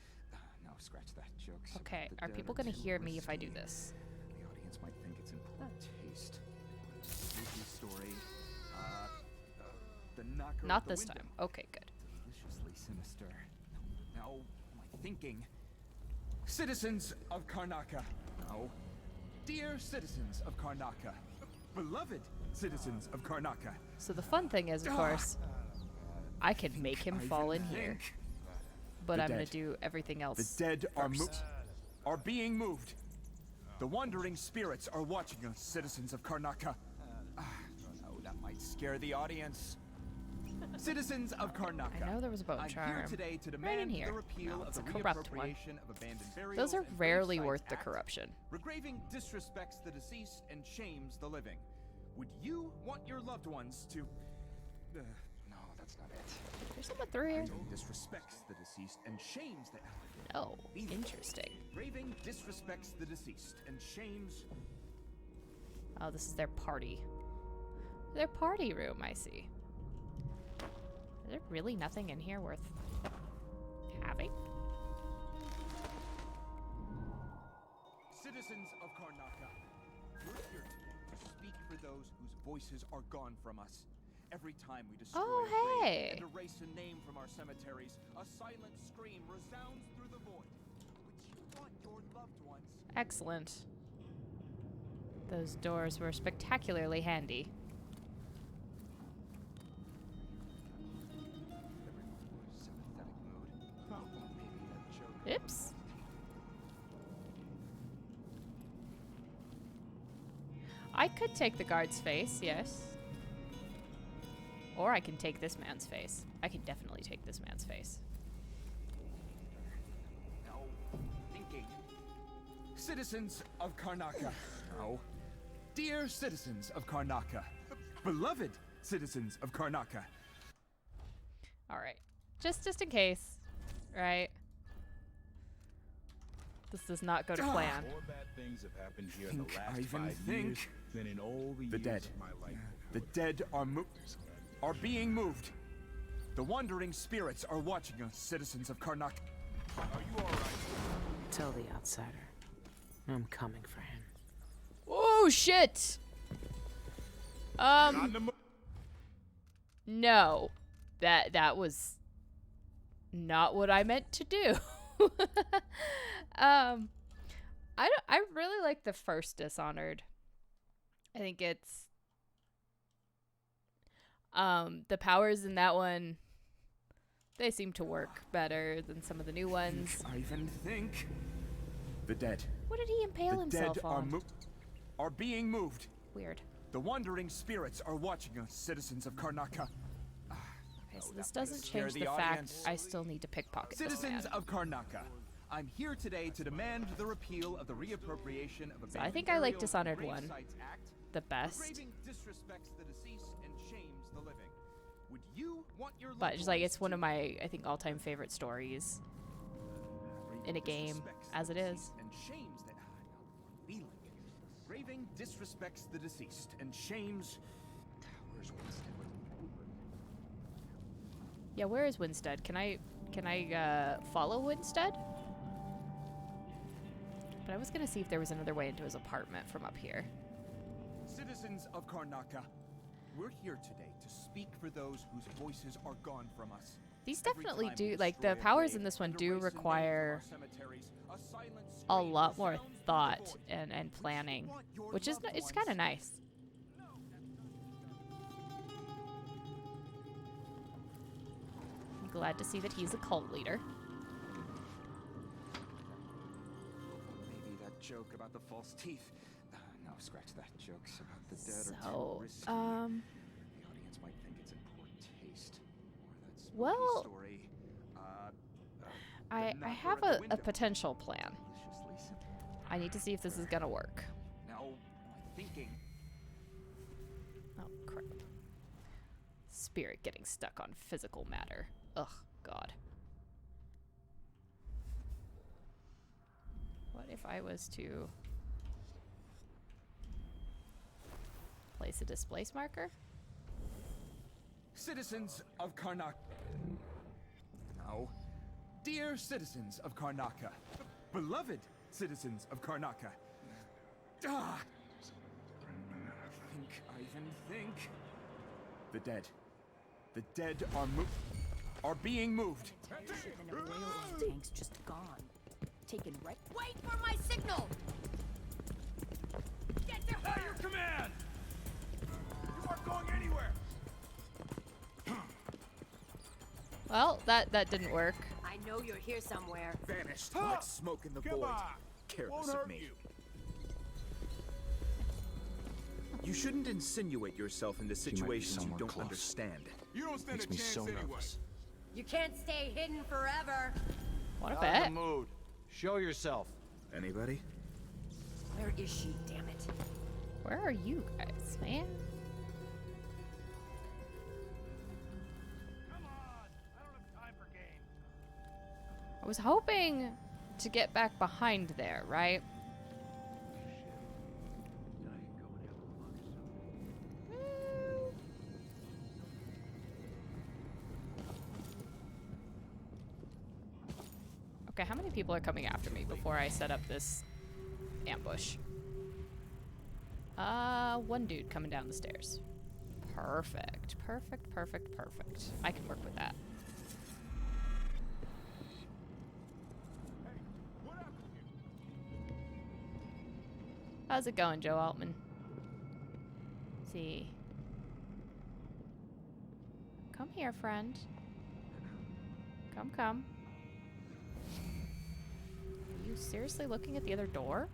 No, scratch that joke. Okay, are people gonna hear me if I do this? The audience might think it's in poor taste. Spooky story. The knocker. Not this time. Okay, good. Deliciously sinister. Now, am I thinking? Citizens of Karnaca. No. Dear citizens of Karnaca. Beloved citizens of Karnaca. So the fun thing is, of course, I could make him fall in here, but I'm gonna do everything else. The dead first. are being moved. The wandering spirits are watching us, citizens of Karnaca. No, that might scare the audience. Citizens of Karnaca. I know there was a bone I'm charm. here today to Right demand in here. the repeal No, of it's the a corrupt one. reappropriation of abandoned burials. Those are and rarely Gravesites worth the Act. corruption. Regraving disrespects the deceased and shames the living. Would you want your loved ones to? No, that's not it. There's someone through here. Raving disrespects the deceased and shames the. Oh, interesting. Raving disrespects the deceased and shames. Oh, this is their party. Their party room, I see. Is there really nothing in here worth having? Citizens of Karnaca, we're here today to speak for those whose voices are gone from us. Every time we destroy a grave and erase a name from our cemeteries, a silent scream resounds through the void. Would you want your loved ones? Excellent. Those doors were spectacularly handy. Oops. I could take the guard's face, yes. Or I can take this man's face. I can definitely take this man's face. No, thinking. Citizens of Karnaca. No. Dear citizens of Karnaca. Beloved citizens of Karnaca. Alright. Just in case. Right? This does not go to plan. More bad things have happened here in the last 5 years than in all the The years dead. of my life. The dead are being moved. The wandering spirits are watching us, citizens of Karnak. Are you alright? Tell the outsider. I'm coming for him. Oh shit! No. That was not what I meant to do. I really like the first Dishonored. I think it's the powers in that one, they seem to work better than some of the new ones. I even think the dead. What did he impale himself dead on? Are being moved. Weird. The wandering spirits are watching us, citizens of Karnaca. Okay, so this doesn't change the fact I still need to pickpocket this Citizens man. of Karnaca, I'm here today to demand the repeal of the reappropriation of So I think I like Dishonored 1 Act. the best. Raving disrespects the deceased and shames the living. Would you want your But loved just like ones it's one of my, I think, all-time favorite stories in a game, as it is. and shames the feeling. Raving disrespects the deceased and shames. Where's Winston? Yeah, where is Winstead? Can I follow Winstead? But I was gonna see if there was another way into his apartment from up here. Citizens of Karnaca, we're here today to speak for those whose voices are gone from us. These definitely do, like, the powers in this one do require a lot more thought and planning, which is, it's kind of nice. I'm glad to see that he's a cult leader. Maybe that joke about the false teeth. No, scratch that. Jokes about the dead are too So, risky. The audience might think it's in poor taste. Or that spooky well, story. I have a potential plan. I need to see if this is gonna work. Now, my thinking. Oh, crap. Spirit getting stuck on physical matter. Ugh, God. What if I was to place a displace marker? Citizens of Karnaca. No. Dear citizens of Karnaca. Beloved citizens of Karnaca. Ah! Think. The dead. The dead are being moved. And a railroad tank's just gone. Taken right. Wait for my signal! Get to her! At your command! You aren't going anywhere! Well, that didn't work. I know you're here somewhere. Vanished like smoke in the void. Careless of me. You shouldn't insinuate yourself into situations you don't understand. You don't stand Makes a me chance so anyway. nervous. You can't stay hidden forever. What a Not in bet. the mood. Show yourself. Anybody? Where is she, damn it? Where are you guys, man? Come on! I don't have time for games. I was hoping to get back behind there, right? Okay, how many people are coming after me before I set up this ambush? One dude coming down the stairs. Perfect. I can work with that. How's it going, Joe Altman? See. Come here, friend. Come. Are you seriously looking at the other door?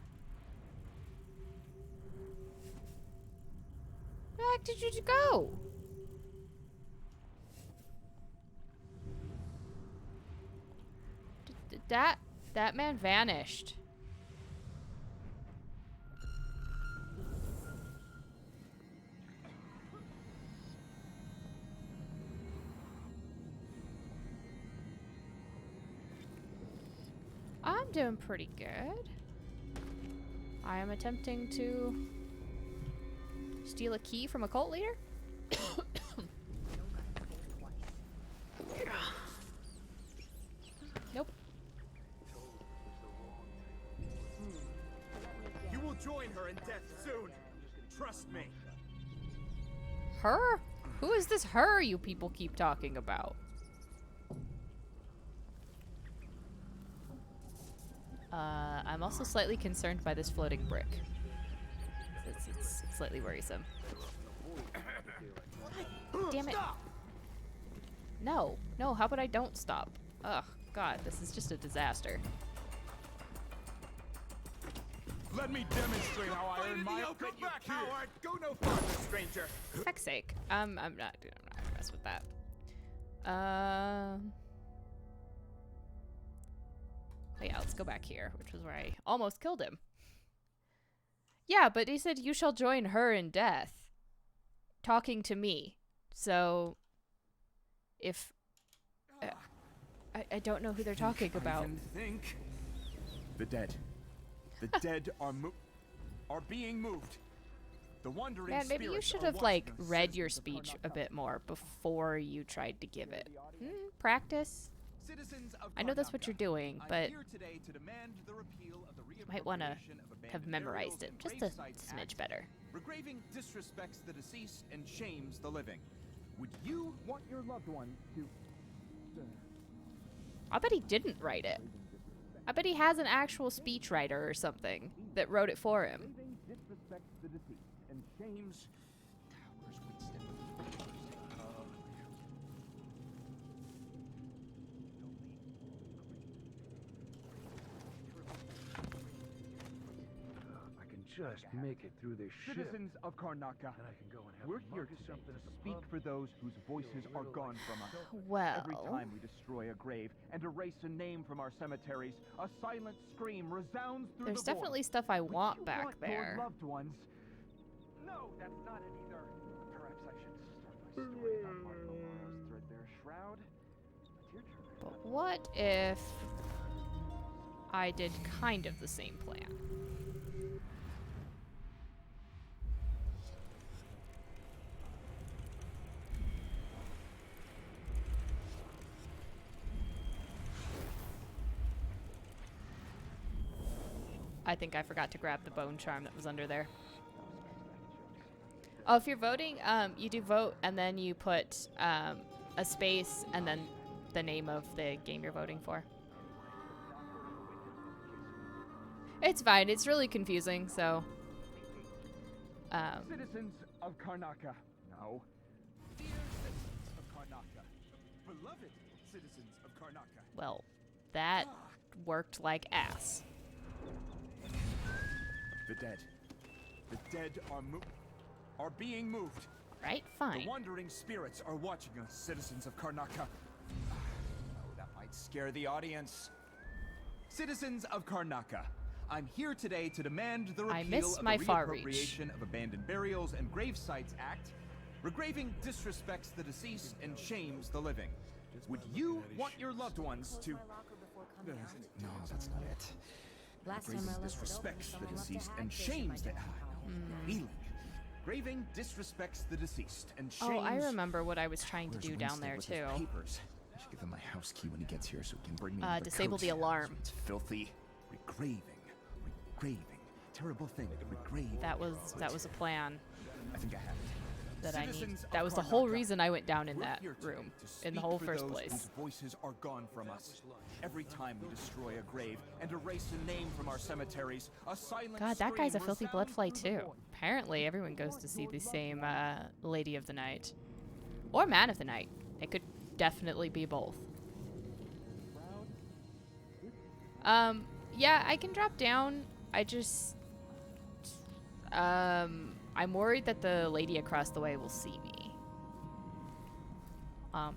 Where the heck did you go? That man vanished. I'm doing pretty good. I am attempting to steal a key from a cult leader. Nope. You will join her in death soon. Trust me. Her? Who is this her you people keep talking about? I'm also slightly concerned by this floating brick. It's slightly worrisome. Damn it. No, how about I don't stop? Ugh, God, this is just a disaster. Let me demonstrate how I earn my open back, Howard. Go no farther, stranger. For heck's sake, I'm not gonna mess with that. Oh yeah, let's go back here, which was where I almost killed him. Yeah, but he said, you shall join her in death. Talking to me. So, if... I don't know who they're talking about. Think. The dead. The dead are being moved. The wandering Man, maybe you spirits should are have, watching like, us, read your citizens of speech a Karnaka. bit more before you tried to give it. Practice. Citizens of I know that's what you're doing, I'm but here today to demand the repeal of the you might want to reappropriation of have abandoned memorized burials it and just a grave sites smidge Act. better. Regraving disrespects the deceased and shames the living. Would you want your loved ones to... I bet he didn't write it. I bet he has an actual speechwriter or something that wrote it for him. Regraving disrespects the deceased and shames... Where's Winston? I can just make it through this shit. Citizens of Karnaka, And I can go and have we're a here mug or today something to at the speak pub. for those whose voices are gone from us. Well, Every time we destroy a grave and erase a name from our cemeteries, a silent scream resounds through there's the void. definitely stuff I Would want you back want there. Your loved ones. No, that's not it either. Perhaps I should start my story about Martha Laura's threadbare shroud. A tearjerker. But what if I did kind of the same plan? I think I forgot to grab the bone charm that was under there. Oh, if you're voting, you do vote, and then you put a space, and then the name of the game you're voting for. It's fine. It's really confusing, so... Citizens of Karnaka. No. Dear citizens of Karnaka. Beloved citizens of Karnaka. Well, that worked like ass. The dead. The dead are being moved. Right? Fine. The wandering spirits are watching us, citizens of Karnaka. No, that might scare the audience. Citizens of Karnaka, I'm here today to demand the repeal missed of my the far reach. Reappropriation of Abandoned Burials and Grave Sites Act. Regraving disrespects the deceased and shames the living. Would you want your loved ones to... No, that's not it. Last time Graving I looked it disrespects over, the someone left a deceased and hagfish in my shames the... dinner Feeling. Graving disrespects the deceased and shames... Oh, I remember what I was trying to Where's do down Winston there, with his too. papers? I should give him my house key when he gets here so he can bring me into the Disable coat. the alarm. It's filthy. Regraving. Terrible thing. Regraving. That was a plan I think I have it. that I need. Citizens That of was the whole Karnaka, reason I went down in we're that here today room to in the speak whole for first those place. whose voices are gone from us. Every time we destroy a grave and erase a name from our cemeteries, a silent God, that guy's a scream filthy resounds bloodfly through the too. void. Apparently, everyone goes to see the same Lady of the Night. Or Man of the Night. It could definitely be both. Yeah, I can drop down. I just... I'm worried that the lady across the way will see me.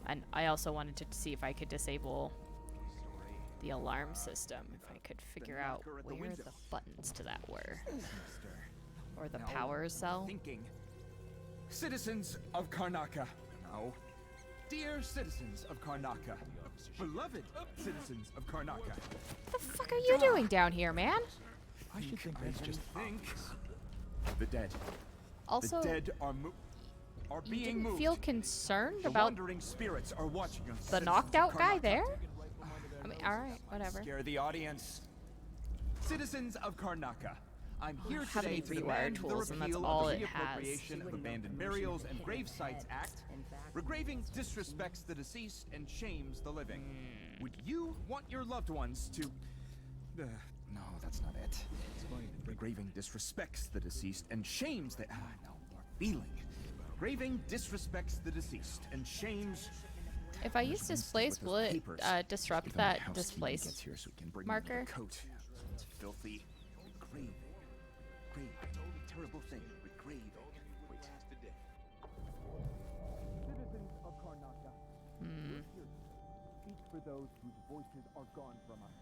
And I also wanted to see if I could disable the alarm system. If I could figure out where the buttons to that were. Or the No, power cell. Thinking. Citizens of Karnaka. No. Dear citizens of Karnaka. Beloved citizens of Karnaka. What the fuck are you doing down here, man? I should think that's just the dead. Also, the dead are you being didn't moved. feel concerned The about wandering spirits are watching us. the citizens knocked of out guy Karnaka. there? I mean, alright, whatever. Scare the audience. Citizens of Karnaka. I'm here have today any to rewire demand the tools, and that's repeal all of the it has. Reappropriation of Abandoned Burials and Grave Sites Act. Regraving disrespects the deceased and shames the living. Would you want your loved ones to... no, that's not it. Regraving disrespects the deceased and shames the... no, more feeling. Regraving disrespects the deceased and shames... If I use displace, will it disrupt that displace marker? It's filthy. Regraving. Terrible thing. Regraving. Wait. Citizens of Karnaka. Speak for those whose voices are gone from us.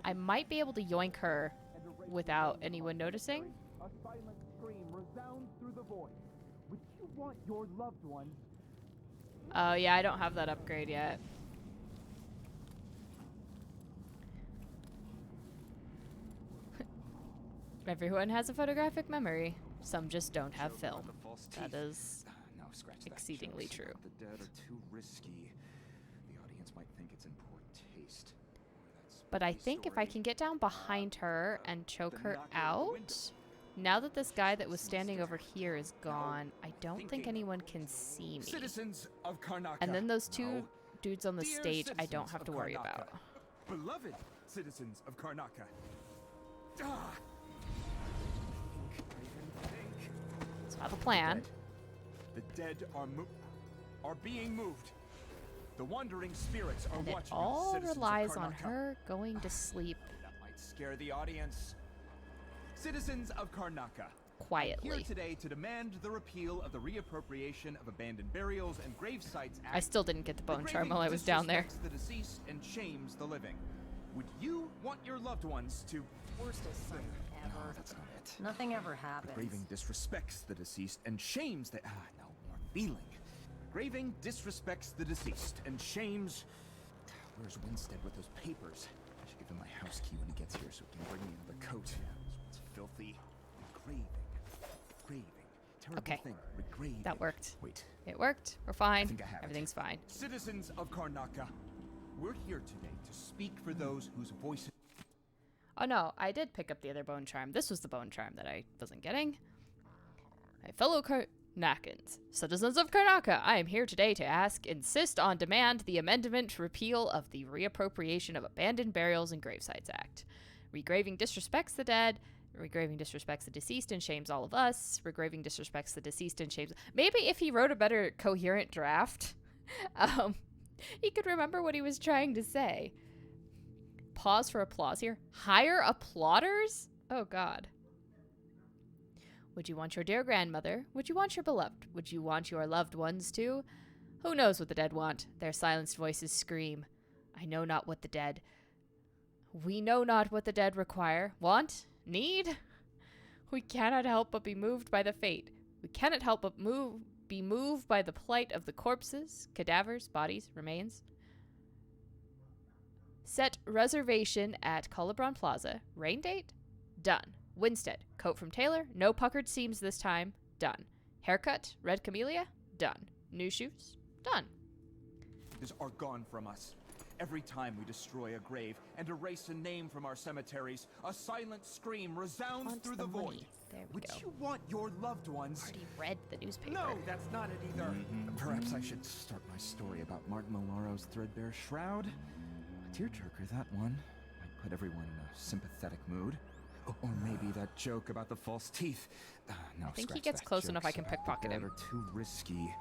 I might be able to yoink her without anyone noticing. A silent scream resounds through the void. Would you want your loved ones? Oh yeah, I don't have that upgrade yet. Everyone has a photographic memory. Some just don't have Joke film. about the false That teeth. is No, scratch that. exceedingly Jokes true. about the dead are too risky. The audience might think it's in poor taste. But I think if I can get down behind her and choke her out, now that this guy that was standing over here is gone, I don't think anyone can see me. Citizens of Karnaka. And then those two No. dudes on the Dear stage I don't citizens have to of worry Karnaka. about. Beloved citizens of Karnaka. Ah. So I have a plan. The dead are being moved. The wandering spirits are And it watching us, all citizens of relies on Karnaka. her going to sleep That might scare the audience. Citizens of Karnaka. quietly. Here today to demand the repeal of the reappropriation of abandoned burials and grave sites act. I still didn't get the bone charm Regraving while I was down there. disrespects the deceased and shames the living. Would you want your loved ones to? Worst assignment ever. No, that's not it. Nothing ever happens. Regraving disrespects the deceased and shames the no more feeling. Regraving disrespects the deceased and shames. Where's Winstead with those papers? I should give him my house key when he gets here so he can bring me another coat. This one's filthy. Regraving. Terrible Okay. thing. Regraving. That worked. Wait. It worked. We're fine. think I have it. Everything's fine. Citizens of Karnaka, we're here today to speak for those whose voices. Oh no, I did pick up the other bone charm. This was the bone charm that I wasn't getting. My fellow Karnakans, citizens of Karnaka, I am here today to insist on demand the amendment to repeal of the Reappropriation of Abandoned Burials and Gravesites Act. Regraving disrespects the dead. Regraving disrespects the deceased and shames all of us. Regraving disrespects the deceased and shames. Maybe if he wrote a better coherent draft, he could remember what he was trying to say. Pause for applause here. Hire applauders? Oh, God. Would you want your dear grandmother? Would you want your beloved? Would you want your loved ones too? Who knows what the dead want? Their silenced voices scream. I know not what the dead. We know not what the dead require, want, need. We cannot help but be moved by the fate. We cannot help but be moved by the plight of the corpses, cadavers, bodies, remains. Set reservation at Colibron Plaza. Rain date? Done. Winstead. Coat from tailor. No puckered seams this time. Done. Haircut. Red camellia? Done. New shoes? Done. Are gone from us. Every time we destroy a grave and erase a name from our cemeteries, a silent scream resounds through the void. There we Would go. you want your loved ones? Already read the newspaper. No, that's not it either. Perhaps I should start my story about Martin Malaro's threadbare shroud. A tearjerker, that one. Might put everyone in a sympathetic mood. Or maybe that joke about the false teeth. No, I think he scratch gets that. close enough I Jokes can about pickpocket the him. dead are too risky.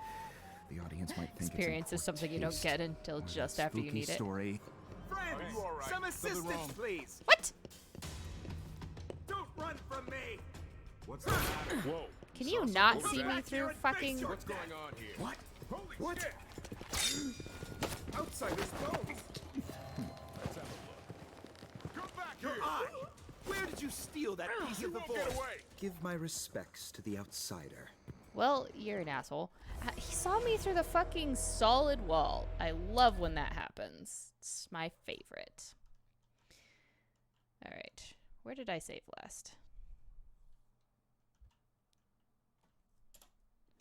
The audience might think Experience it's is something you don't get until just after you need it. Story. Friends, some assistance, please. What? Don't run from me. What's the matter? Whoa. Can you not see me through fucking... What's going on here? What? Holy what? Outsiders bones. Let's have a look. Come back here. Eye! Where did you steal that piece of the won't get voice? away. Give my respects to the outsider. Well, you're an asshole. He saw me through the fucking solid wall. I love when that happens. It's my favorite. Alright. Where did I save last?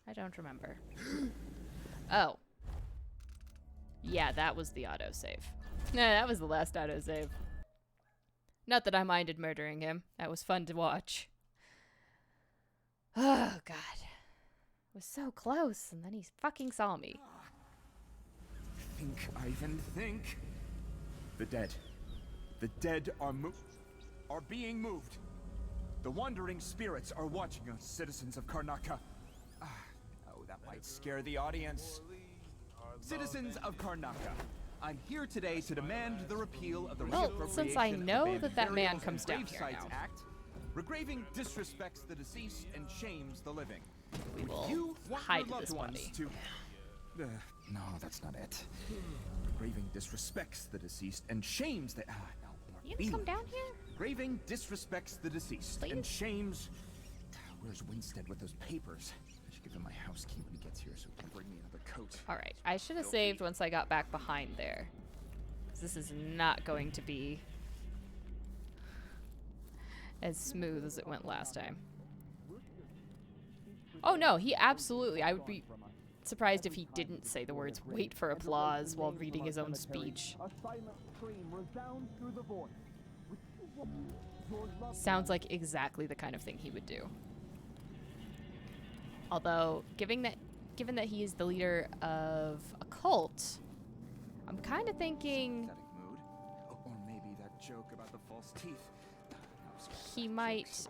I don't remember. Oh. Yeah, that was the autosave. Nah, that was the last autosave. Not that I minded murdering him. That was fun to watch. Oh, God. It was so close, and then he fucking saw me. Think, Ivan, think. The dead. The dead are being moved. The wandering spirits are watching us, citizens of Karnaka. Oh, that might scare the audience. Citizens of Karnaka, I'm here today to demand the repeal of the Well, reappropriation since I know of that that man Burials comes and down Grave here Sites now. Act. Regraving disrespects the deceased and shames the living. We Would will you want hide your this loved ones body. to... no, that's not it. Regraving disrespects the deceased and shames the... no more You can feeling. come down here? Regraving disrespects the deceased and Please? shames... Where's Winstead with those papers? I should give him my house key when he gets here so he can bring me another coat. Alright, I should have saved once I got back behind there. 'Cause this is not going to be as smooth as it went last time. Oh no, he absolutely. I would be surprised if he didn't say the words "wait for applause" while reading his own speech. A silent scream resounds through the void. Sounds like exactly the kind of thing he would do. Although, given that he is the leader of a cult, I'm kind of thinking Or maybe that joke about the false teeth. he might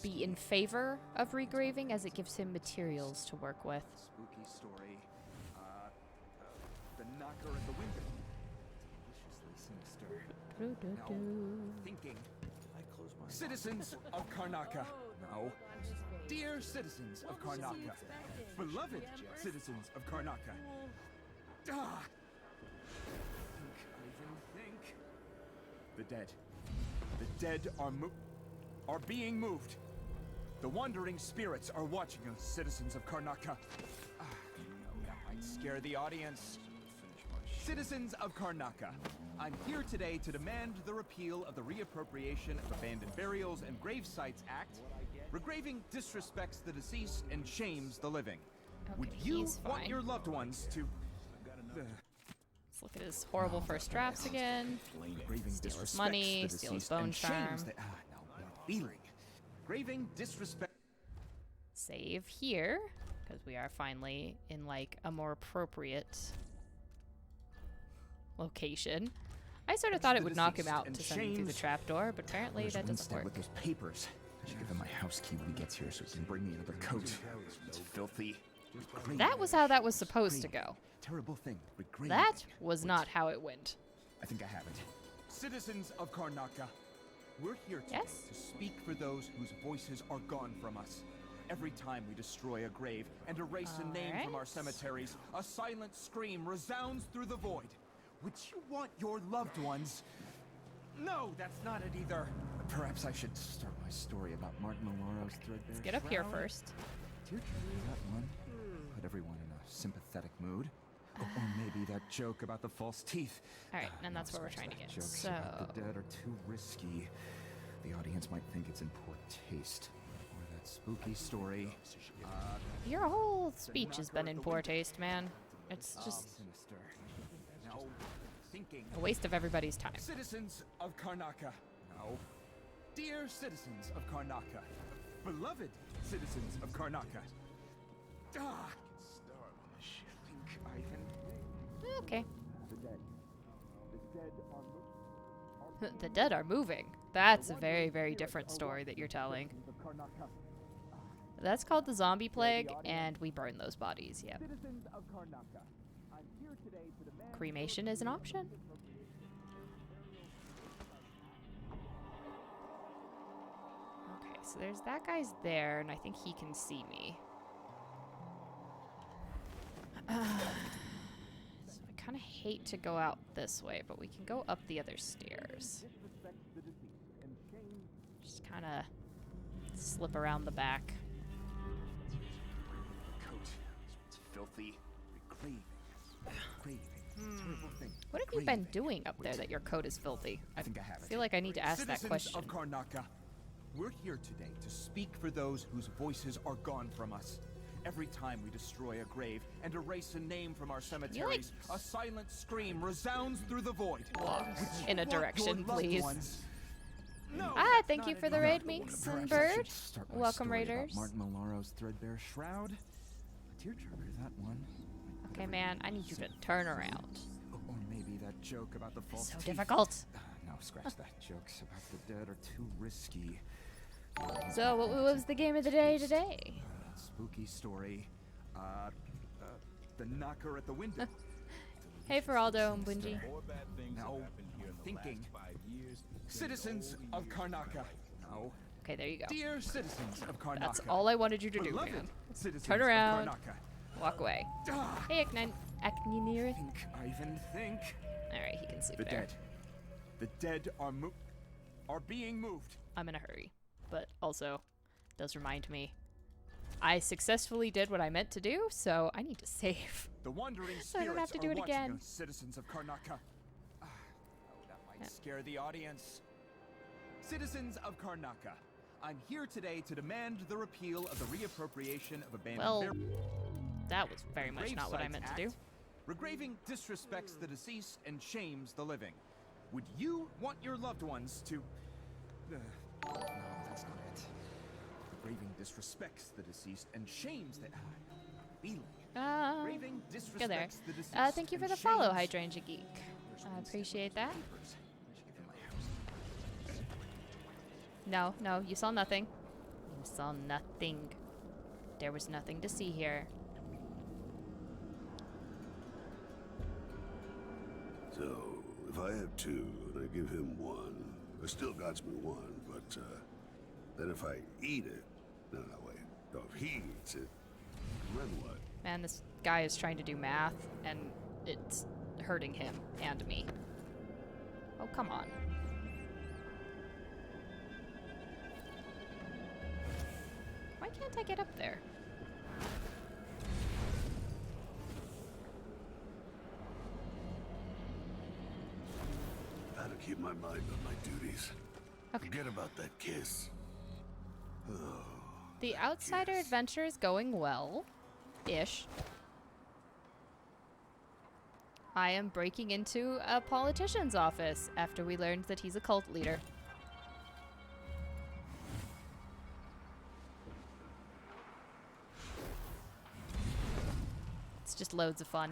be in favor of regraving, as it gives him materials to work with. Spooky story. The knocker at the window. Deliciously sinister. Now, thinking. Citizens of Karnaca. No. Dear citizens of Karnaca. Beloved citizens of Karnaca. Ah! Think. The dead. The dead are being moved. The wandering spirits are watching us, citizens of Karnaca. That might scare the audience. Citizens of Karnaca, I'm here today to demand the repeal of the Reappropriation of Abandoned Burials and Grave Sites Act. Regraving disrespects the deceased and shames the living. Would you want your loved ones to... Let's look at his horrible first drafts again. Steal his money, steal his bone charm. Feeling. Graving disrespect. Save here, because we are finally in like a more appropriate location. I sort of thought it would knock him out to send him through the trapdoor, but apparently that doesn't work. With those papers. I should give him my house key when he gets here so he can bring me another coat. It's filthy. That was how that was supposed to go. Terrible thing. That was not how it went. I think I have it. Citizens of Karnaca, we're here today to speak for those whose voices are gone from us. Every time we destroy a grave and erase a name from our cemeteries, a silent scream resounds through the void. Would you want your loved ones? No, that's not it either. Perhaps I should start my story about Martin Maloro's threadbare Let's get up here shroud. first. Tearjerker, that one. Put everyone in a sympathetic mood. Or maybe that joke about the false teeth. All right, and that's where we're trying to get. Jokes So about the dead are too risky. The audience might think it's in poor taste. Or that spooky story. your whole speech has been in poor taste, man. It's just Now, thinking. a waste of everybody's time. Citizens of Karnaca. No. Dear citizens of Karnaca. Beloved citizens of Karnaca. Ah! Think Ivan. Okay. The dead. The dead are The dead are moving. That's a very, very different story that you're telling. That's called the zombie plague, and we burn those bodies, yep. Citizens of Karnaca. I'm here today to demand Cremation is an option. Okay, so there's that guy's there, and I think he can see me. So I kind of hate to go out this way, but we can go up the other stairs. Just kind of slip around the back. coat. It's filthy. Craving. Terrible thing. What have you been doing up there that your coat is filthy? I think I have it. I feel like I need to ask that Citizens question. of Karnaca, we're here today to speak for those whose voices are gone from us. Every time we destroy a grave and erase a name from our cemeteries, a silent scream resounds through the void. Walk in a Want your direction, loved please. ones? No, Ah, that's thank not you it for the either. raid, Minx and Perhaps I should Bird. start my Welcome, story about raiders. Martin Maloro's threadbare shroud. A tearjerker, that one. Okay, man, I need you to turn around. Or maybe that joke about the false So teeth. difficult. No, scratch that. Jokes about the dead are too risky. So, what was the game of the day today? Spooky story. The knocker at the window. Hey, Feraldo and Bungie. Now, thinking. Citizens of Karnaca. No. Okay, there you go. Dear citizens of Karnaca. That's all I wanted you to do, Beloved man. citizens Turn of around, Karnaca. walk away. Ah. Hey, Akninir. Think, Ivan, think. Alright, he can sleep The there. dead. The dead are being moved. I'm in a hurry, but also does remind me I successfully did what I meant to do, so I need to save. The wandering So I don't have spirits to do are it watching again. us, citizens of Karnaca. Oh, that might scare the audience. Citizens of Karnaca, I'm here today to demand the repeal of the reappropriation of abandoned Well, burial. that was very much not what I meant to do. Regraving disrespects the deceased and shames the living. Would you want your loved ones to... no, that's not it. Regraving disrespects the deceased and shames the... feeling. Regraving Go there. disrespects the deceased Thank you for and the follow, shames- Hydrangea Geek. I appreciate that. No, no, you saw nothing. You saw nothing. There was nothing to see here. So, if I have two and I give him one, it still got me one, but then if I eat it, no, wait, no, if he eats it, then what? Man, this guy is trying to do math, and it's hurting him and me. Oh, come on. Why can't I get up there? Gotta keep my mind on my duties. Okay. Forget about that kiss. Oh, The outsider adventure is going well-ish. I am breaking into a politician's office after we learned that he's a cult leader. It's just loads of fun.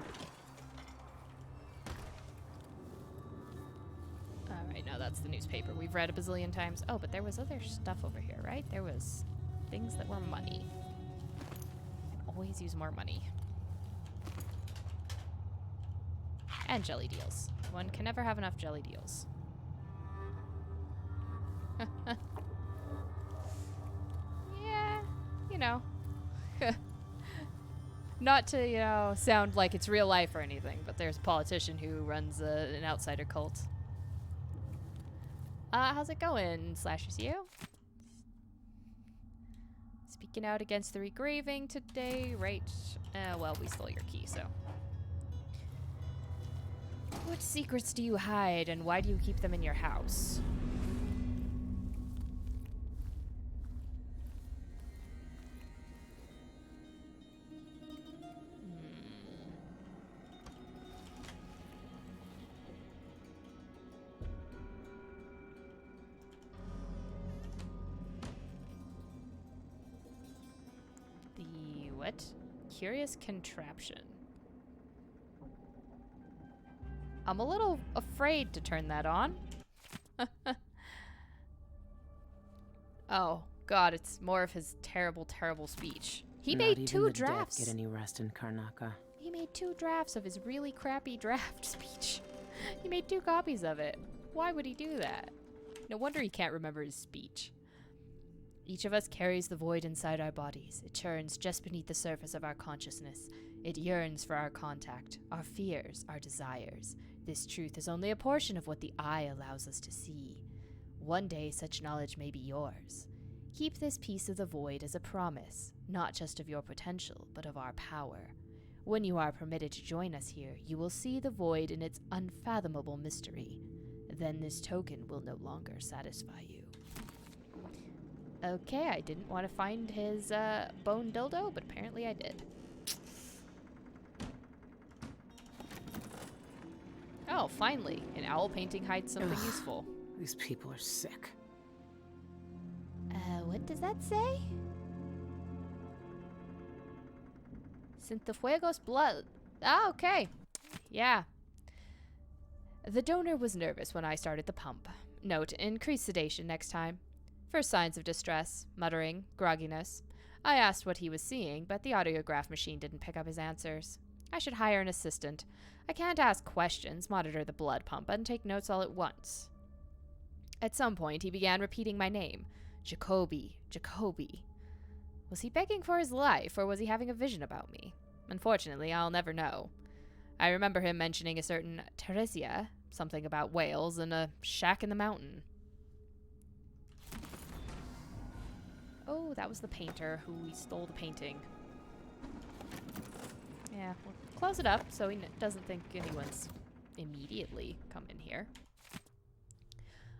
Alright, now that's the newspaper we've read a bazillion times. Oh, but there was other stuff over here, right? There was things that were money. I always use more money. And jelly deals. One can never have enough jelly deals. Yeah, you know. Not to, you know, sound like it's real life or anything, but there's a politician who runs an outsider cult. How's it going, /you? Speaking out against the regraving today, right? Well, we stole your key, so. What secrets do you hide, and why do you keep them in your house? The what? Curious contraption. I'm a little afraid to turn that on. Oh, God, it's more of his terrible, terrible speech. He made 2 drafts. Get any rest in Karnaca. He made 2 drafts of his really crappy draft speech. He made 2 copies of it. Why would he do that? No wonder he can't remember his speech. Each of us carries the void inside our bodies. It churns just beneath the surface of our consciousness. It yearns for our contact, our fears, our desires. This truth is only a portion of what the eye allows us to see. One day such knowledge may be yours. Keep this piece of the void as a promise, not just of your potential, but of our power. When you are permitted to join us here, you will see the void in its unfathomable mystery. Then this token will no longer satisfy you. Okay, I didn't want to find his bone dildo, but apparently I did. Oh, finally. An owl painting hides something useful. These people are sick. What does that say? Cienfuegos blood. Ah, okay. Yeah. The donor was nervous when I started the pump. Note, increase sedation next time. First signs of distress, muttering, grogginess. I asked what he was seeing, but the audiograph machine didn't pick up his answers. I should hire an assistant. I can't ask questions, monitor the blood pump, and take notes all at once. At some point, he began repeating my name. Jacoby, Jacoby. Was he begging for his life, or was he having a vision about me? Unfortunately, I'll never know. I remember him mentioning a certain Teresia, something about whales, and a shack in the mountain. Oh, that was the painter who we stole the painting. Yeah, we'll close it up so he doesn't think anyone's immediately come in here.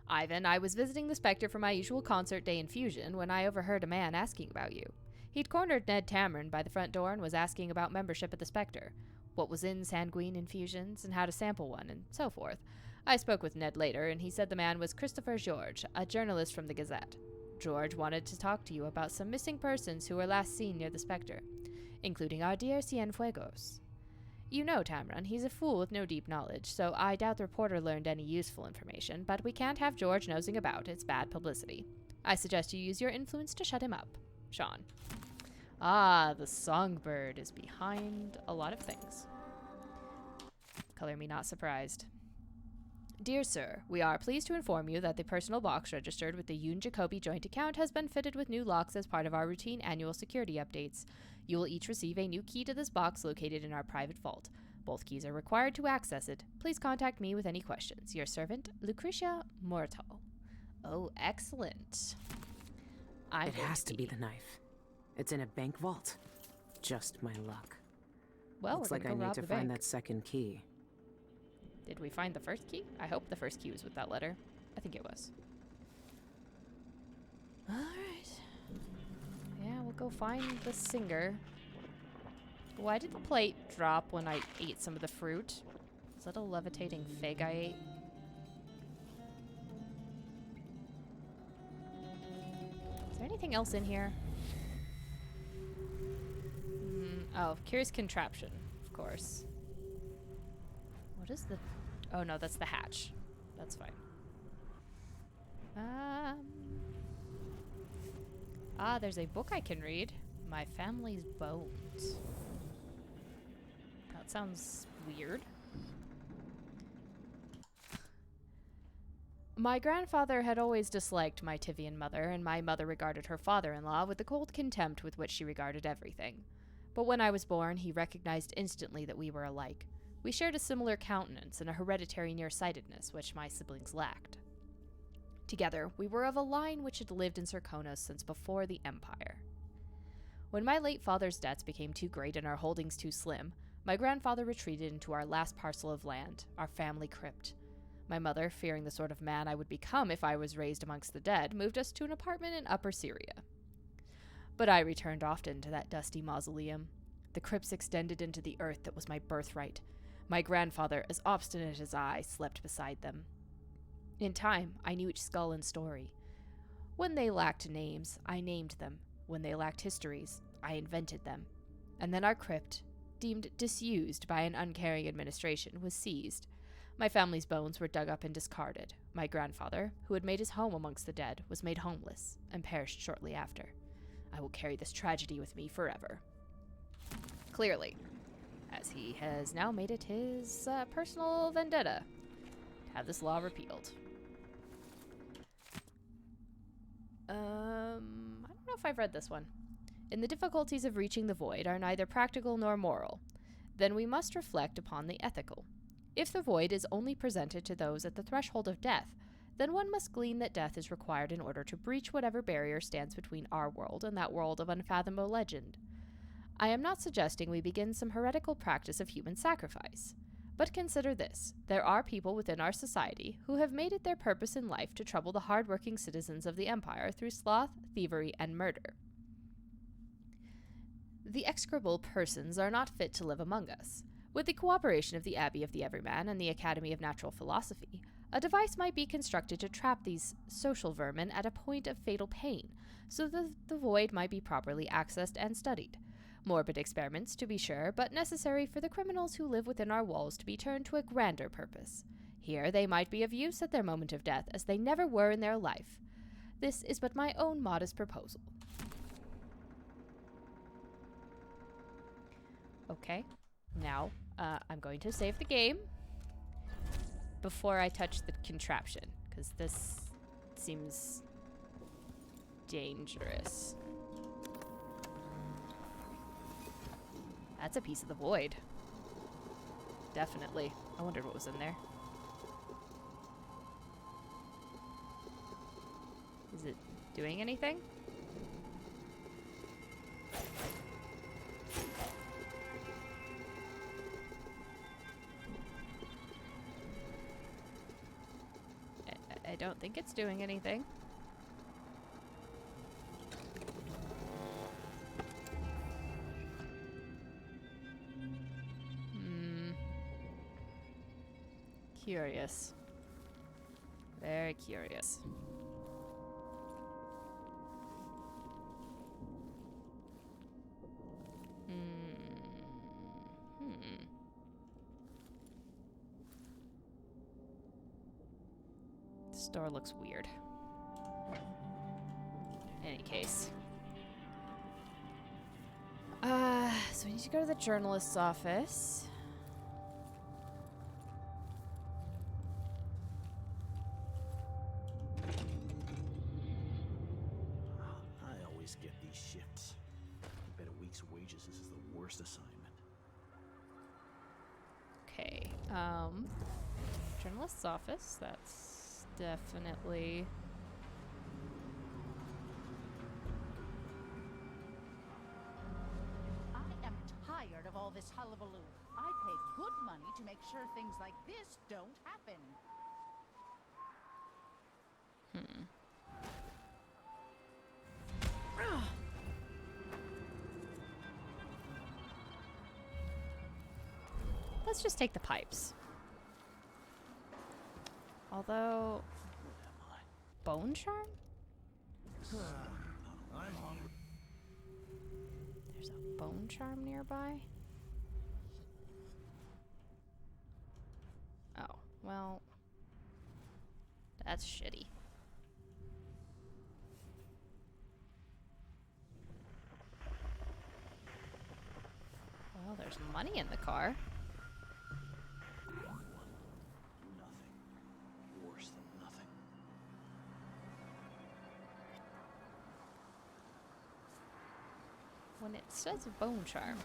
Ivan, I was visiting the Spectre for my usual concert day infusion when I overheard a man asking about you. He'd cornered Ned Cameron by the front door and was asking about membership at the Spectre, what was in sanguine infusions, and how to sample one, and so forth. I spoke with Ned later, and he said the man was Christopher George, a journalist from the Gazette. George wanted to talk to you about some missing persons who were last seen near the Spectre, including our dear Cienfuegos. You know Tamron, he's a fool with no deep knowledge, so I doubt the reporter learned any useful information, but we can't have George nosing about. It's bad publicity. I suggest you use your influence to shut him up. Sean. Ah, the songbird is behind a lot of things. Color me not surprised. Dear Sir, we are pleased to inform you that the personal box registered with the Yoon Jacoby joint account has been fitted with new locks as part of our routine annual security updates. You will each receive a new key to this box located in our private vault. Both keys are required to access it. Please contact me with any questions. Your servant, Lucretia Mortal. Oh, excellent. It has to be the knife. It's in a bank vault. Just my luck. Well, looks we're like gonna I go need rob to the find bank. that second key. Did we find the first key? I hope the first key was with that letter. I think it was. Alright. Yeah, we'll go find the singer. Why did the plate drop when I ate some of the fruit? Is that a levitating fig I ate? Is there anything else in here? Oh, curious contraption, of course. What is the... Oh no, that's the hatch. That's fine. There's a book I can read. My Family's Bones. That sounds weird. My grandfather had always disliked my Tivian mother, and my mother regarded her father-in-law with the cold contempt with which she regarded everything. But when I was born, he recognized instantly that we were alike. We shared a similar countenance and a hereditary nearsightedness, which my siblings lacked. Together, we were of a line which had lived in Serkonos since before the Empire. When my late father's debts became too great and our holdings too slim, my grandfather retreated into our last parcel of land, our family crypt. My mother, fearing the sort of man I would become if I was raised amongst the dead, moved us to an apartment in Upper Syria. But I returned often to that dusty mausoleum. The crypts extended into the earth that was my birthright. My grandfather, as obstinate as I, slept beside them. In time, I knew each skull and story. When they lacked names, I named them. When they lacked histories, I invented them. And then our crypt, deemed disused by an uncaring administration, was seized. My family's bones were dug up and discarded. My grandfather, who had made his home amongst the dead, was made homeless and perished shortly after. I will carry this tragedy with me forever. Clearly, as he has now made it his personal vendetta to have this law repealed. I don't know if I've read this one. In the difficulties of reaching the void are neither practical nor moral. Then we must reflect upon the ethical. If the void is only presented to those at the threshold of death, then one must glean that death is required in order to breach whatever barrier stands between our world and that world of unfathomable legend. I am not suggesting we begin some heretical practice of human sacrifice. But consider this. There are people within our society who have made it their purpose in life to trouble the hard-working citizens of the Empire through sloth, thievery, and murder. The execrable persons are not fit to live among us. With the cooperation of the Abbey of the Everyman and the Academy of Natural Philosophy, a device might be constructed to trap these social vermin at a point of fatal pain, so that the void might be properly accessed and studied. Morbid experiments, to be sure, but necessary for the criminals who live within our walls to be turned to a grander purpose. Here they might be of use at their moment of death, as they never were in their life. This is but my own modest proposal. Okay, now I'm going to save the game before I touch the contraption, because this seems dangerous. That's a piece of the void. Definitely. I wondered what was in there. Is it doing anything? don't think it's doing anything. Curious. Very curious. The store looks weird. In any case. So we need to go to the journalist's office. I always get these shifts. I bet a week's wages. This is the worst assignment. Okay, journalist's office, that's definitely... I am tired of all this hullabaloo. I pay good money to make sure things like this don't happen. Let's just take the pipes. Although... Bone charm? I'm hungry. There's a bone charm nearby? Oh, well... That's shitty. Well, there's money in the car. Nothing. Worse than nothing. When it says bone charm,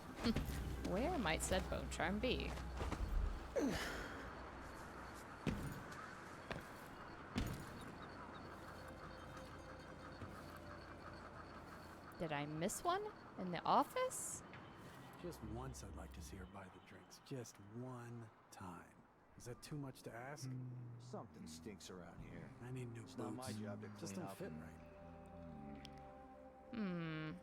where might said bone charm be? Did I miss one? In the office? Just once I'd like to see her buy the drinks. Just one time. Is that too much to ask? Something stinks around here. I need new It's boots. not my job to Just clean don't up. fit right.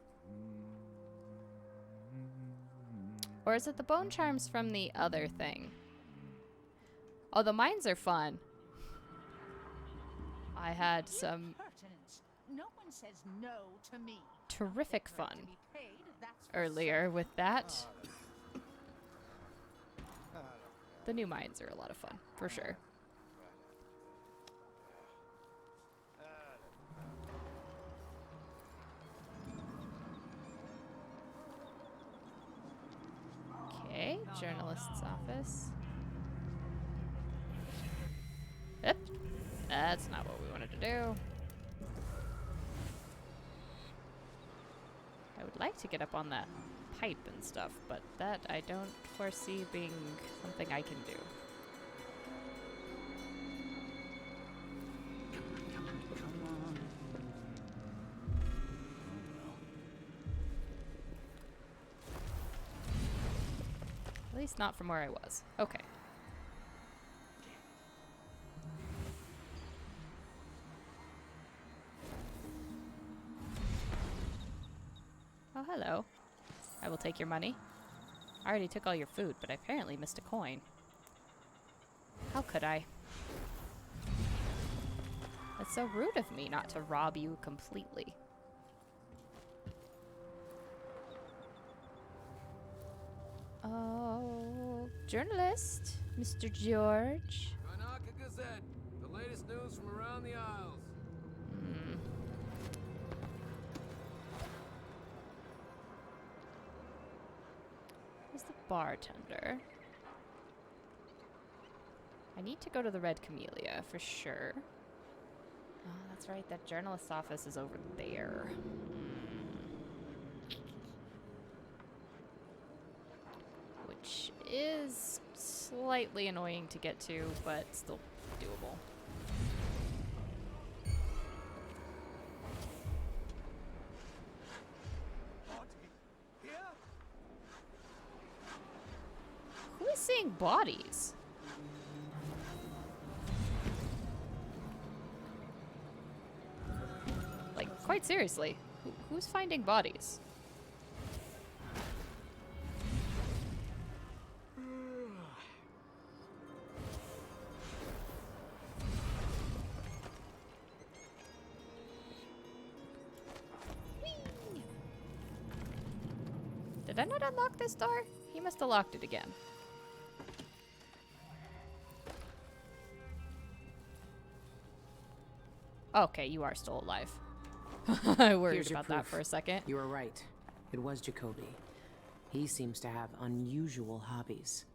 Or is it the bone charms from the other thing? Oh, the mines are fun. I had some Impertinence. No one says no to me. terrific fun To be paid, that's for earlier with that. The new mines are a lot of fun, for sure. Okay, journalist's office. Yep, that's not what we wanted to do. I would like to get up on that pipe and stuff, but that I don't foresee being something I can do. At least not from where I was. Okay. Oh, hello. I will take your money. I already took all your food, but I apparently missed a coin. How could I? That's so rude of me not to rob you completely. Oh, journalist, Mr. George. Karnaka Gazette, the latest news from around the Isles. Who's the bartender? I need to go to the Red Camellia for sure. Oh, that's right. That journalist's office is over there. Which is slightly annoying to get to, but still doable. Who is seeing bodies? quite seriously, who's finding bodies? Did I not unlock this door? He must have locked it again. Okay, you are still alive. I worried Here's your about that proof. for a second. You were right. It was Jacoby. He seems to have unusual hobbies.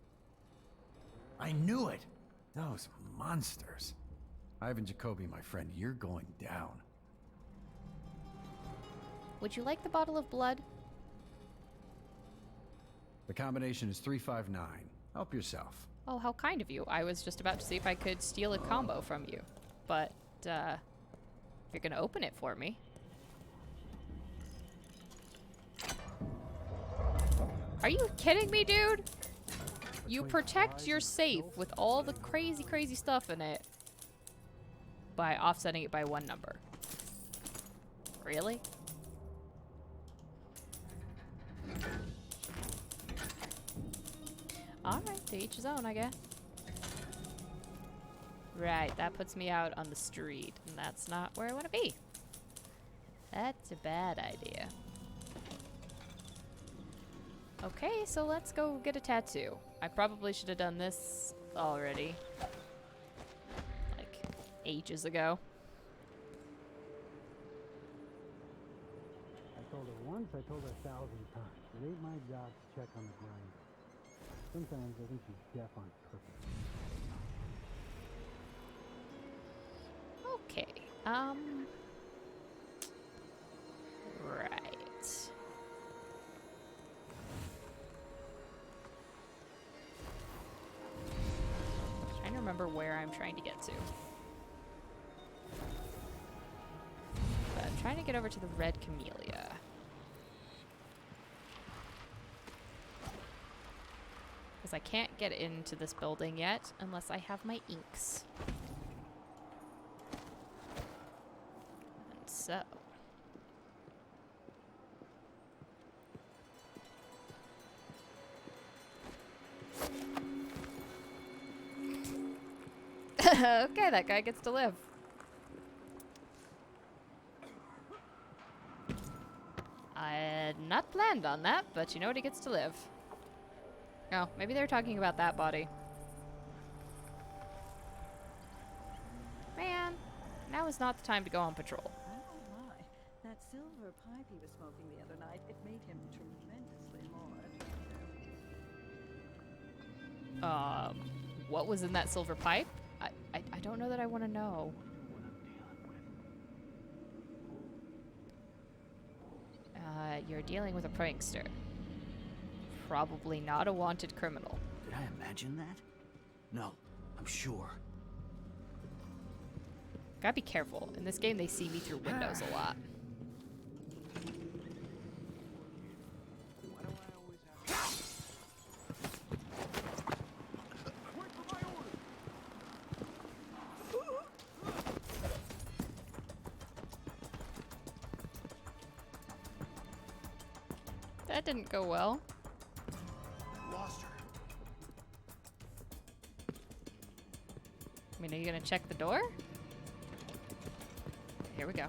I knew it! Those monsters. Ivan Jacoby, my friend, you're going down. Would you like the bottle of blood? The combination is 359. Help yourself. Oh, how kind of you. I was just about to see if I could steal a combo from you. But, if you're gonna open it for me. Are you kidding me, dude? You protect your safe with all the crazy, crazy stuff in it by offsetting it by one number. Really? Alright, to each his own, I guess. Right, that puts me out on the street, and that's not where I want to be. That's a bad idea. Okay, so let's go get a tattoo. I probably should have done this already. Like, ages ago. I told her once, I told her 1,000 times. It ain't my job to check on the grind. Sometimes I think she's deaf on purpose. Okay, right. Trying to remember where I'm trying to get to. But I'm trying to get over to the Red Camellia. Because I can't get into this building yet unless I have my inks. And so... okay, that guy gets to live. I had not planned on that, but you know what? He gets to live. Oh, maybe they're talking about that body. Man, now is not the time to go on patrol. I won't lie. That silver pipe he was smoking the other night, it made him tremendously more. What was in that silver pipe? I don't know that I want to know. You're dealing with a prankster. Probably not a wanted criminal. Did I imagine that? No, I'm sure. Gotta be careful. In this game, they see me through windows a lot. That didn't go well. Lost her. I mean, are you gonna check the door? Here we go.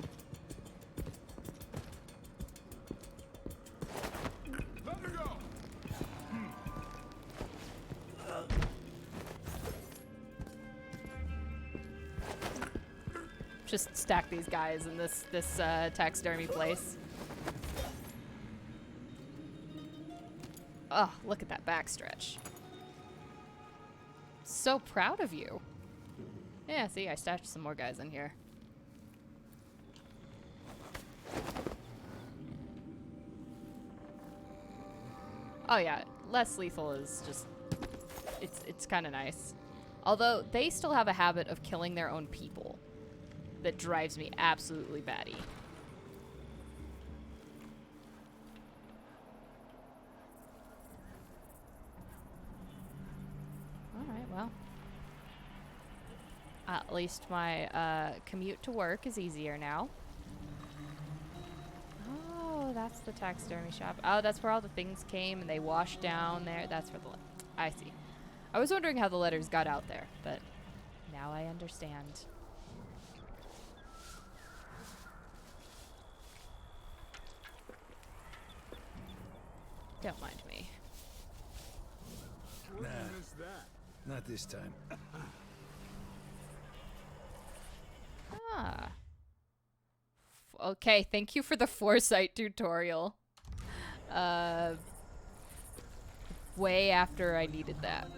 Let her go. Just stack these guys in this taxidermy place. Oh, look at that backstretch. So proud of you. Yeah, see, I stashed some more guys in here. Oh yeah, less lethal is just... It's kind of nice. Although, they still have a habit of killing their own people. That drives me absolutely batty. Alright, well. At least my commute to work is easier now. that's the taxidermy shop. Oh, that's where all the things came and they washed down there. That's where the... I see. I was wondering how the letters got out there, but now I understand. Don't mind me. Nah, not this time. Ah. Okay, thank you for the foresight tutorial. Way after I needed that.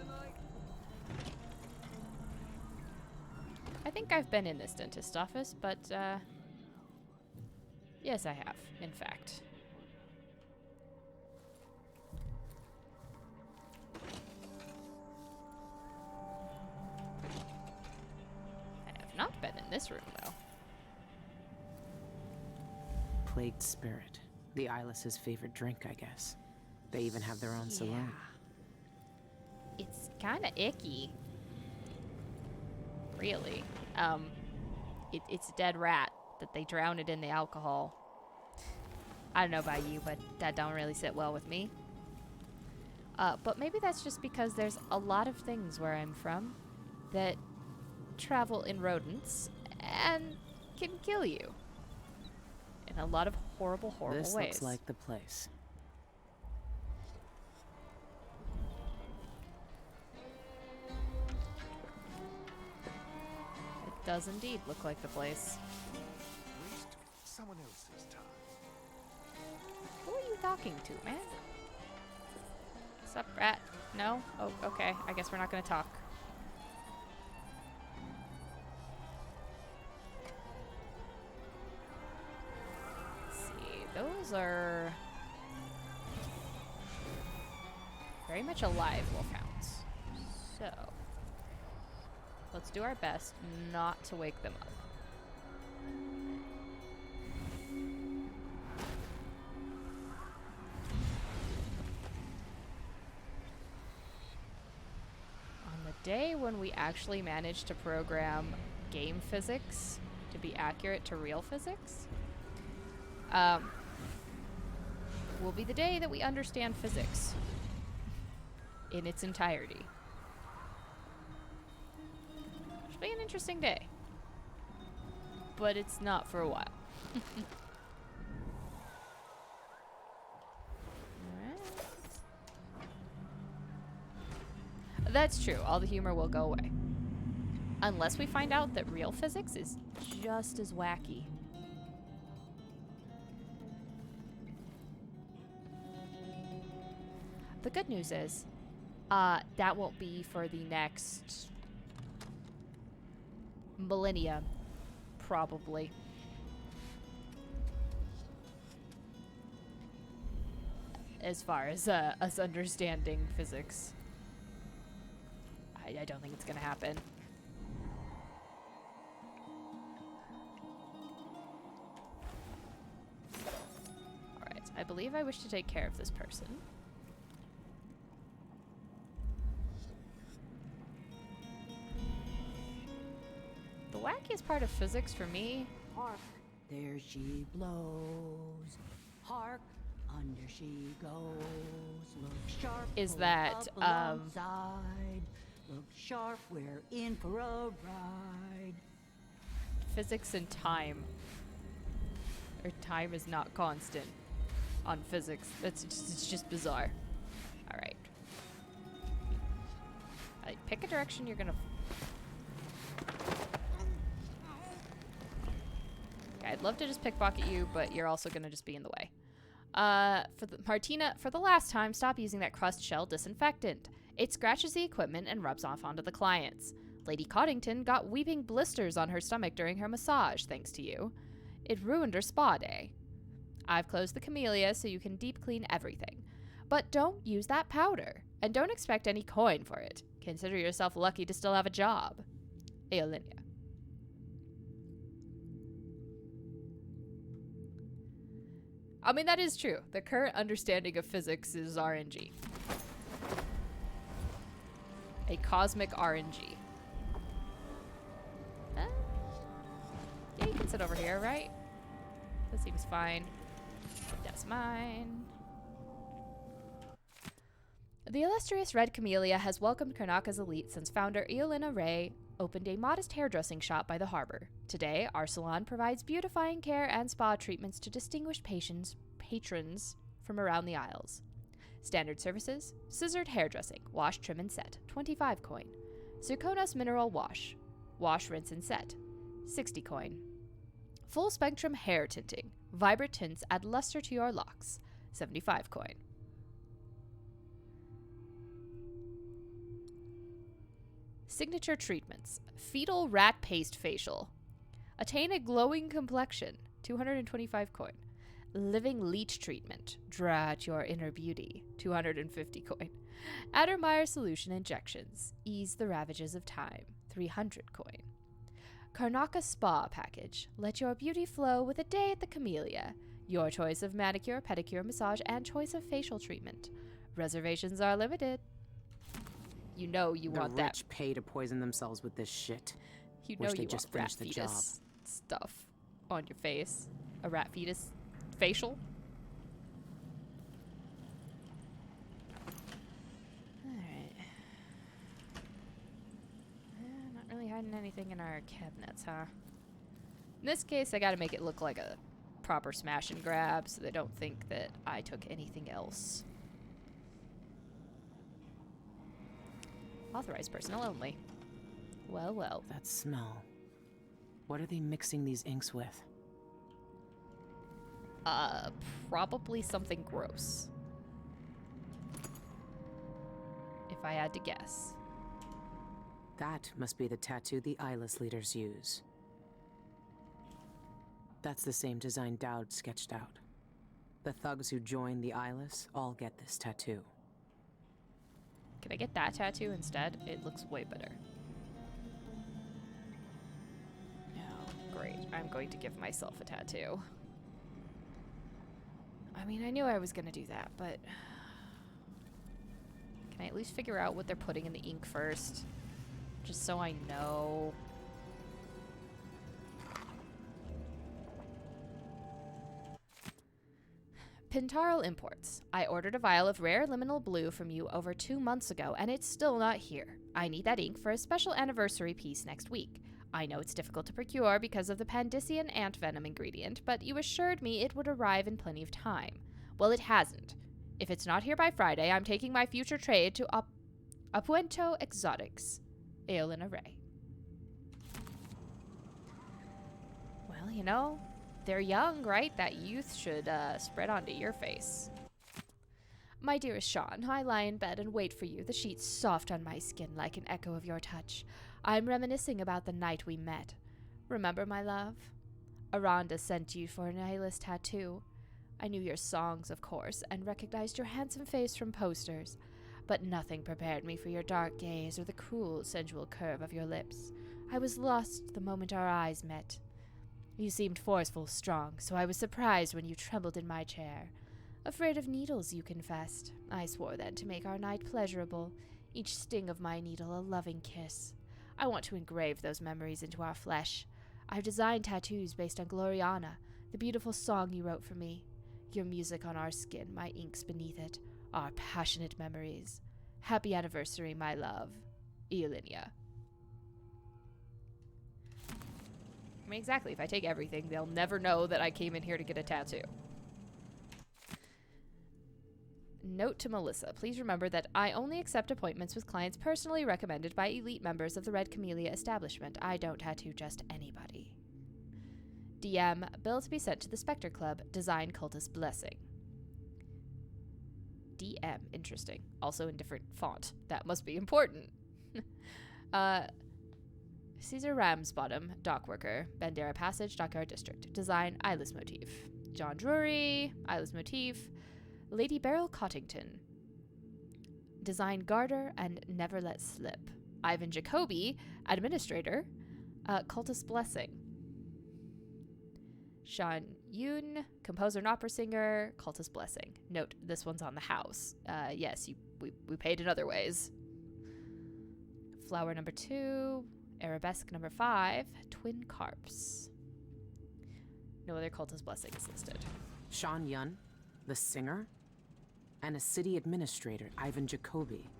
I think I've been in this dentist office, but, yes, I have, in fact. I have not been in this room, though. Plagued spirit. The Eyeless's favorite drink, I guess. They even have their own saloon. It's kind of icky. Really. It's a dead rat that they drown it in the alcohol. I don't know about you, but that don't really sit well with me. But maybe that's just because there's a lot of things where I'm from that travel in rodents and can kill you. In a lot of horrible, horrible This ways. looks like the place. It does indeed look like the place. Waste someone else's time. Who are you talking to, man? Sup, rat? No? Oh, okay. I guess we're not gonna talk. Those are very much alive wolfhounds. So, let's do our best not to wake them up. On the day when we actually manage to program game physics to be accurate to real physics, will be the day that we understand physics in its entirety. Should be an interesting day. But it's not for a while. Alright. That's true. All the humor will go away. Unless we find out that real physics is just as wacky. The good news is, that won't be for the next millennia, probably. As far as us understanding physics. I don't think it's gonna happen. Alright, I believe I wish to take care of this person. The wackiest part of physics for me... Hark, there she blows. Hark, under she goes. Look sharp, is pull that, up alongside. Look sharp, we're in for a ride. Physics and time. Or time is not constant on physics. It's just bizarre. Alright. Pick a direction you're gonna... I'd love to just pickpocket you, but you're also gonna just be in the way. Martina, for the last time, stop using that crust shell disinfectant. It scratches the equipment and rubs off onto the clients. Lady Coddington got weeping blisters on her stomach during her massage, thanks to you. It ruined her spa day. I've closed the camellia so you can deep clean everything. But don't use that powder, and don't expect any coin for it. Consider yourself lucky to still have a job. Eolinia. I mean, that is true. The current understanding of physics is RNG. A cosmic RNG. Yeah, you can sit over here, right? That seems fine. Yes, mine. The illustrious Red Camellia has welcomed Karnaka's elite since founder Eolina Ray opened a modest hairdressing shop by the harbor. Today, our salon provides beautifying care and spa treatments to distinguished patrons from around the Isles. Standard services: scissored hairdressing, wash, trim, and set, 25 coin. Zirconos mineral wash, rinse, and set, 60 coin. Full spectrum hair tinting, vibrant tints add luster to your locks, 75 coin. Signature treatments: fetal rat paste facial. Attain a glowing complexion, 225 coin. Living leech treatment, draw out your inner beauty, 250 coin. Addermeyer solution injections, ease the ravages of time, 300 coin. Karnaka spa package, let your beauty flow with a day at the Camellia. Your choice of manicure, pedicure, massage, and choice of facial treatment. Reservations are limited. You know you want that. The rich pay to poison themselves with this shit. You know Wish you they want just rat finished the job. fetus stuff on your face. A rat fetus facial. Alright. Not really hiding anything in our cabinets, huh? In this case, I gotta make it look like a proper smash and grab so they don't think that I took anything else. Authorized personnel only. Well, well. That smell. What are they mixing these inks with? Probably something gross. If I had to guess. That must be the tattoo the Eyeless leaders use. That's the same design Dowd sketched out. The thugs who join the Eyeless all get this tattoo. Can I get that tattoo instead? It looks way better. Oh, great. I'm going to give myself a tattoo. I mean, I knew I was going to do that, but... Can I at least figure out what they're putting in the ink first? Just so I know. Pintarl Imports. I ordered a vial of rare liminal blue from you over 2 months ago, and it's still not here. I need that ink for a special anniversary piece next week. I know it's difficult to procure because of the Pandician ant venom ingredient, but you assured me it would arrive in plenty of time. Well, it hasn't. If it's not here by Friday, I'm taking my future trade to Apuento Exotics. Eolina Ray. Well, you know, they're young, right? That youth should spread onto your face. My dearest Sean, I lie in bed and wait for you, the sheets soft on my skin like an echo of your touch. I'm reminiscing about the night we met. Remember, my love? Aranda sent you for an Eyeless tattoo. I knew your songs, of course, and recognized your handsome face from posters, but nothing prepared me for your dark gaze or the cruel, sensual curve of your lips. I was lost the moment our eyes met. You seemed forceful, strong, so I was surprised when you trembled in my chair. Afraid of needles, you confessed. I swore then to make our night pleasurable, each sting of my needle a loving kiss. I want to engrave those memories into our flesh. I've designed tattoos based on Gloriana, the beautiful song you wrote for me. Your music on our skin, my inks beneath it, our passionate memories. Happy anniversary, my love. Eolinia. I mean, exactly. If I take everything, they'll never know that I came in here to get a tattoo. Note to Melissa, please remember that I only accept appointments with clients personally recommended by elite members of the Red Camellia establishment. I don't tattoo just anybody. DM, bill to be sent to the Spectre Club, design Cultist Blessing. DM, interesting. Also in different font. That must be important. Caesar Ramsbottom, dockworker, Bandera Passage, Dockyard District. Design, Eyeless motif. John Drury, Eyeless motif. Lady Beryl Cottington. Design, Garter and Never Let Slip. Ivan Jacoby, administrator, Cultist Blessing. Sean Yoon, composer and opera singer, Cultist Blessing. Note, this one's on the house. Yes, we paid in other ways. Flower number 2, Arabesque number 5, Twin Carps. No other Cultist Blessings listed. Sean Yun, the singer, and a city administrator, Ivan Jacoby.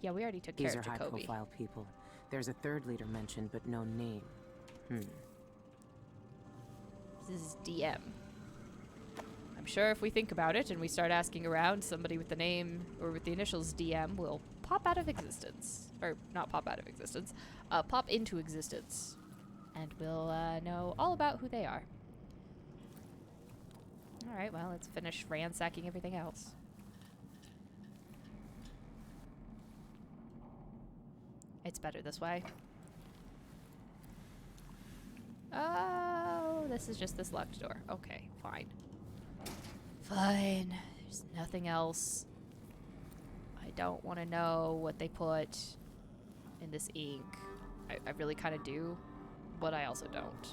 Yeah, we already took care These of are Jacoby. high-profile people. There's a third leader mentioned, but no name. This is DM. I'm sure if we think about it and we start asking around, somebody with the name or with the initials DM will pop out of existence. Or not pop out of existence, pop into existence. And we'll know all about who they are. Alright, well, let's finish ransacking everything else. It's better this way. Oh, this is just this locked door. Okay, fine. Fine. There's nothing else. I don't want to know what they put in this ink. I really kind of do, but I also don't.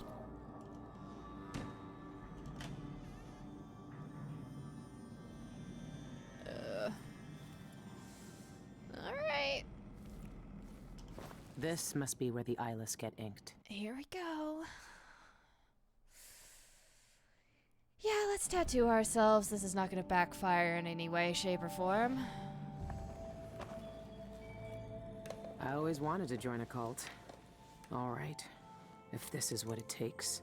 Alright. This must be where the Eyeless get inked. Here we go. Yeah, let's tattoo ourselves. This is not going to backfire in any way, shape, or form. I always wanted to join a cult. All right, if this is what it takes.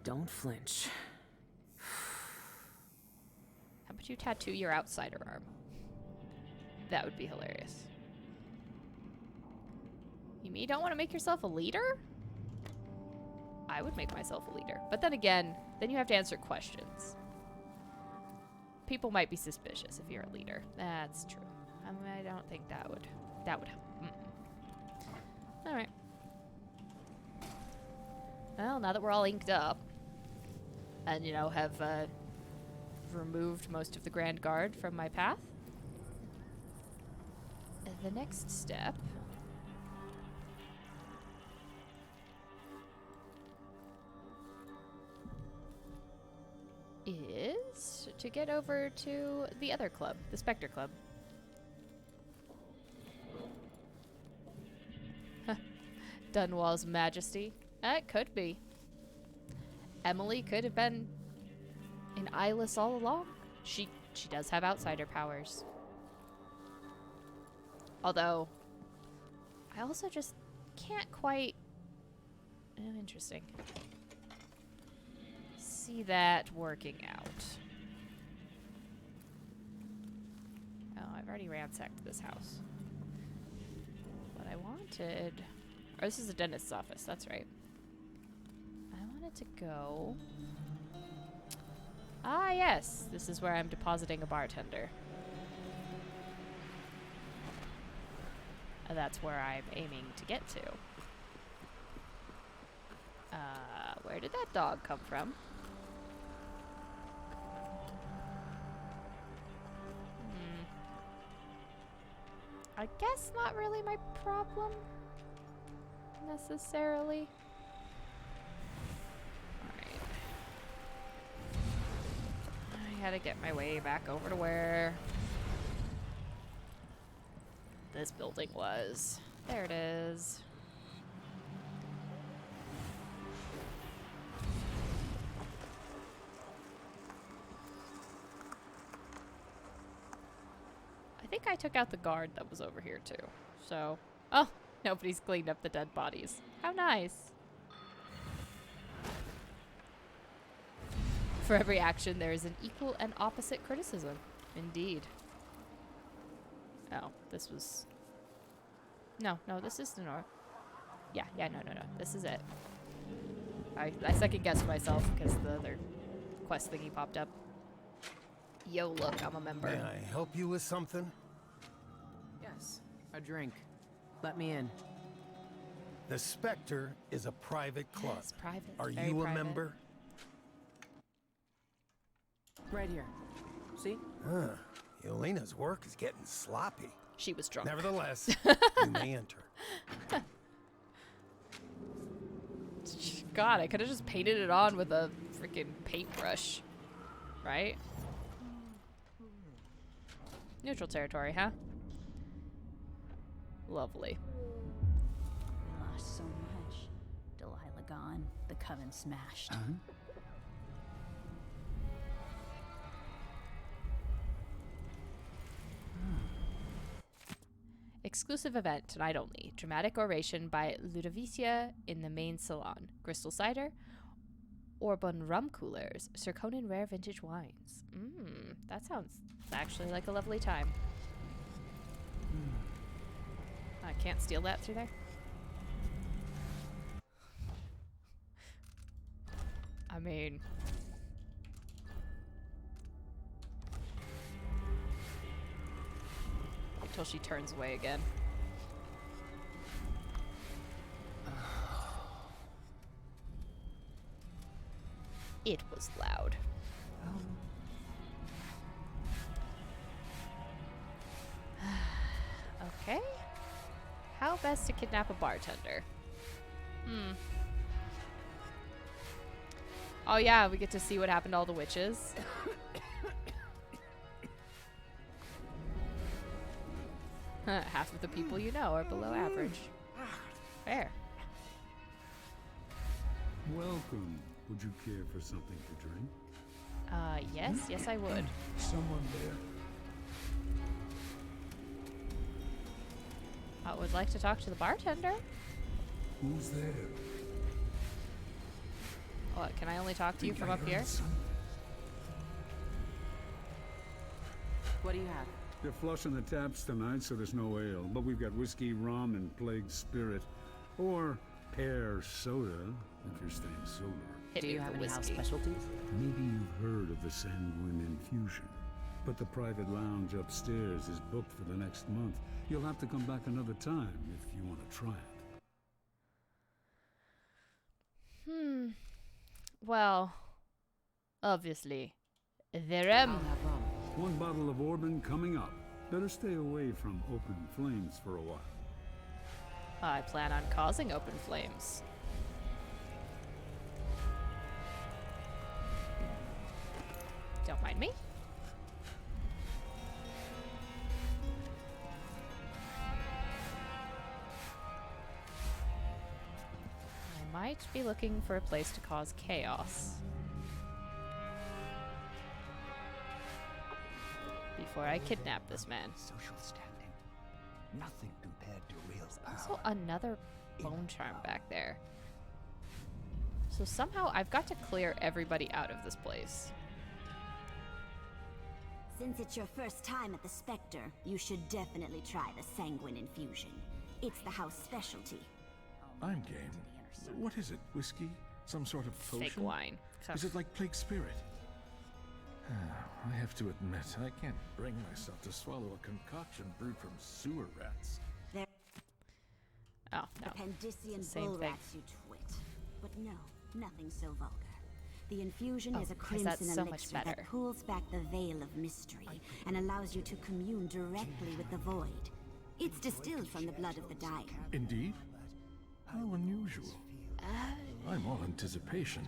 Don't flinch. How about you tattoo your outsider arm? That would be hilarious. You mean you don't want to make yourself a leader? I would make myself a leader. But then again, then you have to answer questions. People might be suspicious if you're a leader. That's true. I don't think that would help. Alright. Well, now that we're all inked up, and, you know, have removed most of the Grand Guard from my path, the next step is to get over to the other club, the Spectre Club. Dunwall's Majesty. It could be. Emily could have been an Eyeless all along. She does have outsider powers. Although, I also just can't quite... Oh, interesting. See that working out. Oh, I've already ransacked this house. What I wanted... Or this is the dentist's office, that's right. I wanted to go... Ah, yes! This is where I'm depositing a bartender. That's where I'm aiming to get to. Where did that dog come from? I guess not really my problem, necessarily. Alright. I gotta get my way back over to where this building was. There it is. I think I took out the guard that was over here too. So, oh, nobody's cleaned up the dead bodies. How nice. For every action, there is an equal and opposite criticism. Indeed. Oh, this was... No, this is the north. Yeah, no. This is it. I second-guessed myself because the other quest thingy popped up. Yo, look, I'm a member. May I help you with something? Yes, a drink. Let me in. The Spectre is a private club. Yes, private. Are Very you a private. member? Right here. See? Huh. Yelena's work is getting sloppy. She was drunk. Nevertheless, you may enter. God, I could have just painted it on with a freaking paintbrush. Right? Neutral territory, huh? Lovely. We lost so much. Delilah gone, the coven smashed. Exclusive event, tonight only. Dramatic oration by Ludovicia in the main salon. Crystal cider, Orbon rum coolers, Sir Conan rare vintage wines. That sounds actually like a lovely time. I can't steal that through there. I mean... until she turns away again. It was loud. Okay. How best to kidnap a bartender? Oh yeah, we get to see what happened to all the witches. Half of the people you know are below average. Fair. Welcome. Would you care for something to drink? Yes I would. Someone there. I would like to talk to the bartender. Who's there? What, can I only talk to you from up here? What do you have? They're flushing the taps tonight, so there's no ale. But we've got whiskey, rum, and plague spirit. Or pear soda, if you're staying sober. Do you have any house specialties? Maybe you've heard of the Sanguine Infusion. But the private lounge upstairs is booked for the next month. You'll have to come back another time if you want to try it. Well, obviously, there One bottle of Orban coming up. Better stay away from open flames for a while. I plan on causing open flames. Don't mind me. I might be looking for a place to cause chaos. Before I kidnap this man. Social standing. Nothing compared to real power. Also another bone charm back there. So somehow I've got to clear everybody out of this place. Since it's your first time at the Spectre, you should definitely try the Sanguine Infusion. It's the house specialty. I'm game. What is it? Whiskey? Some sort of potion? Fake wine. Is it like plague spirit? I have to admit, I can't bring myself to swallow a concoction brewed from sewer rats. Oh, no. The Pandician Same bull thing. rats, you twit. But no, nothing so vulgar. The infusion is a because that's crimson so much elixir better. that pulls back the veil of mystery and allows you to commune directly with the void. It's distilled from the blood of the dying. Indeed? How unusual. I'm all anticipation.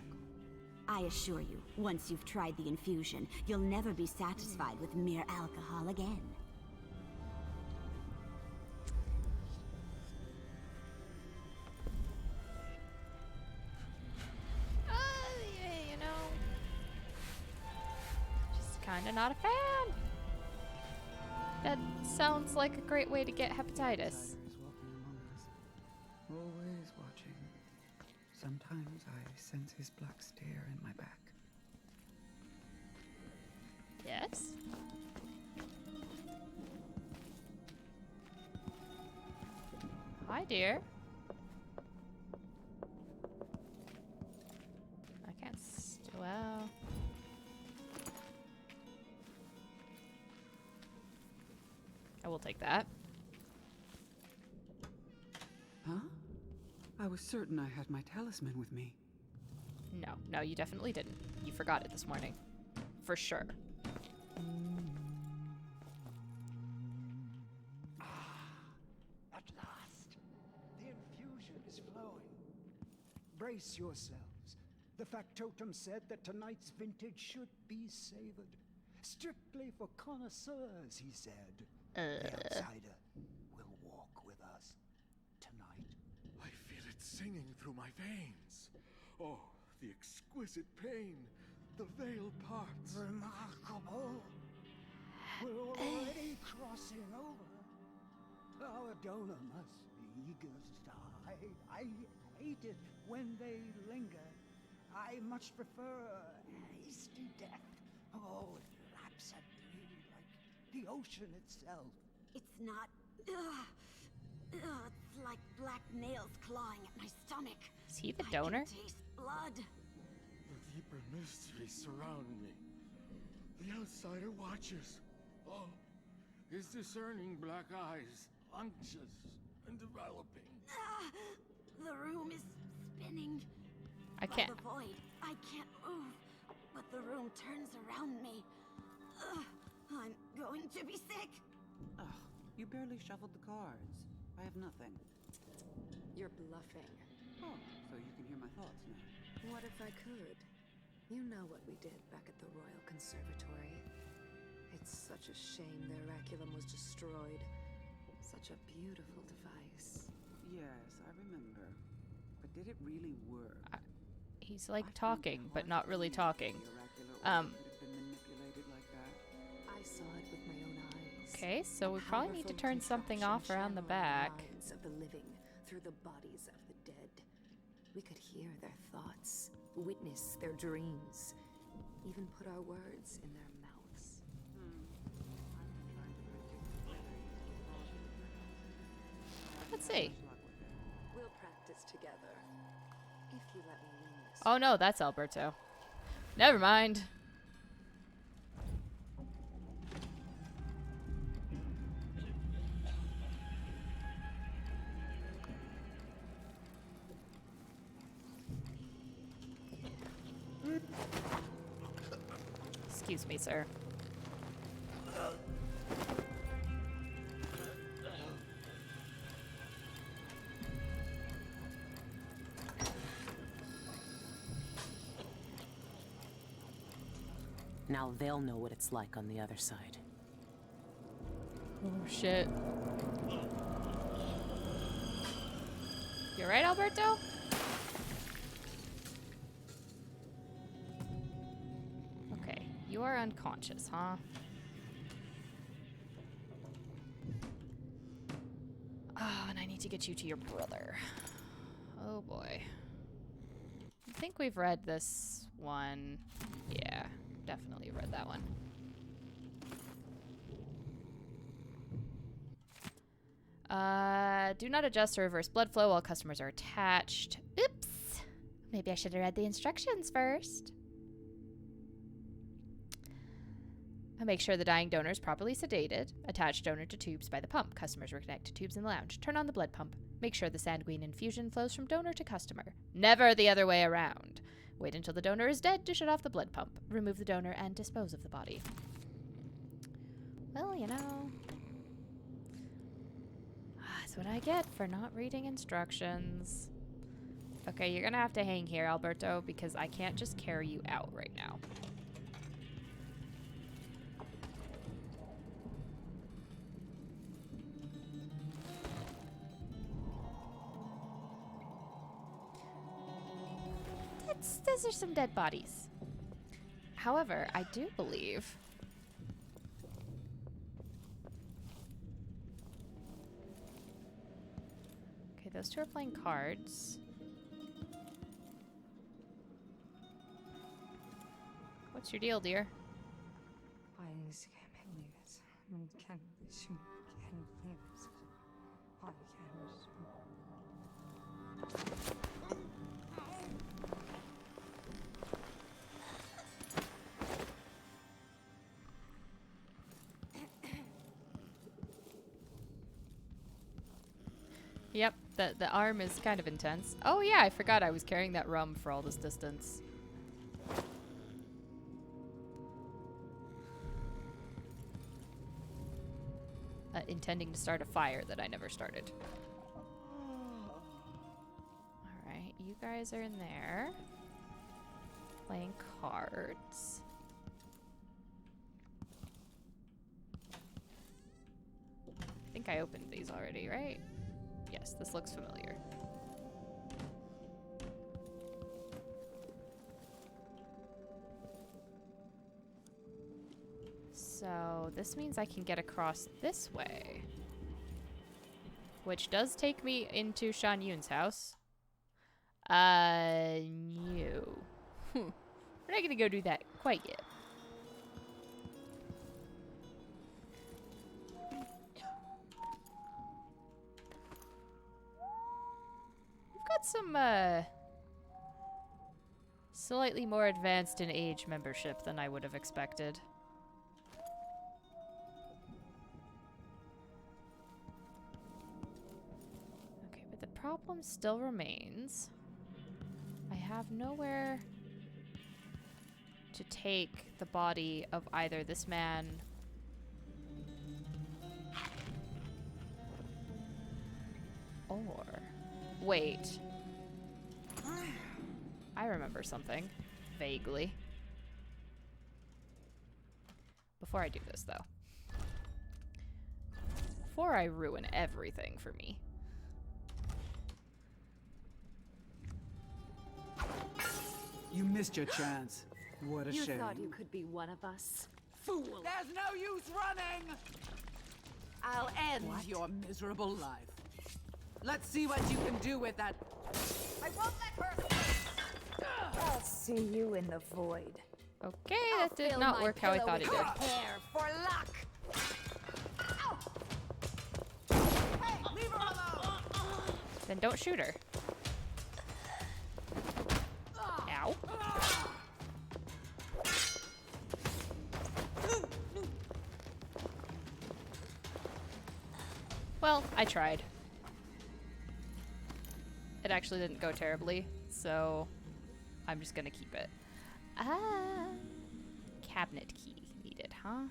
I assure you, once you've tried the infusion, you'll never be satisfied with mere alcohol again. You know, just kind of not a fan. That sounds like a great way to get hepatitis. Always watching. Sometimes I sense his black stare in my back. Yes? Hi, dear. I can't well. I will take that. Huh? I was certain I had my talisman with me. No, you definitely didn't. You forgot it this morning. For sure. At last, the infusion is flowing. Brace yourselves. The factotum said that tonight's vintage should be savored. Strictly for connoisseurs, he said. The outsider will walk with us tonight. I feel it singing through my veins. Oh, the exquisite pain. The veil parts. Remarkable. We're already crossing over. Our donor must be eager to die. I hate it when they linger. I much prefer a hasty death. Oh, it laps at me like the ocean itself. It's not... it's like black nails clawing at my stomach. Is he the donor? I can taste blood. The deeper mysteries surround me. The outsider watches. Oh, his discerning black eyes, unctuous and developing. The room is spinning. I can't. By the void, I can't move, but the room turns around me. I'm going to be sick. Ugh, you barely shuffled the cards. I have nothing. You're bluffing. Oh, so you can hear my thoughts now. What if I could? You know what we did back at the Royal Conservatory. It's such a shame their Oraculum was destroyed. Such a beautiful device. Yes, I remember. But did it really work? He's like talking, but not really talking. Could have been manipulated like that. I saw it with my own eyes. Okay, so we probably need to turn something off around the back. Minds of the living through the bodies of the dead. We could hear their thoughts, witness their dreams, even put our words in their mouths. Let's see. We'll practice together. If you let me win this. Oh no, that's Alberto. Never mind. Excuse me, sir. Now they'll know what it's like on the other side. Oh shit. You right, Alberto? Okay, you are unconscious, huh? Oh, and I need to get you to your brother. Oh boy. I think we've read this one. Yeah, definitely read that one. Do not adjust or reverse blood flow while customers are attached. Oops. Maybe I should have read the instructions first. Make sure the dying donor is properly sedated. Attach donor to tubes by the pump. Customers reconnect to tubes in the lounge. Turn on the blood pump. Make sure the sanguine infusion flows from donor to customer. Never the other way around. Wait until the donor is dead to shut off the blood pump. Remove the donor and dispose of the body. Well, you know. That's what I get for not reading instructions. Okay, you're gonna have to hang here, Alberto, because I can't just carry you out right now. Those are some dead bodies. However, I do believe... Okay, those two are playing cards. What's your deal, dear? Yep, the arm is kind of intense. Oh yeah, I forgot I was carrying that rum for all this distance. Intending to start a fire that I never started. Alright, you guys are in there. Playing cards. I think I opened these already, right? Yes, this looks familiar. So this means I can get across this way. which does take me into Shan Yun's house. No. We're not gonna go do that quite yet. We've got some, slightly more advanced in age membership than I would have expected. Okay, but the problem still remains. I have nowhere to take the body of either this man or... Wait. I remember something. Vaguely. Before I do this, though. Before I ruin everything for me. You missed your chance. What a You shame. thought you could be one of us? Fool! There's no use running! I'll end your miserable life. Let's see what you can do with that. I won't let her. I'll see you in the void. Okay, that did not work how I thought it did. Hair for luck. Hey, leave her alone! Then don't shoot her. Ow. Well, I tried. It actually didn't go terribly, so I'm just gonna keep it. Cabinet key needed, huh?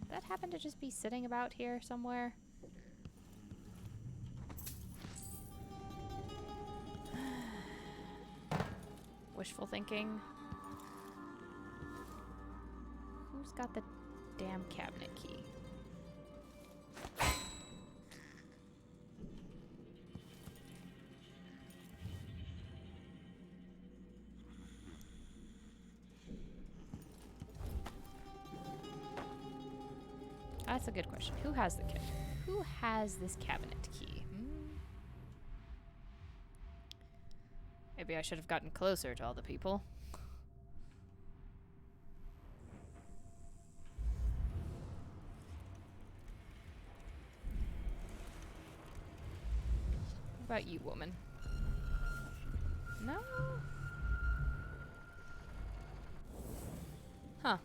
That happened to just be sitting about here somewhere. Wishful thinking. Who's got the damn cabinet key? That's a good question. Who has the cabinet? Who has this cabinet key? Maybe I should have gotten closer to all the people. What about you, woman? No? Huh.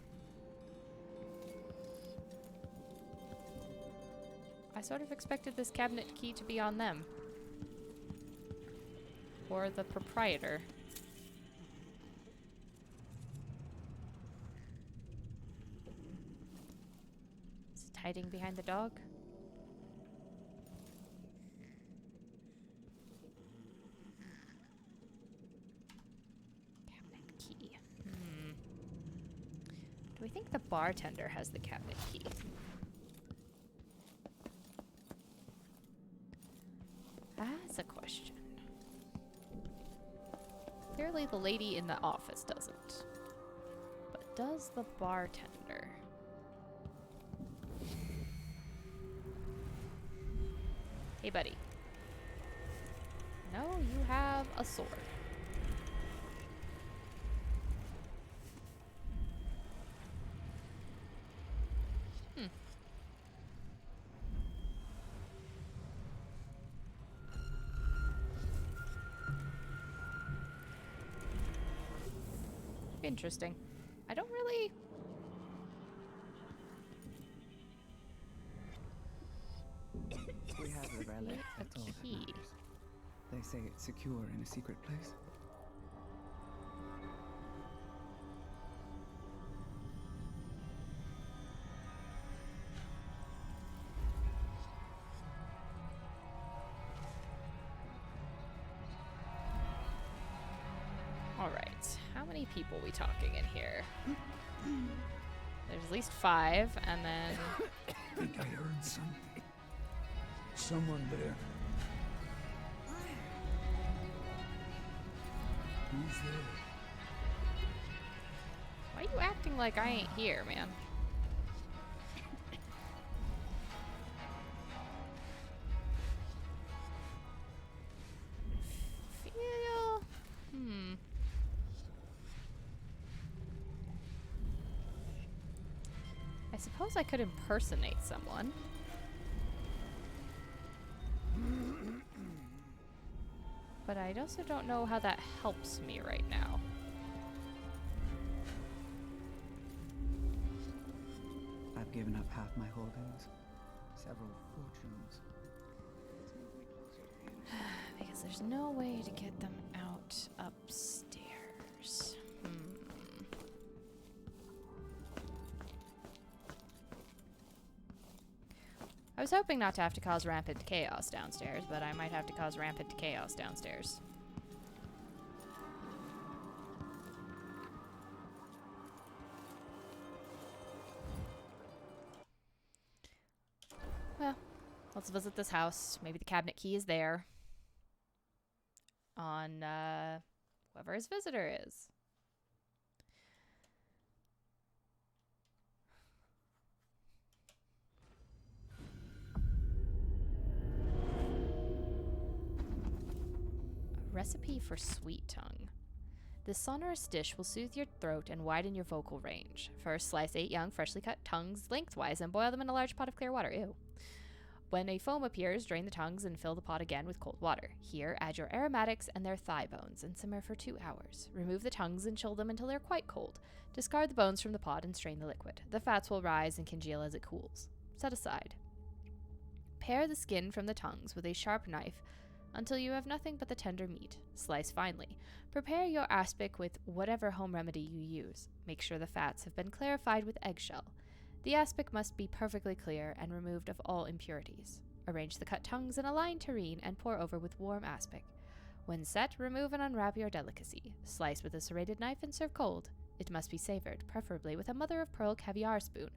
I sort of expected this cabinet key to be on them. Or the proprietor. Is it hiding behind the dog? Cabinet key. Do we think the bartender has the cabinet key? That's a question. Clearly the lady in the office doesn't. But does the bartender? Hey, buddy. No, you have a sword. Interesting. I don't really... We have a relic. A That's all that key. matters. They say it's secure in a secret place. Alright, how many people we talking in here? There's at least 5, and then... I think I heard something. Someone there. Who's there? Why are you acting like I ain't here, man? suppose I could impersonate someone. But I also don't know how that helps me right now. I've given up half my holdings. Several fortunes. Because there's no way to get them out upstairs. I was hoping not to have to cause rampant chaos downstairs, but I might have to cause rampant chaos downstairs. Well, let's visit this house. Maybe the cabinet key is there. On, whoever his visitor is. Recipe for sweet tongue. This sonorous dish will soothe your throat and widen your vocal range. First, slice 8 young, freshly cut tongues lengthwise and boil them in a large pot of clear water. Ew. When a foam appears, drain the tongues and fill the pot again with cold water. Here, add your aromatics and their thigh bones and simmer for 2 hours. Remove the tongues and chill them until they're quite cold. Discard the bones from the pot and strain the liquid. The fats will rise and congeal as it cools. Set aside. Pare the skin from the tongues with a sharp knife until you have nothing but the tender meat. Slice finely. Prepare your aspic with whatever home remedy you use. Make sure the fats have been clarified with eggshell. The aspic must be perfectly clear and removed of all impurities. Arrange the cut tongues in a lined tureen and pour over with warm aspic. When set, remove and unwrap your delicacy. Slice with a serrated knife and serve cold. It must be savored, preferably with a mother-of-pearl caviar spoon,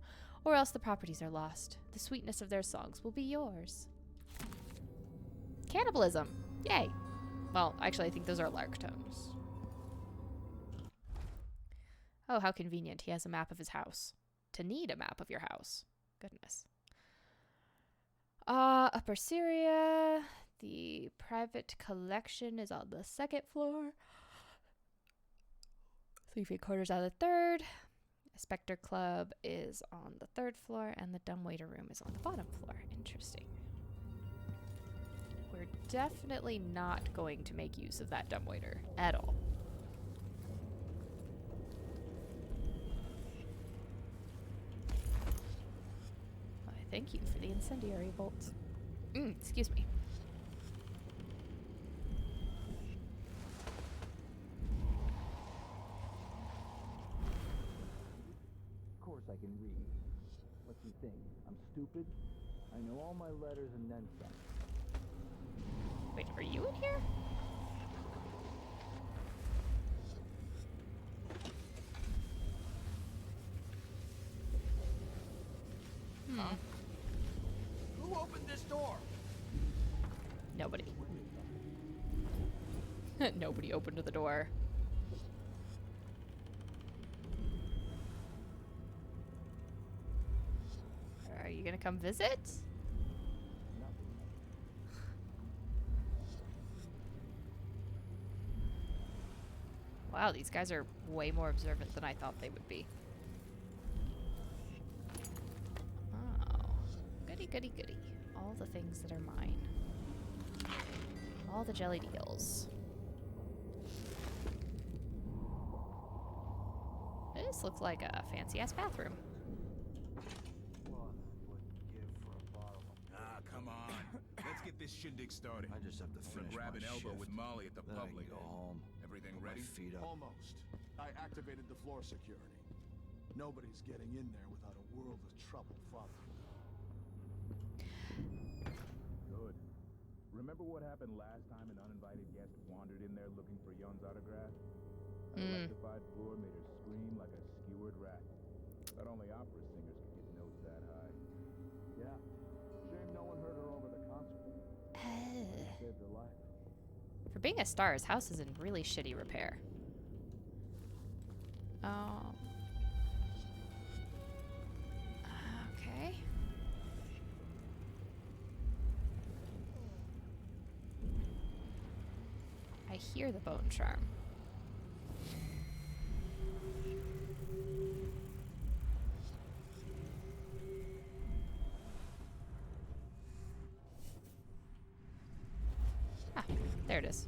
or else the properties are lost. The sweetness of their songs will be yours. Cannibalism! Yay! Well, actually, I think those are lark tones. Oh, how convenient. He has a map of his house. To need a map of your house. Goodness. Upper Syria. The private collection is on the 2nd floor. 3 quarters on the 3rd. Spectre Club is on the 3rd floor, and the dumbwaiter room is on the bottom floor. Interesting. We're definitely not going to make use of that dumbwaiter at all. I thank you for the incendiary bolts. Excuse me. Of course I can read. What do you think? I'm stupid? I know all my letters and then some. Wait, are you in here? Who opened this door? Nobody. Nobody opened the door. Are you gonna come visit? Wow, these guys are way more observant than I thought they would be. Oh, goody, goody, goody. All the things that are mine. All the jelly deals. This looks like a fancy-ass bathroom. Ah, come on. Let's get this shindig started. I just have to finish grab an elbow with Molly at the pub later. Go home. Everything ready? Feet up. Almost. I activated the floor security. Nobody's getting in there without a world of trouble following. Good. Remember what happened last time an uninvited guest wandered in there looking for Yon's autograph? An electrified floor made her scream like a skewered rat. Thought only opera singers could get notes that high. Yeah. Shame no one heard her over the concert. Saved her life. For being a star, his house is in really shitty repair. Oh. Okay. I hear the bone charm. There it is.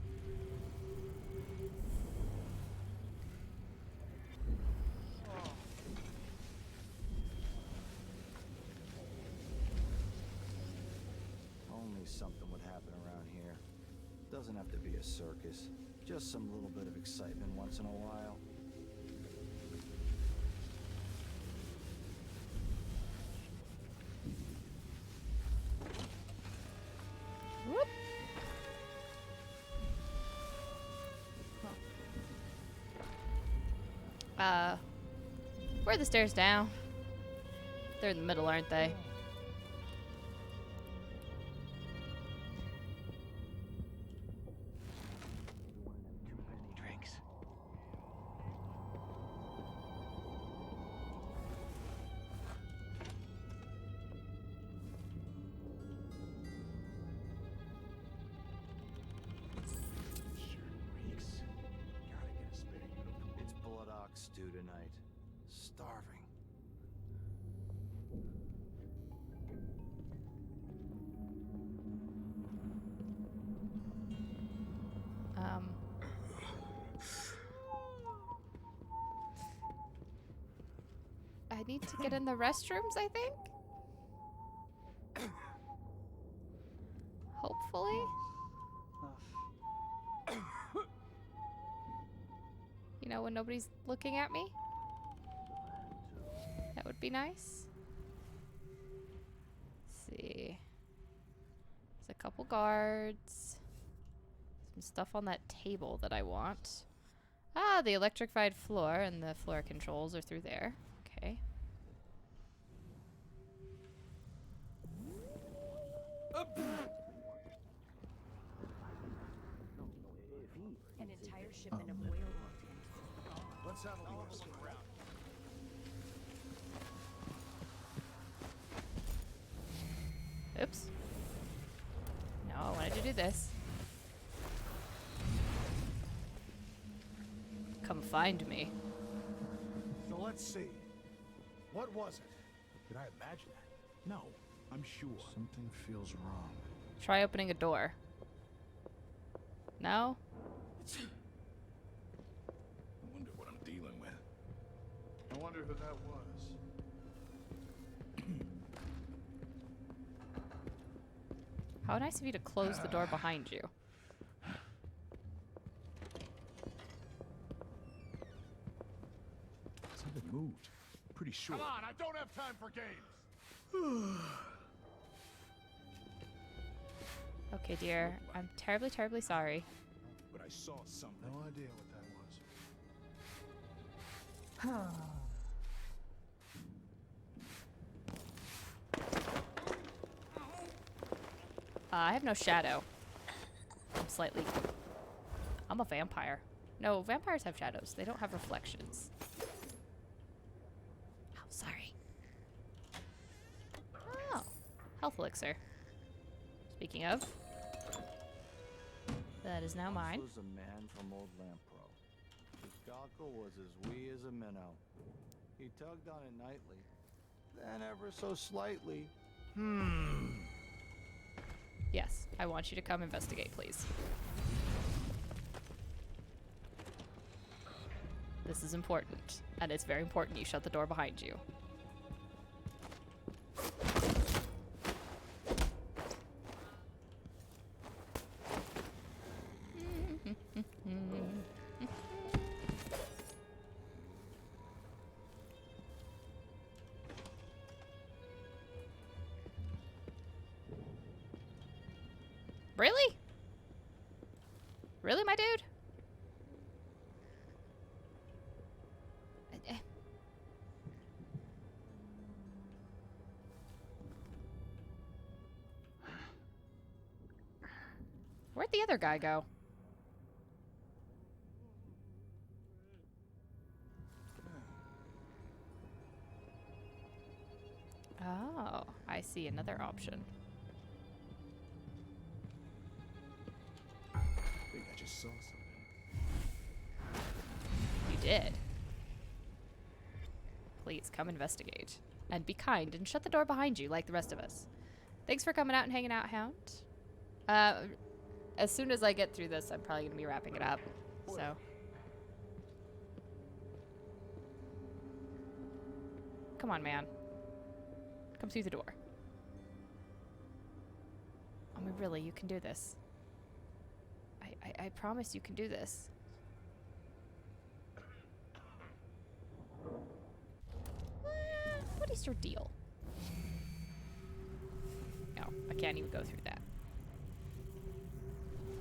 Only something would happen around here. Doesn't have to be a circus. Just some little bit of excitement once in a while. Whoop. Where are the stairs down? They're in the middle, aren't they? Drinks. It's blood ox stew tonight. Starving. I need to get in the restrooms, I think? Hopefully? You know, when nobody's looking at me? That would be nice. Let's see. There's a couple guards. Some stuff on that table that I want. Ah, the electrified floor, and the floor controls are through there. Okay. An entire shipment of whale oil. Let's have a look around. Oops. No, I wanted to do this. Come find me. So let's see. What was it? Did I imagine that? No, I'm sure. Something feels wrong. Try opening a door. No? I wonder what I'm dealing with. I wonder who that was. How nice of you to close the door behind you. Something moved. Pretty sure. Come on, I don't have time for games. Okay, dear. I'm terribly, terribly sorry. But I saw something. No idea what that was. I have no shadow. I'm a vampire. No, vampires have shadows. They don't have reflections. Oh, sorry. Oh, health elixir. Speaking of, that is now mine. This was a man from Old Lampro. His cockle was as wee as a minnow. He tugged on it nightly, then ever so slightly. Yes, I want you to come investigate, please. This is important, and it's very important you shut the door behind you. Really? Really, my dude? Where'd the other guy go? Oh, I see another option. I think I just saw something. You did. Please come investigate. And be kind and shut the door behind you like the rest of us. Thanks for coming out and hanging out, Hound. as soon as I get through this, I'm probably gonna be wrapping it up. So. Come on, man. Come through the door. I mean, really, you can do this. I promise you can do this. What is your deal? No, I can't even go through that.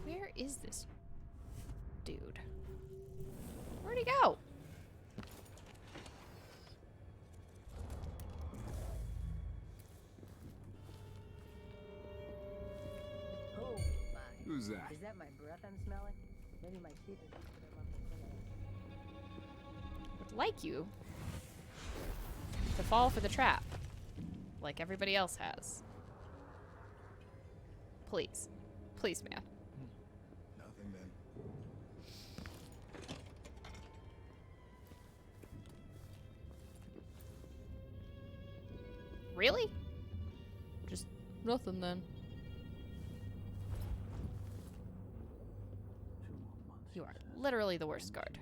Where is this dude? Where'd he go? Who's that? Is that my breath I'm smelling? Maybe my teeth are just put Would like you to fall for the trap, like everybody else has. Please. Please, man. Nothing then. Really? Just nothing then. You are literally the worst guard.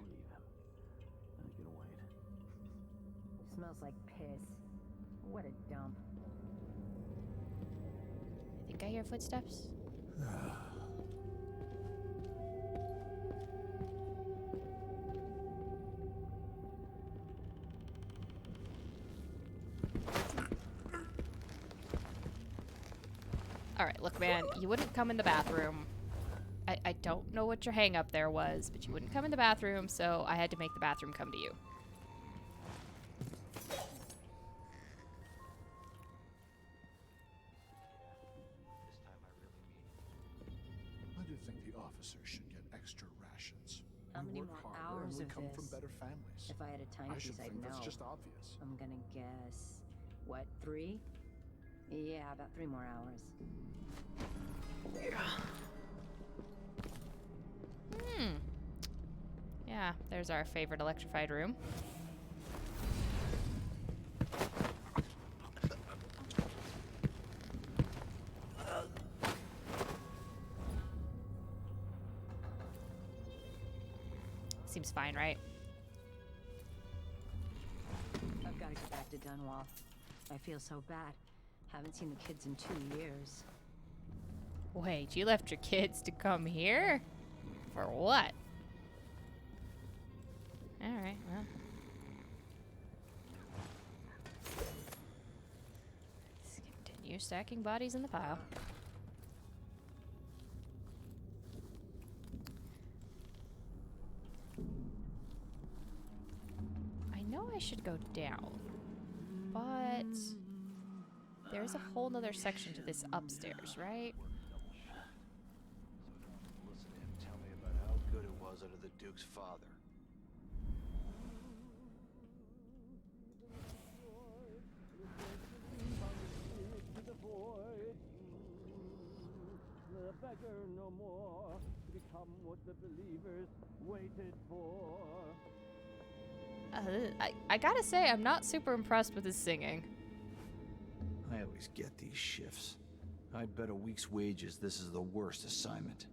Smells like piss. What a dump. I think I hear footsteps. Alright, look, man, you wouldn't come in the bathroom. I don't know what your hang up there was, but you wouldn't come in the bathroom, so I had to make the bathroom come to you. I do think the officers should get extra rations. How We many work more harder hours and we of come from this? better families. If I had a I timepiece, should I'd think know. that's just obvious. I'm gonna guess. What, 3? Yeah, about 3 more hours. Yeah, there's our favorite electrified room. Seems fine, right? I've got to get back to Dunwall. I feel so bad. Haven't seen the kids in 2 years. Wait, you left your kids to come here? For what? Alright, well. Let's continue stacking bodies in the pile. I know I should go down, but there's a whole nother section to this upstairs, right? Listen to him tell me about how good it was under the Duke's father. The beggar no more, become what the believers waited for. I gotta say, I'm not super impressed with his singing. I always get these shifts. I'd bet a week's wages this is the worst assignment.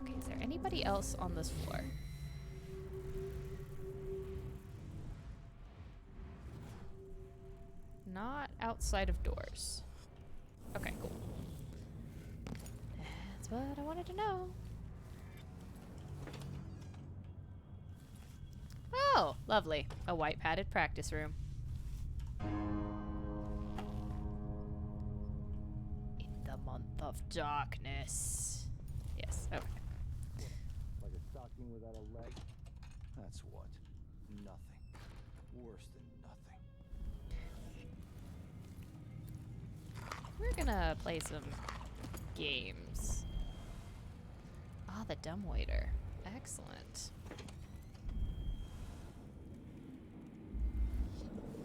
Okay, is there anybody else on this floor? Not outside of doors. Okay, cool. That's what I wanted to know. Oh, lovely. A white padded practice room. In the month of darkness. Yes, okay. Like a stocking without a leg. That's what? Nothing. Worse than nothing. We're gonna play some games. Ah, the dumbwaiter. Excellent.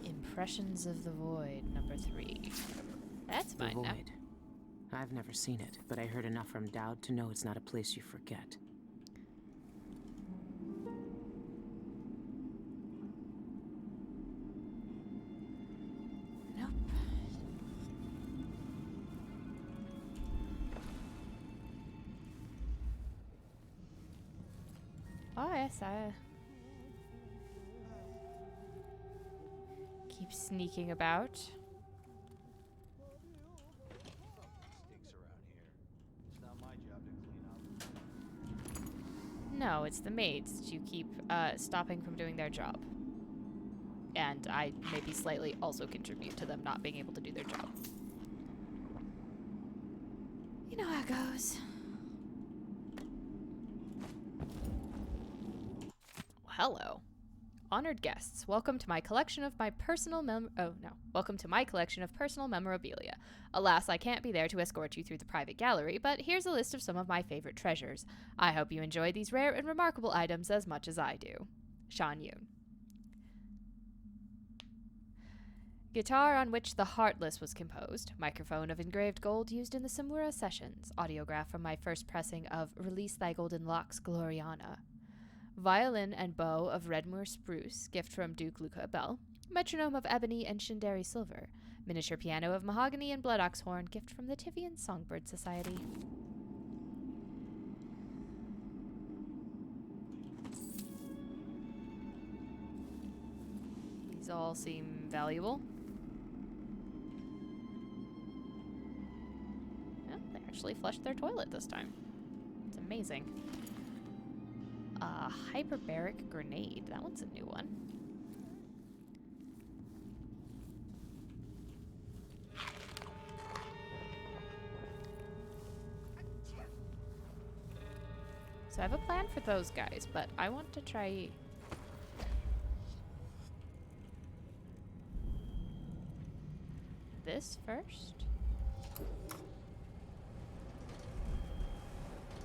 Impressions of the Void, number 3. That's The mine now. Void. I've never seen it, but I heard enough from Dowd to know it's not a place you forget. Oh, yes, I keep sneaking about. Stinks around here. It's not my job to clean up. No, it's the maids. You keep stopping from doing their job. And I maybe slightly also contribute to them not being able to do their job. You know how it goes. Hello. Honored guests, welcome to my collection of personal memorabilia. Alas, I can't be there to escort you through the private gallery, but here's a list of some of my favorite treasures. I hope you enjoy these rare and remarkable items as much as I do. Shan Yoon. Guitar on which the Heartless was composed, microphone of engraved gold used in the Samura sessions, audiograph from my first pressing of Release Thy Golden Locks, Gloriana. Violin and bow of Redmoor spruce, gift from Duke Luca Bell. Metronome of ebony and Shinderi silver. Miniature piano of mahogany and blood ox horn, gift from the Tivian Songbird Society. These all seem valuable. Oh, they actually flushed their toilet this time. It's amazing. Hyperbaric grenade. That one's a new one. So I have a plan for those guys, but I want to try... this first.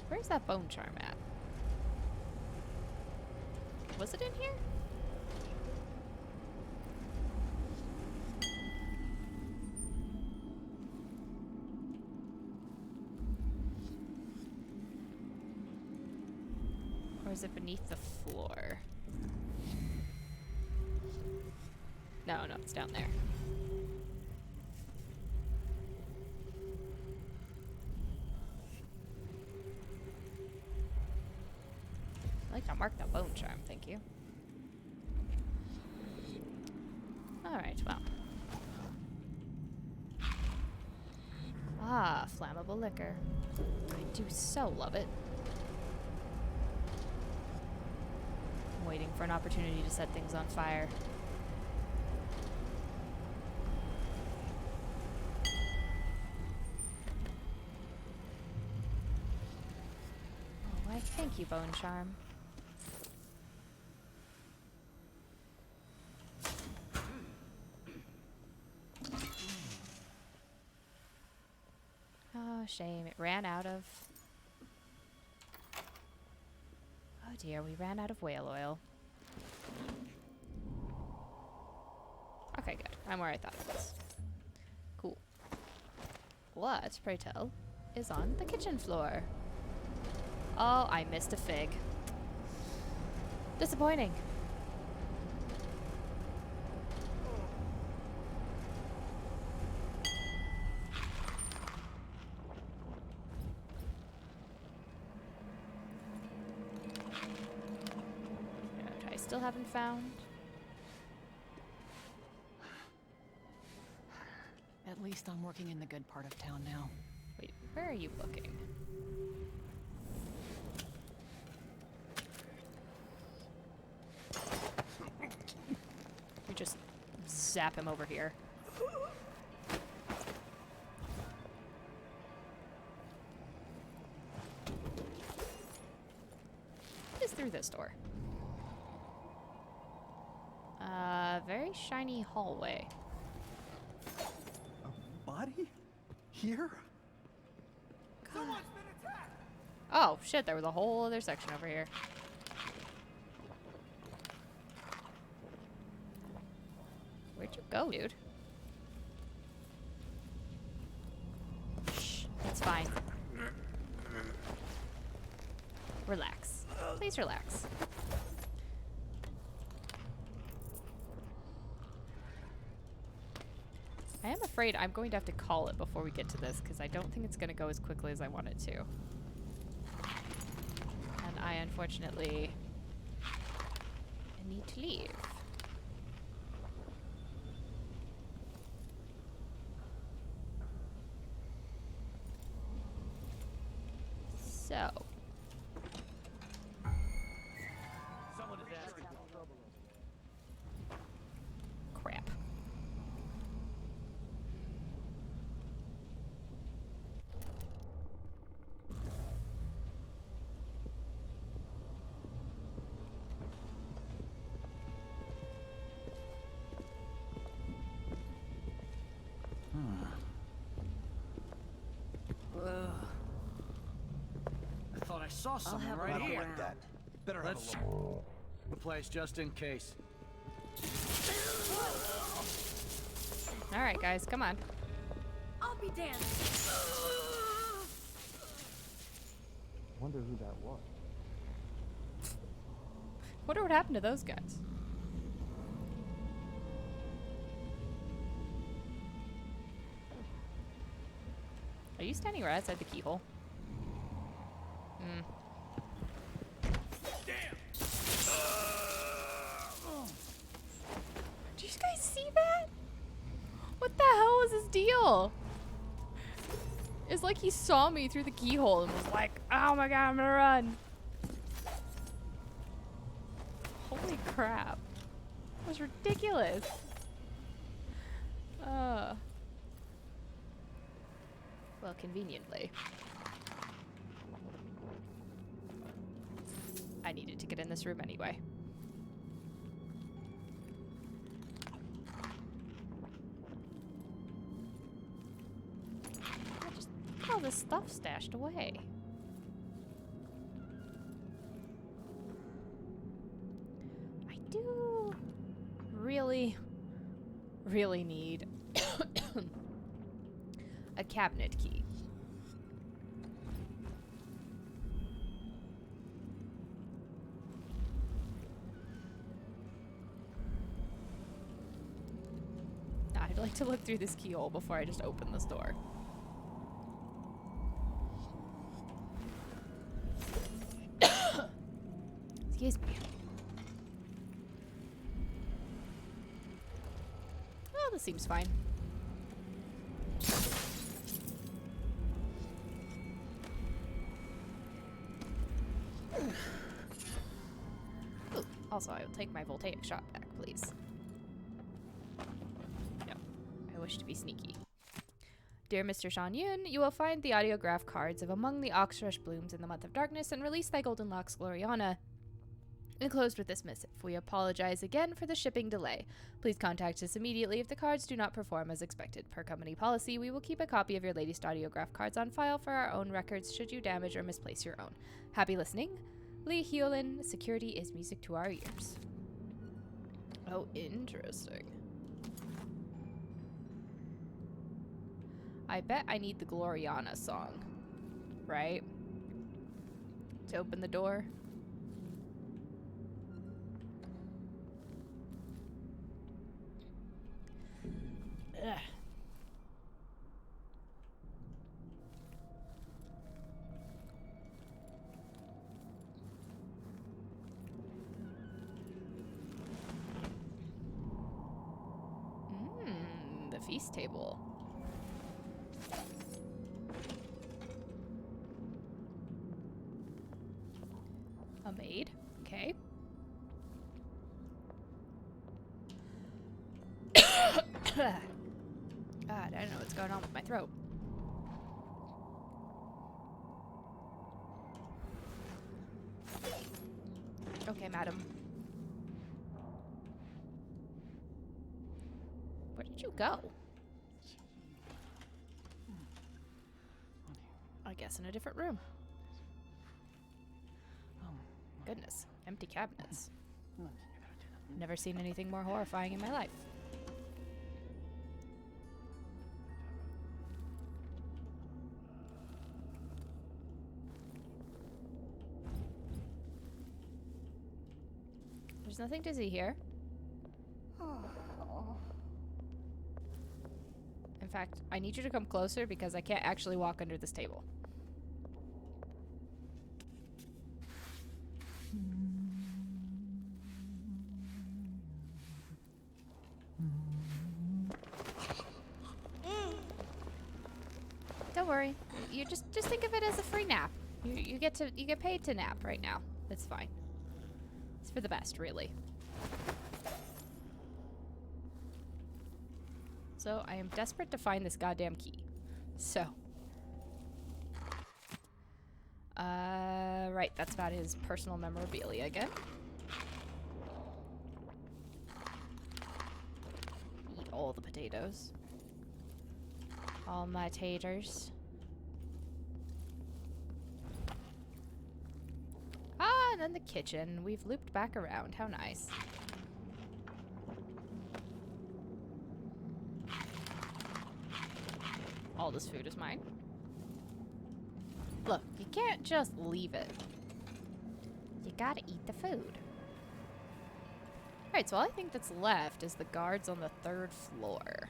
Where's that bone charm at? Was it in here? Or is it beneath the floor? No, it's down there. I'd like to mark the bone charm, thank you. Alright, well. Ah, flammable liquor. I do so love it. I'm waiting for an opportunity to set things on fire. Oh, why, thank you, bone charm. Oh, shame. It ran out of... oh dear, we ran out of whale oil. Okay, good. I'm where I thought it was. Cool. What, pray tell, is on the kitchen floor? Oh, I missed a fig. Disappointing. Still haven't found. At least I'm working in the good part of town now. Wait, where are you looking? You just zap him over here. What is through this door? Very shiny hallway. A body? Here? Oh, shit, there was a whole other section over here. Where'd you go, dude? Shh, it's fine. Relax. Please relax. I am afraid I'm going to have to call it before we get to this, because I don't think it's going to go as quickly as I want it to. And I unfortunately I need to leave. So. Someone is asking for trouble. Crap. I thought I saw someone have a right look here. around. That. Better have Let's a look. The place just in case. Alright, guys, come on. I'll be damned. Wonder who that was. Wonder what happened to those guys. Are you standing right outside the keyhole? Hmm. Did you guys see that? What the hell was his deal? It's like he saw me through the keyhole and was like, oh my god, I'm gonna run. Holy crap. That was ridiculous. Well, conveniently. I needed to get in this room anyway. Just look at all this stuff stashed away. I do really need a cabinet key. I'd like to look through this keyhole before I just open this door. Excuse me. Well, this seems fine. Ooh, also, I will take my voltaic shot back, please. No, I wish to be sneaky. Dear Mr. Shan Yun, you will find the audiograph cards of Among the Oxrush Blooms in the Month of Darkness and Release Thy Golden Locks, Gloriana, enclosed with this missive. We apologize again for the shipping delay. Please contact us immediately if the cards do not perform as expected. Per company policy, we will keep a copy of your latest audiograph cards on file for our own records should you damage or misplace your own. Happy listening. Lee Hyolin, security is music to our ears. Oh, interesting. I bet I need the Gloriana song, right? To open the door. Ugh. The feast table. A maid. Okay. God, I don't know what's going on with my throat. Okay, madam. Where did you go? I guess in a different room. Goodness, empty cabinets. Never seen anything more horrifying in my life. There's nothing to see here. In fact, I need you to come closer because I can't actually walk under this table. Don't worry. You just think of it as a free nap. You get paid to nap right now. It's fine. It's for the best, really. So I am desperate to find this goddamn key. So. Right, that's about his personal memorabilia again. Eat all the potatoes. All my taters. Ah, and then the kitchen. We've looped back around. How nice. All this food is mine. Look, you can't just leave it. You gotta eat the food. Alright, so all I think that's left is the guards on the 3rd floor.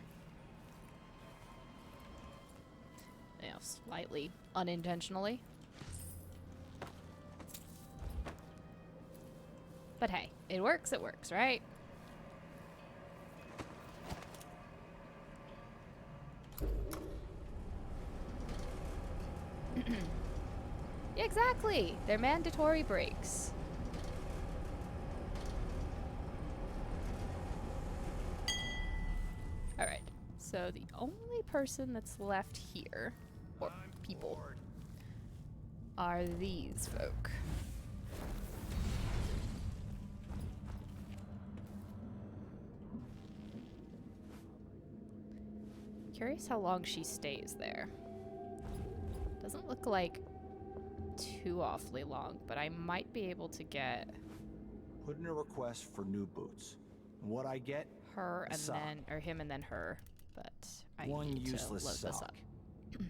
You know, slightly unintentionally. But hey, it works, right? Yeah, exactly. They're mandatory breaks. Alright, so the only person that's left here, or people, are these folk. Curious how long she stays there. Doesn't look like too awfully long, but I might be able to get... Put in a request for new boots. And what I get? Her and then, or him and then her, but I need to load this up. Did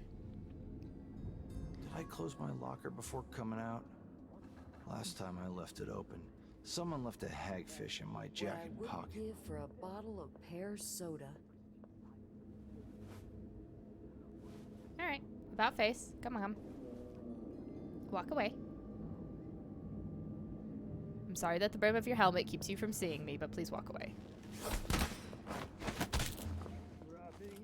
I close my locker before coming out? Last time I left it open, someone left a hagfish in my jacket pocket. Give for a bottle of pear soda. Alright, about face. Come on. Walk away. I'm sorry that the brim of your helmet keeps you from seeing me, but please walk away.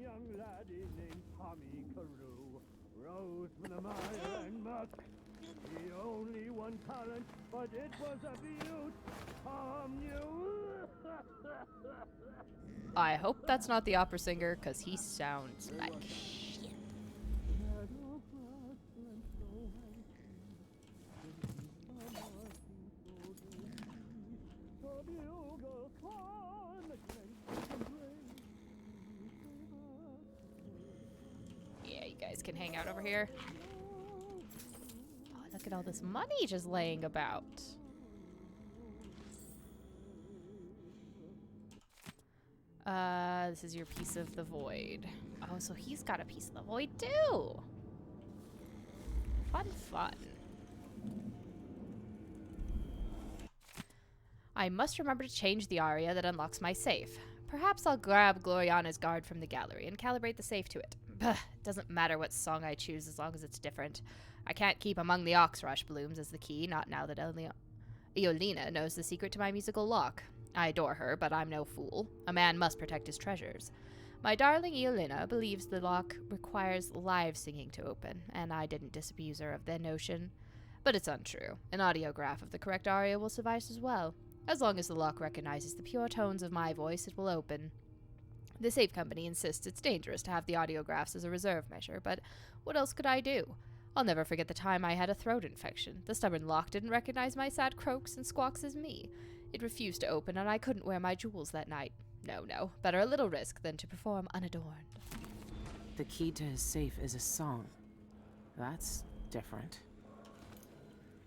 Young laddie named Tommy Carew rose from the mire and muck. He only one talent, but it was a beaut. Tom knew. I hope that's not the opera singer, because he sounds like shit. Yeah, you guys can hang out over here. Oh, look at all this money just laying about. This is your piece of the void. Oh, so he's got a piece of the void too. Fun, fun. I must remember to change the aria that unlocks my safe. Perhaps I'll grab Gloriana's guard from the gallery and calibrate the safe to it. It doesn't matter what song I choose as long as it's different. I can't keep Among the Oxrush Blooms as the key, not now that only Iolina knows the secret to my musical lock. I adore her, but I'm no fool. A man must protect his treasures. My darling Iolina believes the lock requires live singing to open, and I didn't disabuse her of that notion. But it's untrue. An audiograph of the correct aria will suffice as well. As long as the lock recognizes the pure tones of my voice, it will open. The safe company insists it's dangerous to have the audiographs as a reserve measure, but what else could I do? I'll never forget the time I had a throat infection. The stubborn lock didn't recognize my sad croaks and squawks as me. It refused to open, and I couldn't wear my jewels that night. No, better a little risk than to perform unadorned. The key to his safe is a song. That's different.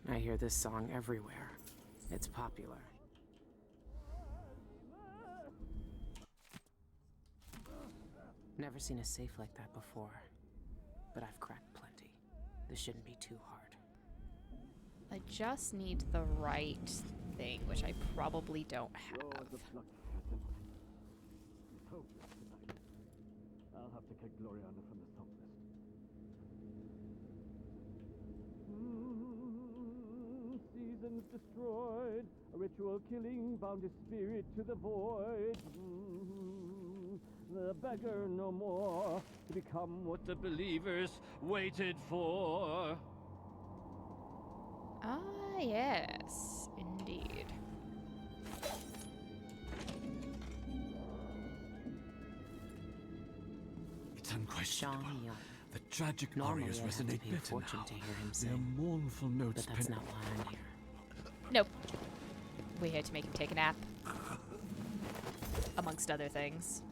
I hear this song everywhere. It's popular. Never seen a safe like that before, but I've cracked plenty. This shouldn't be too hard. I just need the right thing, which I probably don't have. I'll have to kick Gloriana from the song list. Seasons destroyed, a ritual killing bound his spirit to the void. the beggar no more, to become what the believers waited for. Ah, yes, indeed. It's unquestionable. The tragic arias resonate better now. Their mournful notes. But that's not why I'm here. Nope. We're here to make him take a nap. Amongst other things.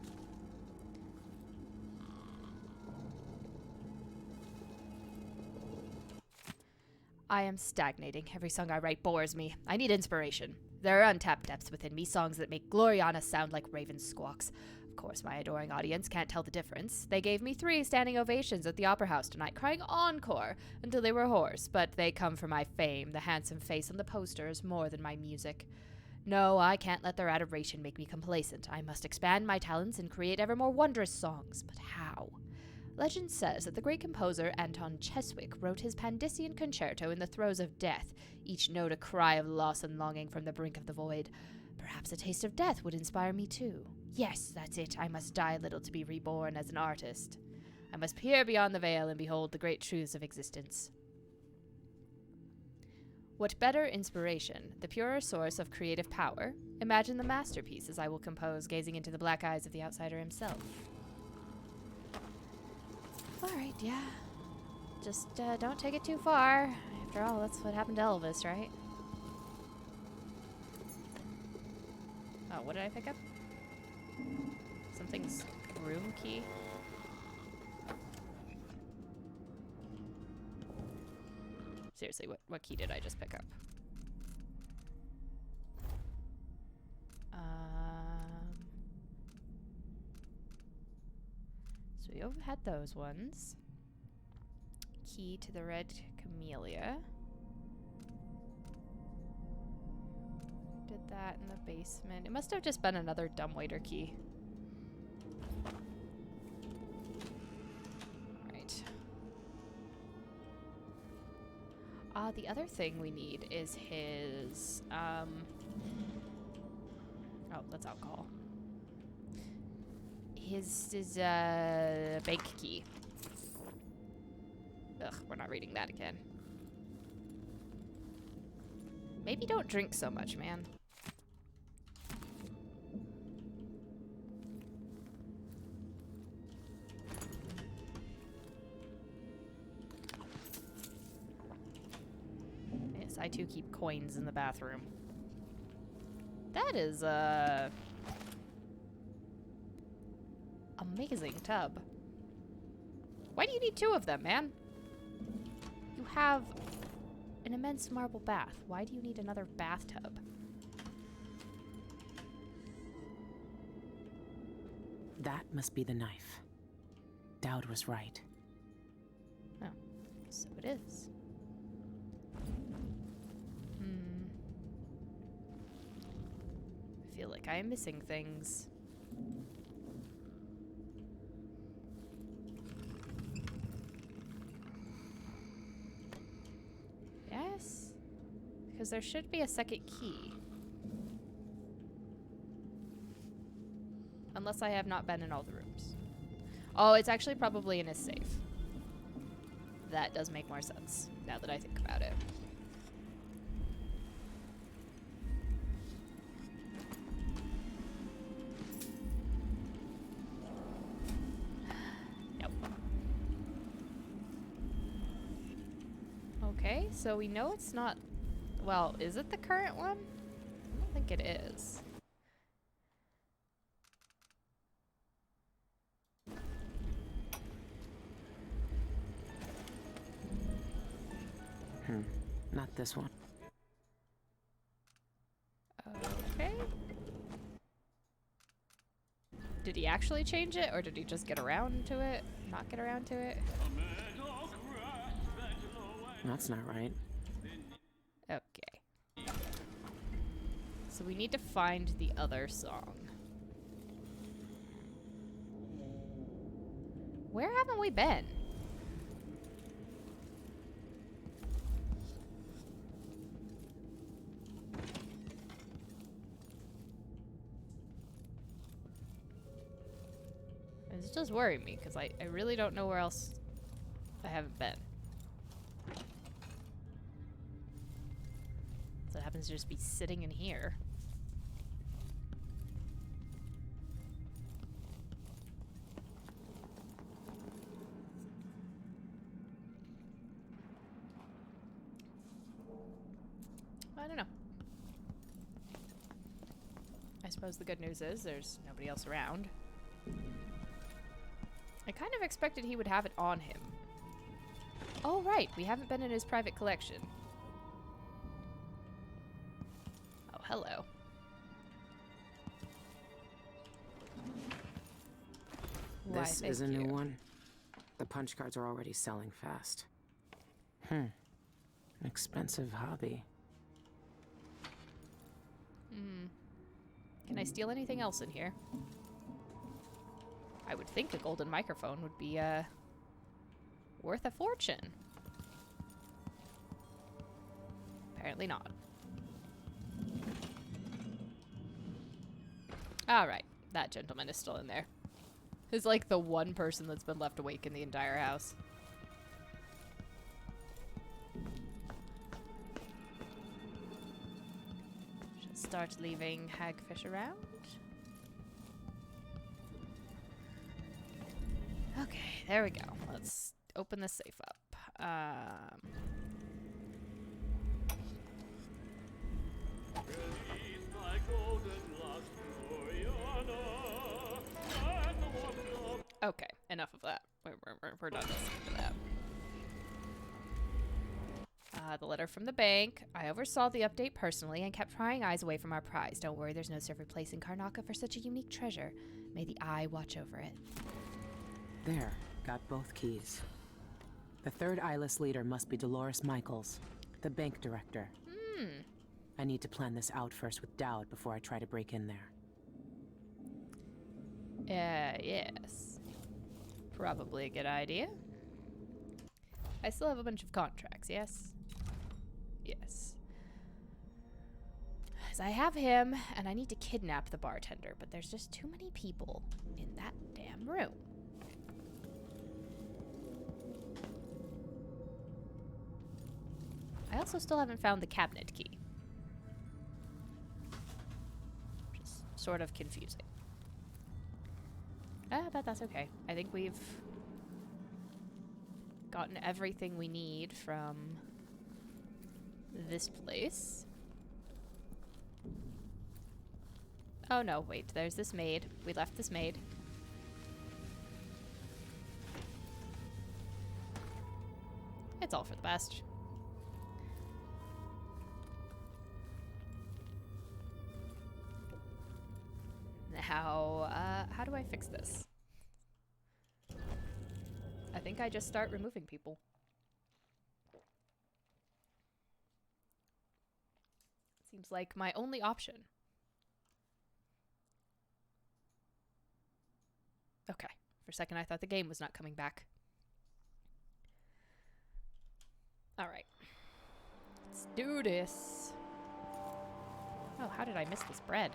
I am stagnating. Every song I write bores me. I need inspiration. There are untapped depths within me, songs that make Gloriana sound like raven squawks. Of course, my adoring audience can't tell the difference. They gave me 3 standing ovations at the Opera House tonight, crying encore until they were hoarse, but they come for my fame, the handsome face on the posters, more than my music. No, I can't let their adoration make me complacent. I must expand my talents and create ever more wondrous songs. But how? Legend says that the great composer Anton Cheswick wrote his Pandician concerto in the throes of death, each note a cry of loss and longing from the brink of the void. Perhaps a taste of death would inspire me too. Yes, that's it. I must die a little to be reborn as an artist. I must peer beyond the veil and behold the great truths of existence. What better inspiration, the purer source of creative power? Imagine the masterpieces I will compose, gazing into the black eyes of the outsider himself. Alright, yeah. Just don't take it too far. After all, that's what happened to Elvis, right? Oh, what did I pick up? Something's room key. Seriously, what key did I just pick up? So we had those ones. Key to the red camellia. Did that in the basement. It must have just been another dumbwaiter key. Right. The other thing we need is his, oh, that's alcohol. His bank key. Ugh, we're not reading that again. Maybe don't drink so much, man. Yes, I too keep coins in the bathroom. That is, amazing tub. Why do you need 2 of them, man? You have an immense marble bath. Why do you need another bathtub? That must be the knife. Dowd was right. Oh, so it is. I feel like I am missing things. Yes? Because there should be a second key. Unless I have not been in all the rooms. Oh, it's actually probably in his safe. That does make more sense, now that I think about it. Nope. Okay, so we know it's not... Well, is it the current one? I don't think it is. Not this one. Okay. Did he actually change it, or did he just get around to it? Not get around to it? That's not right. Okay. So we need to find the other song. Where haven't we been? This does worry me, because I really don't know where else I haven't been. So it happens to just be sitting in here. I don't know. I suppose the good news is there's nobody else around. I kind of expected he would have it on him. Oh, right. We haven't been in his private collection. Oh, hello. This is a new one. The punch cards are already selling fast. Expensive hobby. Can I steal anything else in here? I would think a golden microphone would be, worth a fortune. Apparently not. Alright, that gentleman is still in there. He's like the one person that's been left awake in the entire house. Should start leaving hagfish around. Okay, there we go. Let's open this safe up. Okay, enough of that. We're done listening to that. The letter from the bank. I oversaw the update personally and kept prying eyes away from our prize. Don't worry, there's no safer place in Karnaca for such a unique treasure. May the Eye watch over it. There, got both keys. The third Eyeless leader must be Dolores Michaels, the bank director. I need to plan this out first with Dowd before I try to break in there. Yes. Probably a good idea. I still have a bunch of contracts, yes? Yes. So I have him, and I need to kidnap the bartender, but there's just too many people in that damn room. I also still haven't found the cabinet key. Which is sort of confusing. But that's okay. I think we've gotten everything we need from this place. Oh no, wait, there's this maid. We left this maid. It's all for the best. Now, how do I fix this? I think I just start removing people. Seems like my only option. Okay. For a second I thought the game was not coming back. Alright. Let's do this. Oh, how did I miss this bread?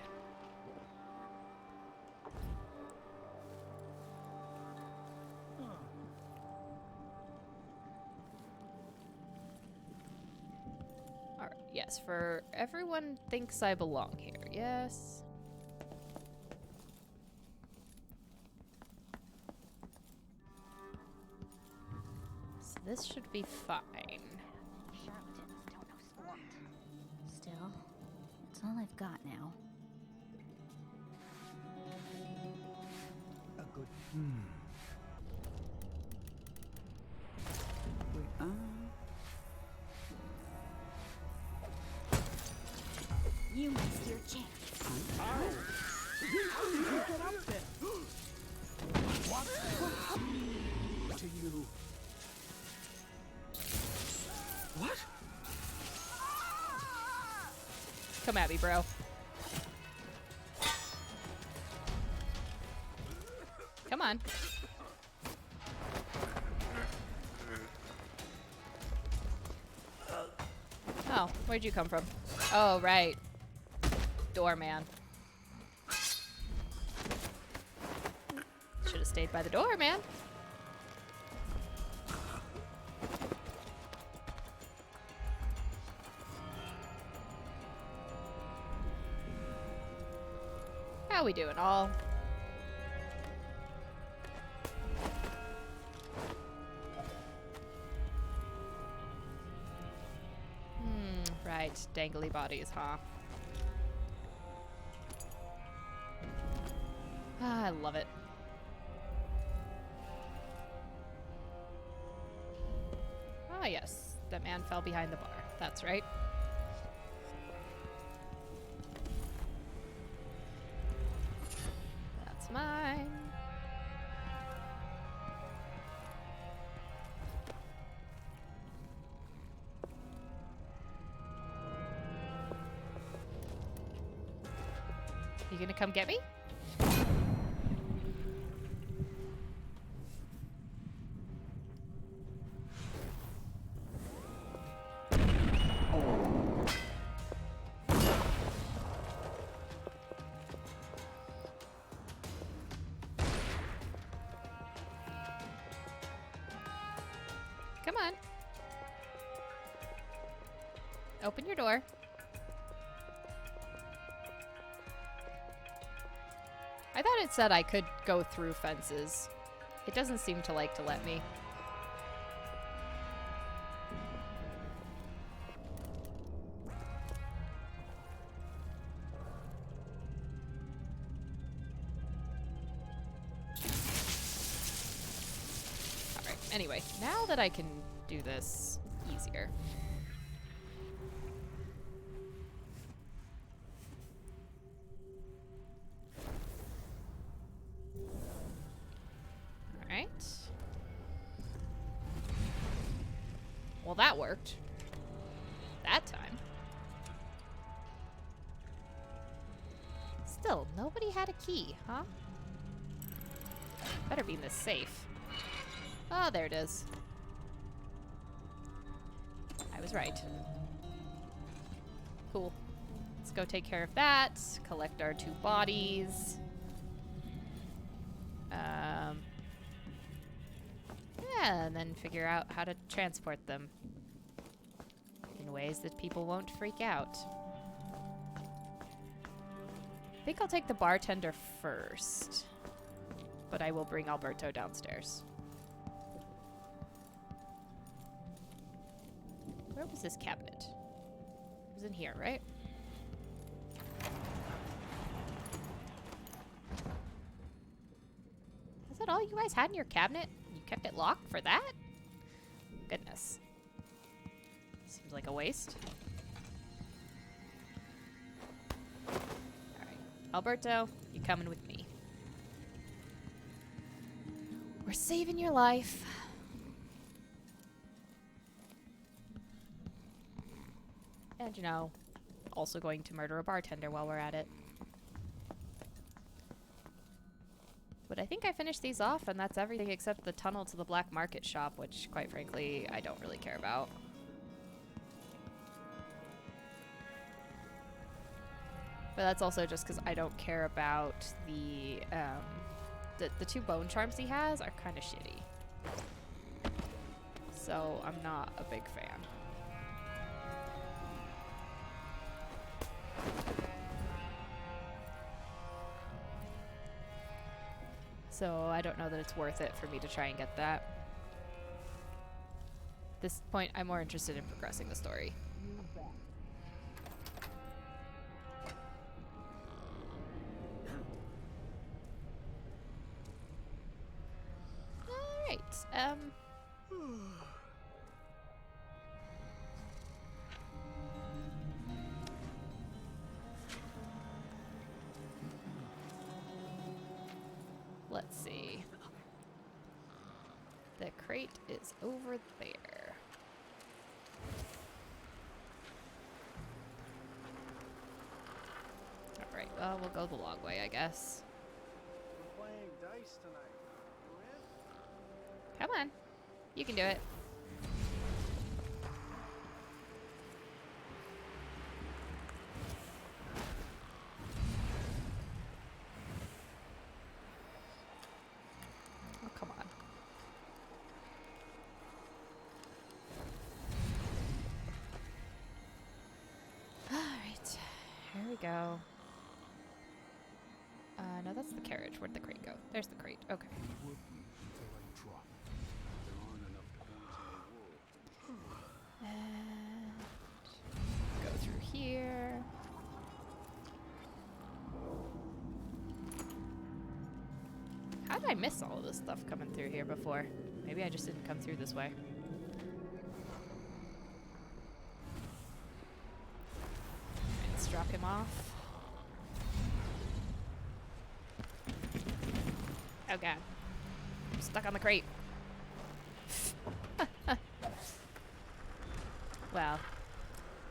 Yes, for everyone thinks I belong here, yes. So this should be fine. Charlatans don't know sport. Still, it's all I've got now. A good. Wait, You missed your chance. How did you get up there? What happened to you? What? Come at me, bro. Come on. Oh, where'd you come from? Oh, right. Doorman. Should have stayed by the door, man. How we doing, all? Right, dangly bodies, huh? Ah, I love it. Ah, yes. That man fell behind the bar. That's right. That's mine. You gonna come get me? Come on. Open your door. I thought it said I could go through fences. It doesn't seem to like to let me. Alright, anyway, now that I can do this easier. Alright. Well, that worked. That time. Still, nobody had a key, huh? Better be in this safe. Oh, there it is. I was right. Cool. Let's go take care of that. Collect our 2 bodies. Yeah, and then figure out how to transport them in ways that people won't freak out. I think I'll take the bartender first, but I will bring Alberto downstairs. Where was this cabinet? It was in here, right? Is that all you guys had in your cabinet? You kept it locked for that? Goodness. Seems like a waste. Alright. Alberto, you coming with me. We're saving your life. And, you know, also going to murder a bartender while we're at it. But I think I finished these off, and that's everything except the tunnel to the black market shop, which, quite frankly, I don't really care about. But that's also just because I don't care about the 2 bone charms he has are kind of shitty. So I'm not a big fan. So I don't know that it's worth it for me to try and get that. At this point, I'm more interested in progressing the story. Alright, let's see. The crate is over there. Alright, well, we'll go the long way, I guess. We're playing dice tonight. You in? Come on. You can do it. There we go. No, that's the carriage. Where'd the crate go? There's the crate. Okay. And go through here. How did I miss all of this stuff coming through here before? Maybe I just didn't come through this way. Let's drop him off. Oh god. I'm stuck on the crate. Well,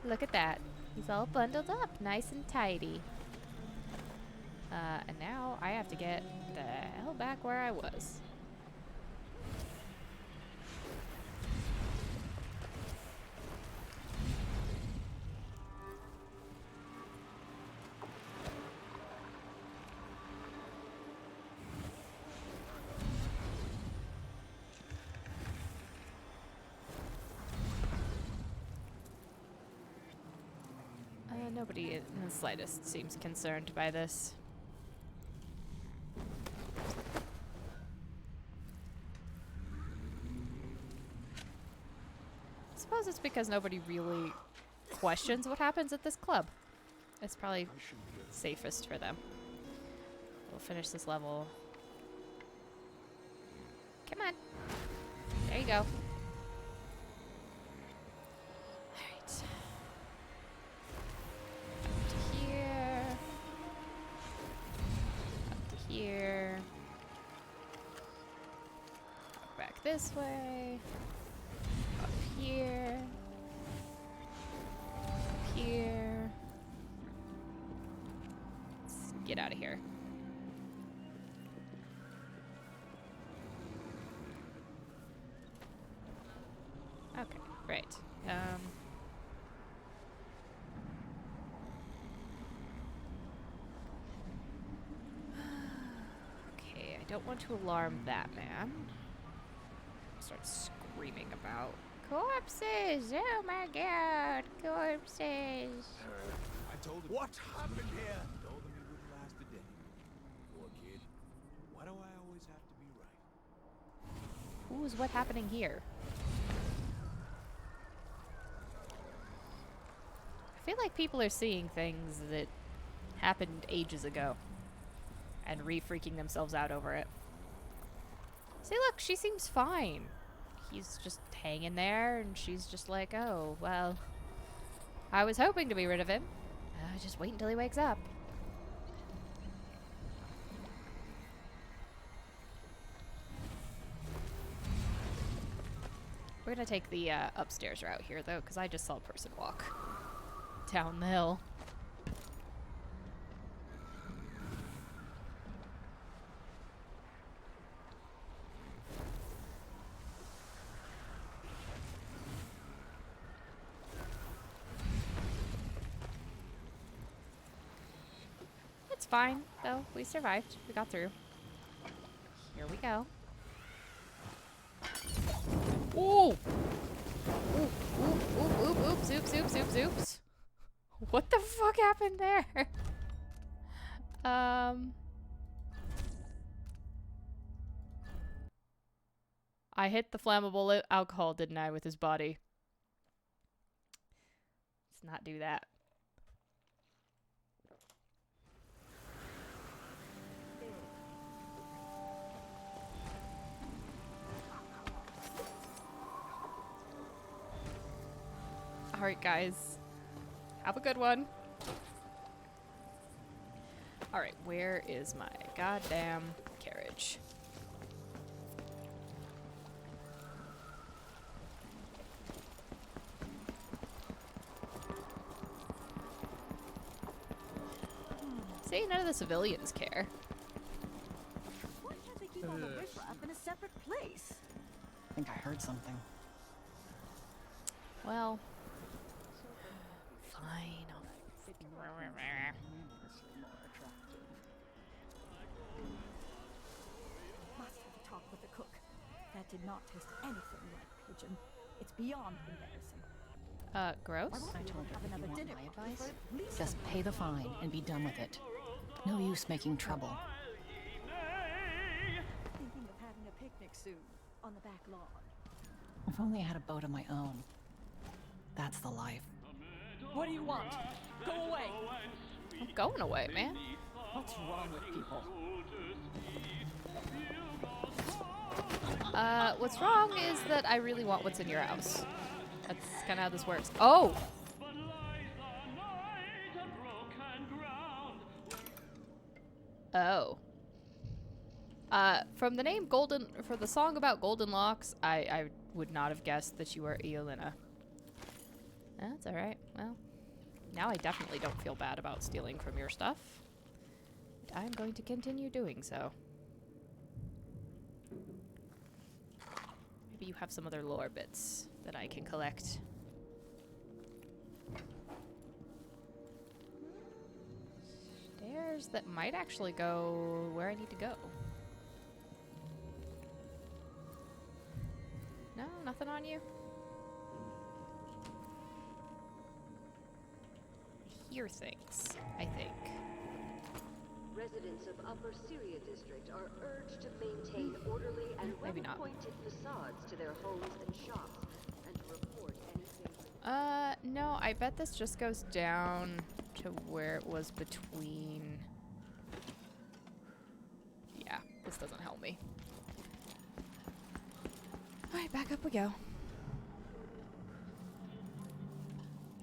look at that. He's all bundled up, nice and tidy. And now I have to get the hell back where I was. Nobody in the slightest seems concerned by this. I suppose it's because nobody really questions what happens at this club. It's probably safest for them. We'll finish this level. Come on. There you go. Here. Back this way. Up here. Up here. Let's get out of here. Okay, right. I don't want to alarm that man. Start screaming about corpses! Oh my god, corpses! I told him. What happened here? Told him he wouldn't last a day. Poor kid. Why do I always have to be right? Who's what happening here? I feel like people are seeing things that happened ages ago and re-freaking themselves out over it. See, look, she seems fine. He's just hanging there, and she's just like, oh, well, I was hoping to be rid of him. Just wait until he wakes up. We're gonna take the upstairs route here, though, because I just saw a person walk down the hill. It's fine, though. We survived. We got through. Here we go. Ooh! Ooh, ooh, ooh, ooh, oops, oops, oops, oops, oops. What the fuck happened there? I hit the flammable alcohol, didn't I, with his body? Let's not do that. Alright, guys. Have a good one. Alright, where is my goddamn carriage? See, none of the civilians care. Why can't they keep all the riffraff in a separate place? I think I heard something. Well, fine. Must have a talk with the cook. That did not taste anything like pigeon. It's beyond embarrassing. Gross? I told her, if you want my advice, just pay the fine and be done with it. No use making trouble. Thinking of having a picnic soon, on the back lawn. If only I had a boat of my own. That's the life. What do you want? Go away! I'm going away, man. What's wrong with people? What's wrong is that I really want what's in your house. That's kind of how this works. Oh! Oh. From the name Golden, for the song about golden locks, I would not have guessed that you were Eolina. That's alright. Well, now I definitely don't feel bad about stealing from your stuff. I'm going to continue doing so. Maybe you have some other lore bits that I can collect. Stairs that might actually go where I need to go. No, nothing on you? I hear things, I think. Residents of Upper Syria District are urged to maintain orderly and Maybe not. well-appointed facades to their homes and shops, and to report anything. No, I bet this just goes down to where it was between... Yeah, this doesn't help me. Alright, back up we go.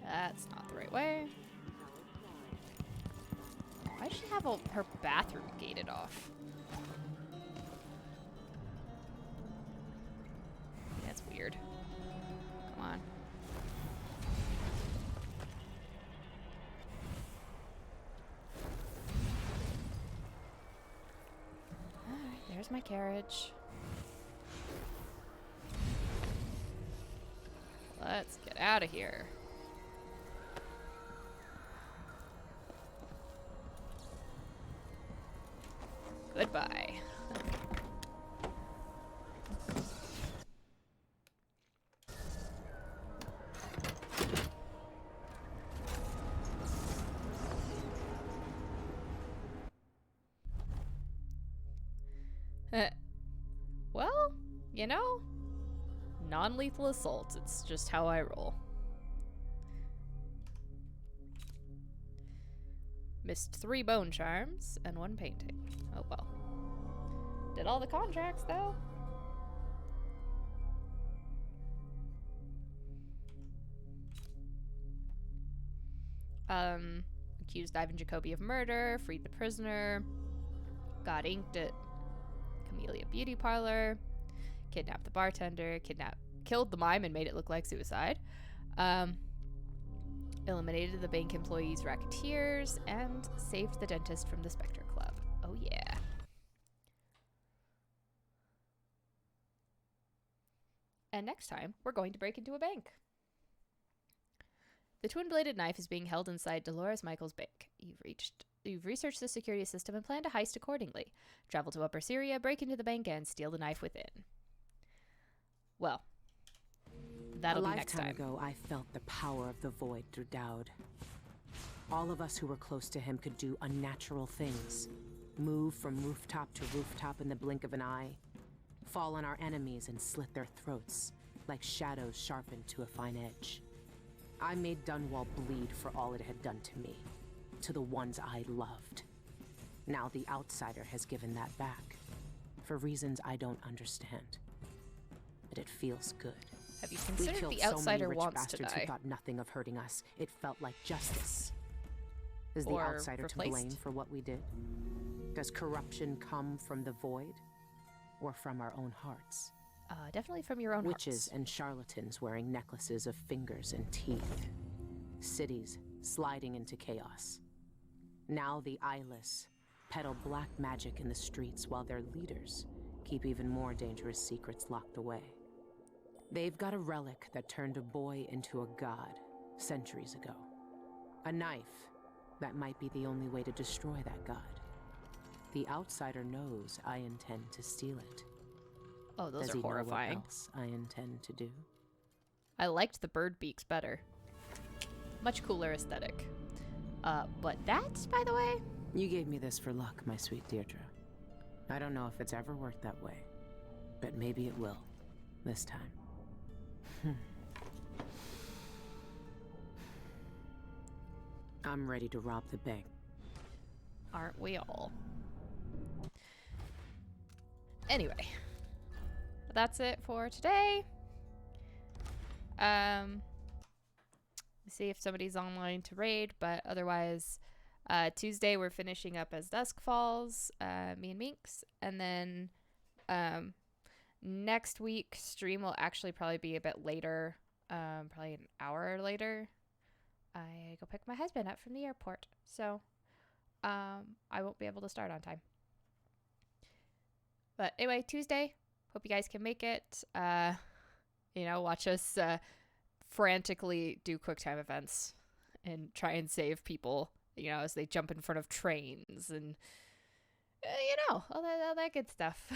That's not the right way. Why does she have her bathroom gated off? That's weird. Come on. Alright, there's my carriage. Let's get out of here. Goodbye. Well, you know, non-lethal assault. It's just how I roll. Missed 3 bone charms and 1 painting. Oh well. Did all the contracts though? Accused Ivan Jacoby of murder, freed the prisoner, got inked at Camellia Beauty Parlor, kidnapped the bartender, killed the mime and made it look like suicide, eliminated the bank employees' racketeers, and saved the dentist from the Spectre Club. Oh yeah. And next time, we're going to break into a bank. The twin-bladed knife is being held inside Dolores Michaels' bank. You've researched the security system and plan to heist accordingly. Travel to Upper Syria, break into the bank, and steal the knife within. Well, that'll be next time. A lifetime ago, I felt the power of the void through Dowd. All of us who were close to him could do unnatural things. Move from rooftop to rooftop in the blink of an eye. Fall on our enemies and slit their throats, like shadows sharpened to a fine edge. I made Dunwall bleed for all it had done to me, to the ones I loved. Now the outsider has given that back, for reasons I don't understand. But it feels good. Have you considered the outsider wants to die? Who thought nothing of hurting us. It felt like justice. Is the outsider to blame for what we did? Does corruption come from the void, or from our own hearts? Definitely from your own hearts. Witches and charlatans wearing necklaces of fingers and teeth. Cities sliding into chaos. Now the Eyeless peddle black magic in the streets while their leaders keep even more dangerous secrets locked away. They've got a relic that turned a boy into a god centuries ago. A knife that might be the only way to destroy that god. The outsider knows I intend to steal it. Oh, those Does are he horrifying. Know what else I intend to do? I liked the bird beaks better. much cooler aesthetic. But that, by the way, You gave me this for luck, my sweet Deirdre. I don't know if it's ever worked that way, but maybe it will, this time. I'm ready to rob the bank. aren't we all? Anyway, that's it for today. See if somebody's online to raid, but otherwise, Tuesday we're finishing up as dusk falls, me and Minx, and then next week stream will actually probably be a bit later, probably an hour later. I go pick my husband up from the airport, so I won't be able to start on time. But anyway, Tuesday, hope you guys can make it. Watch us frantically do QuickTime events and try and save people, as they jump in front of trains and, all that good stuff.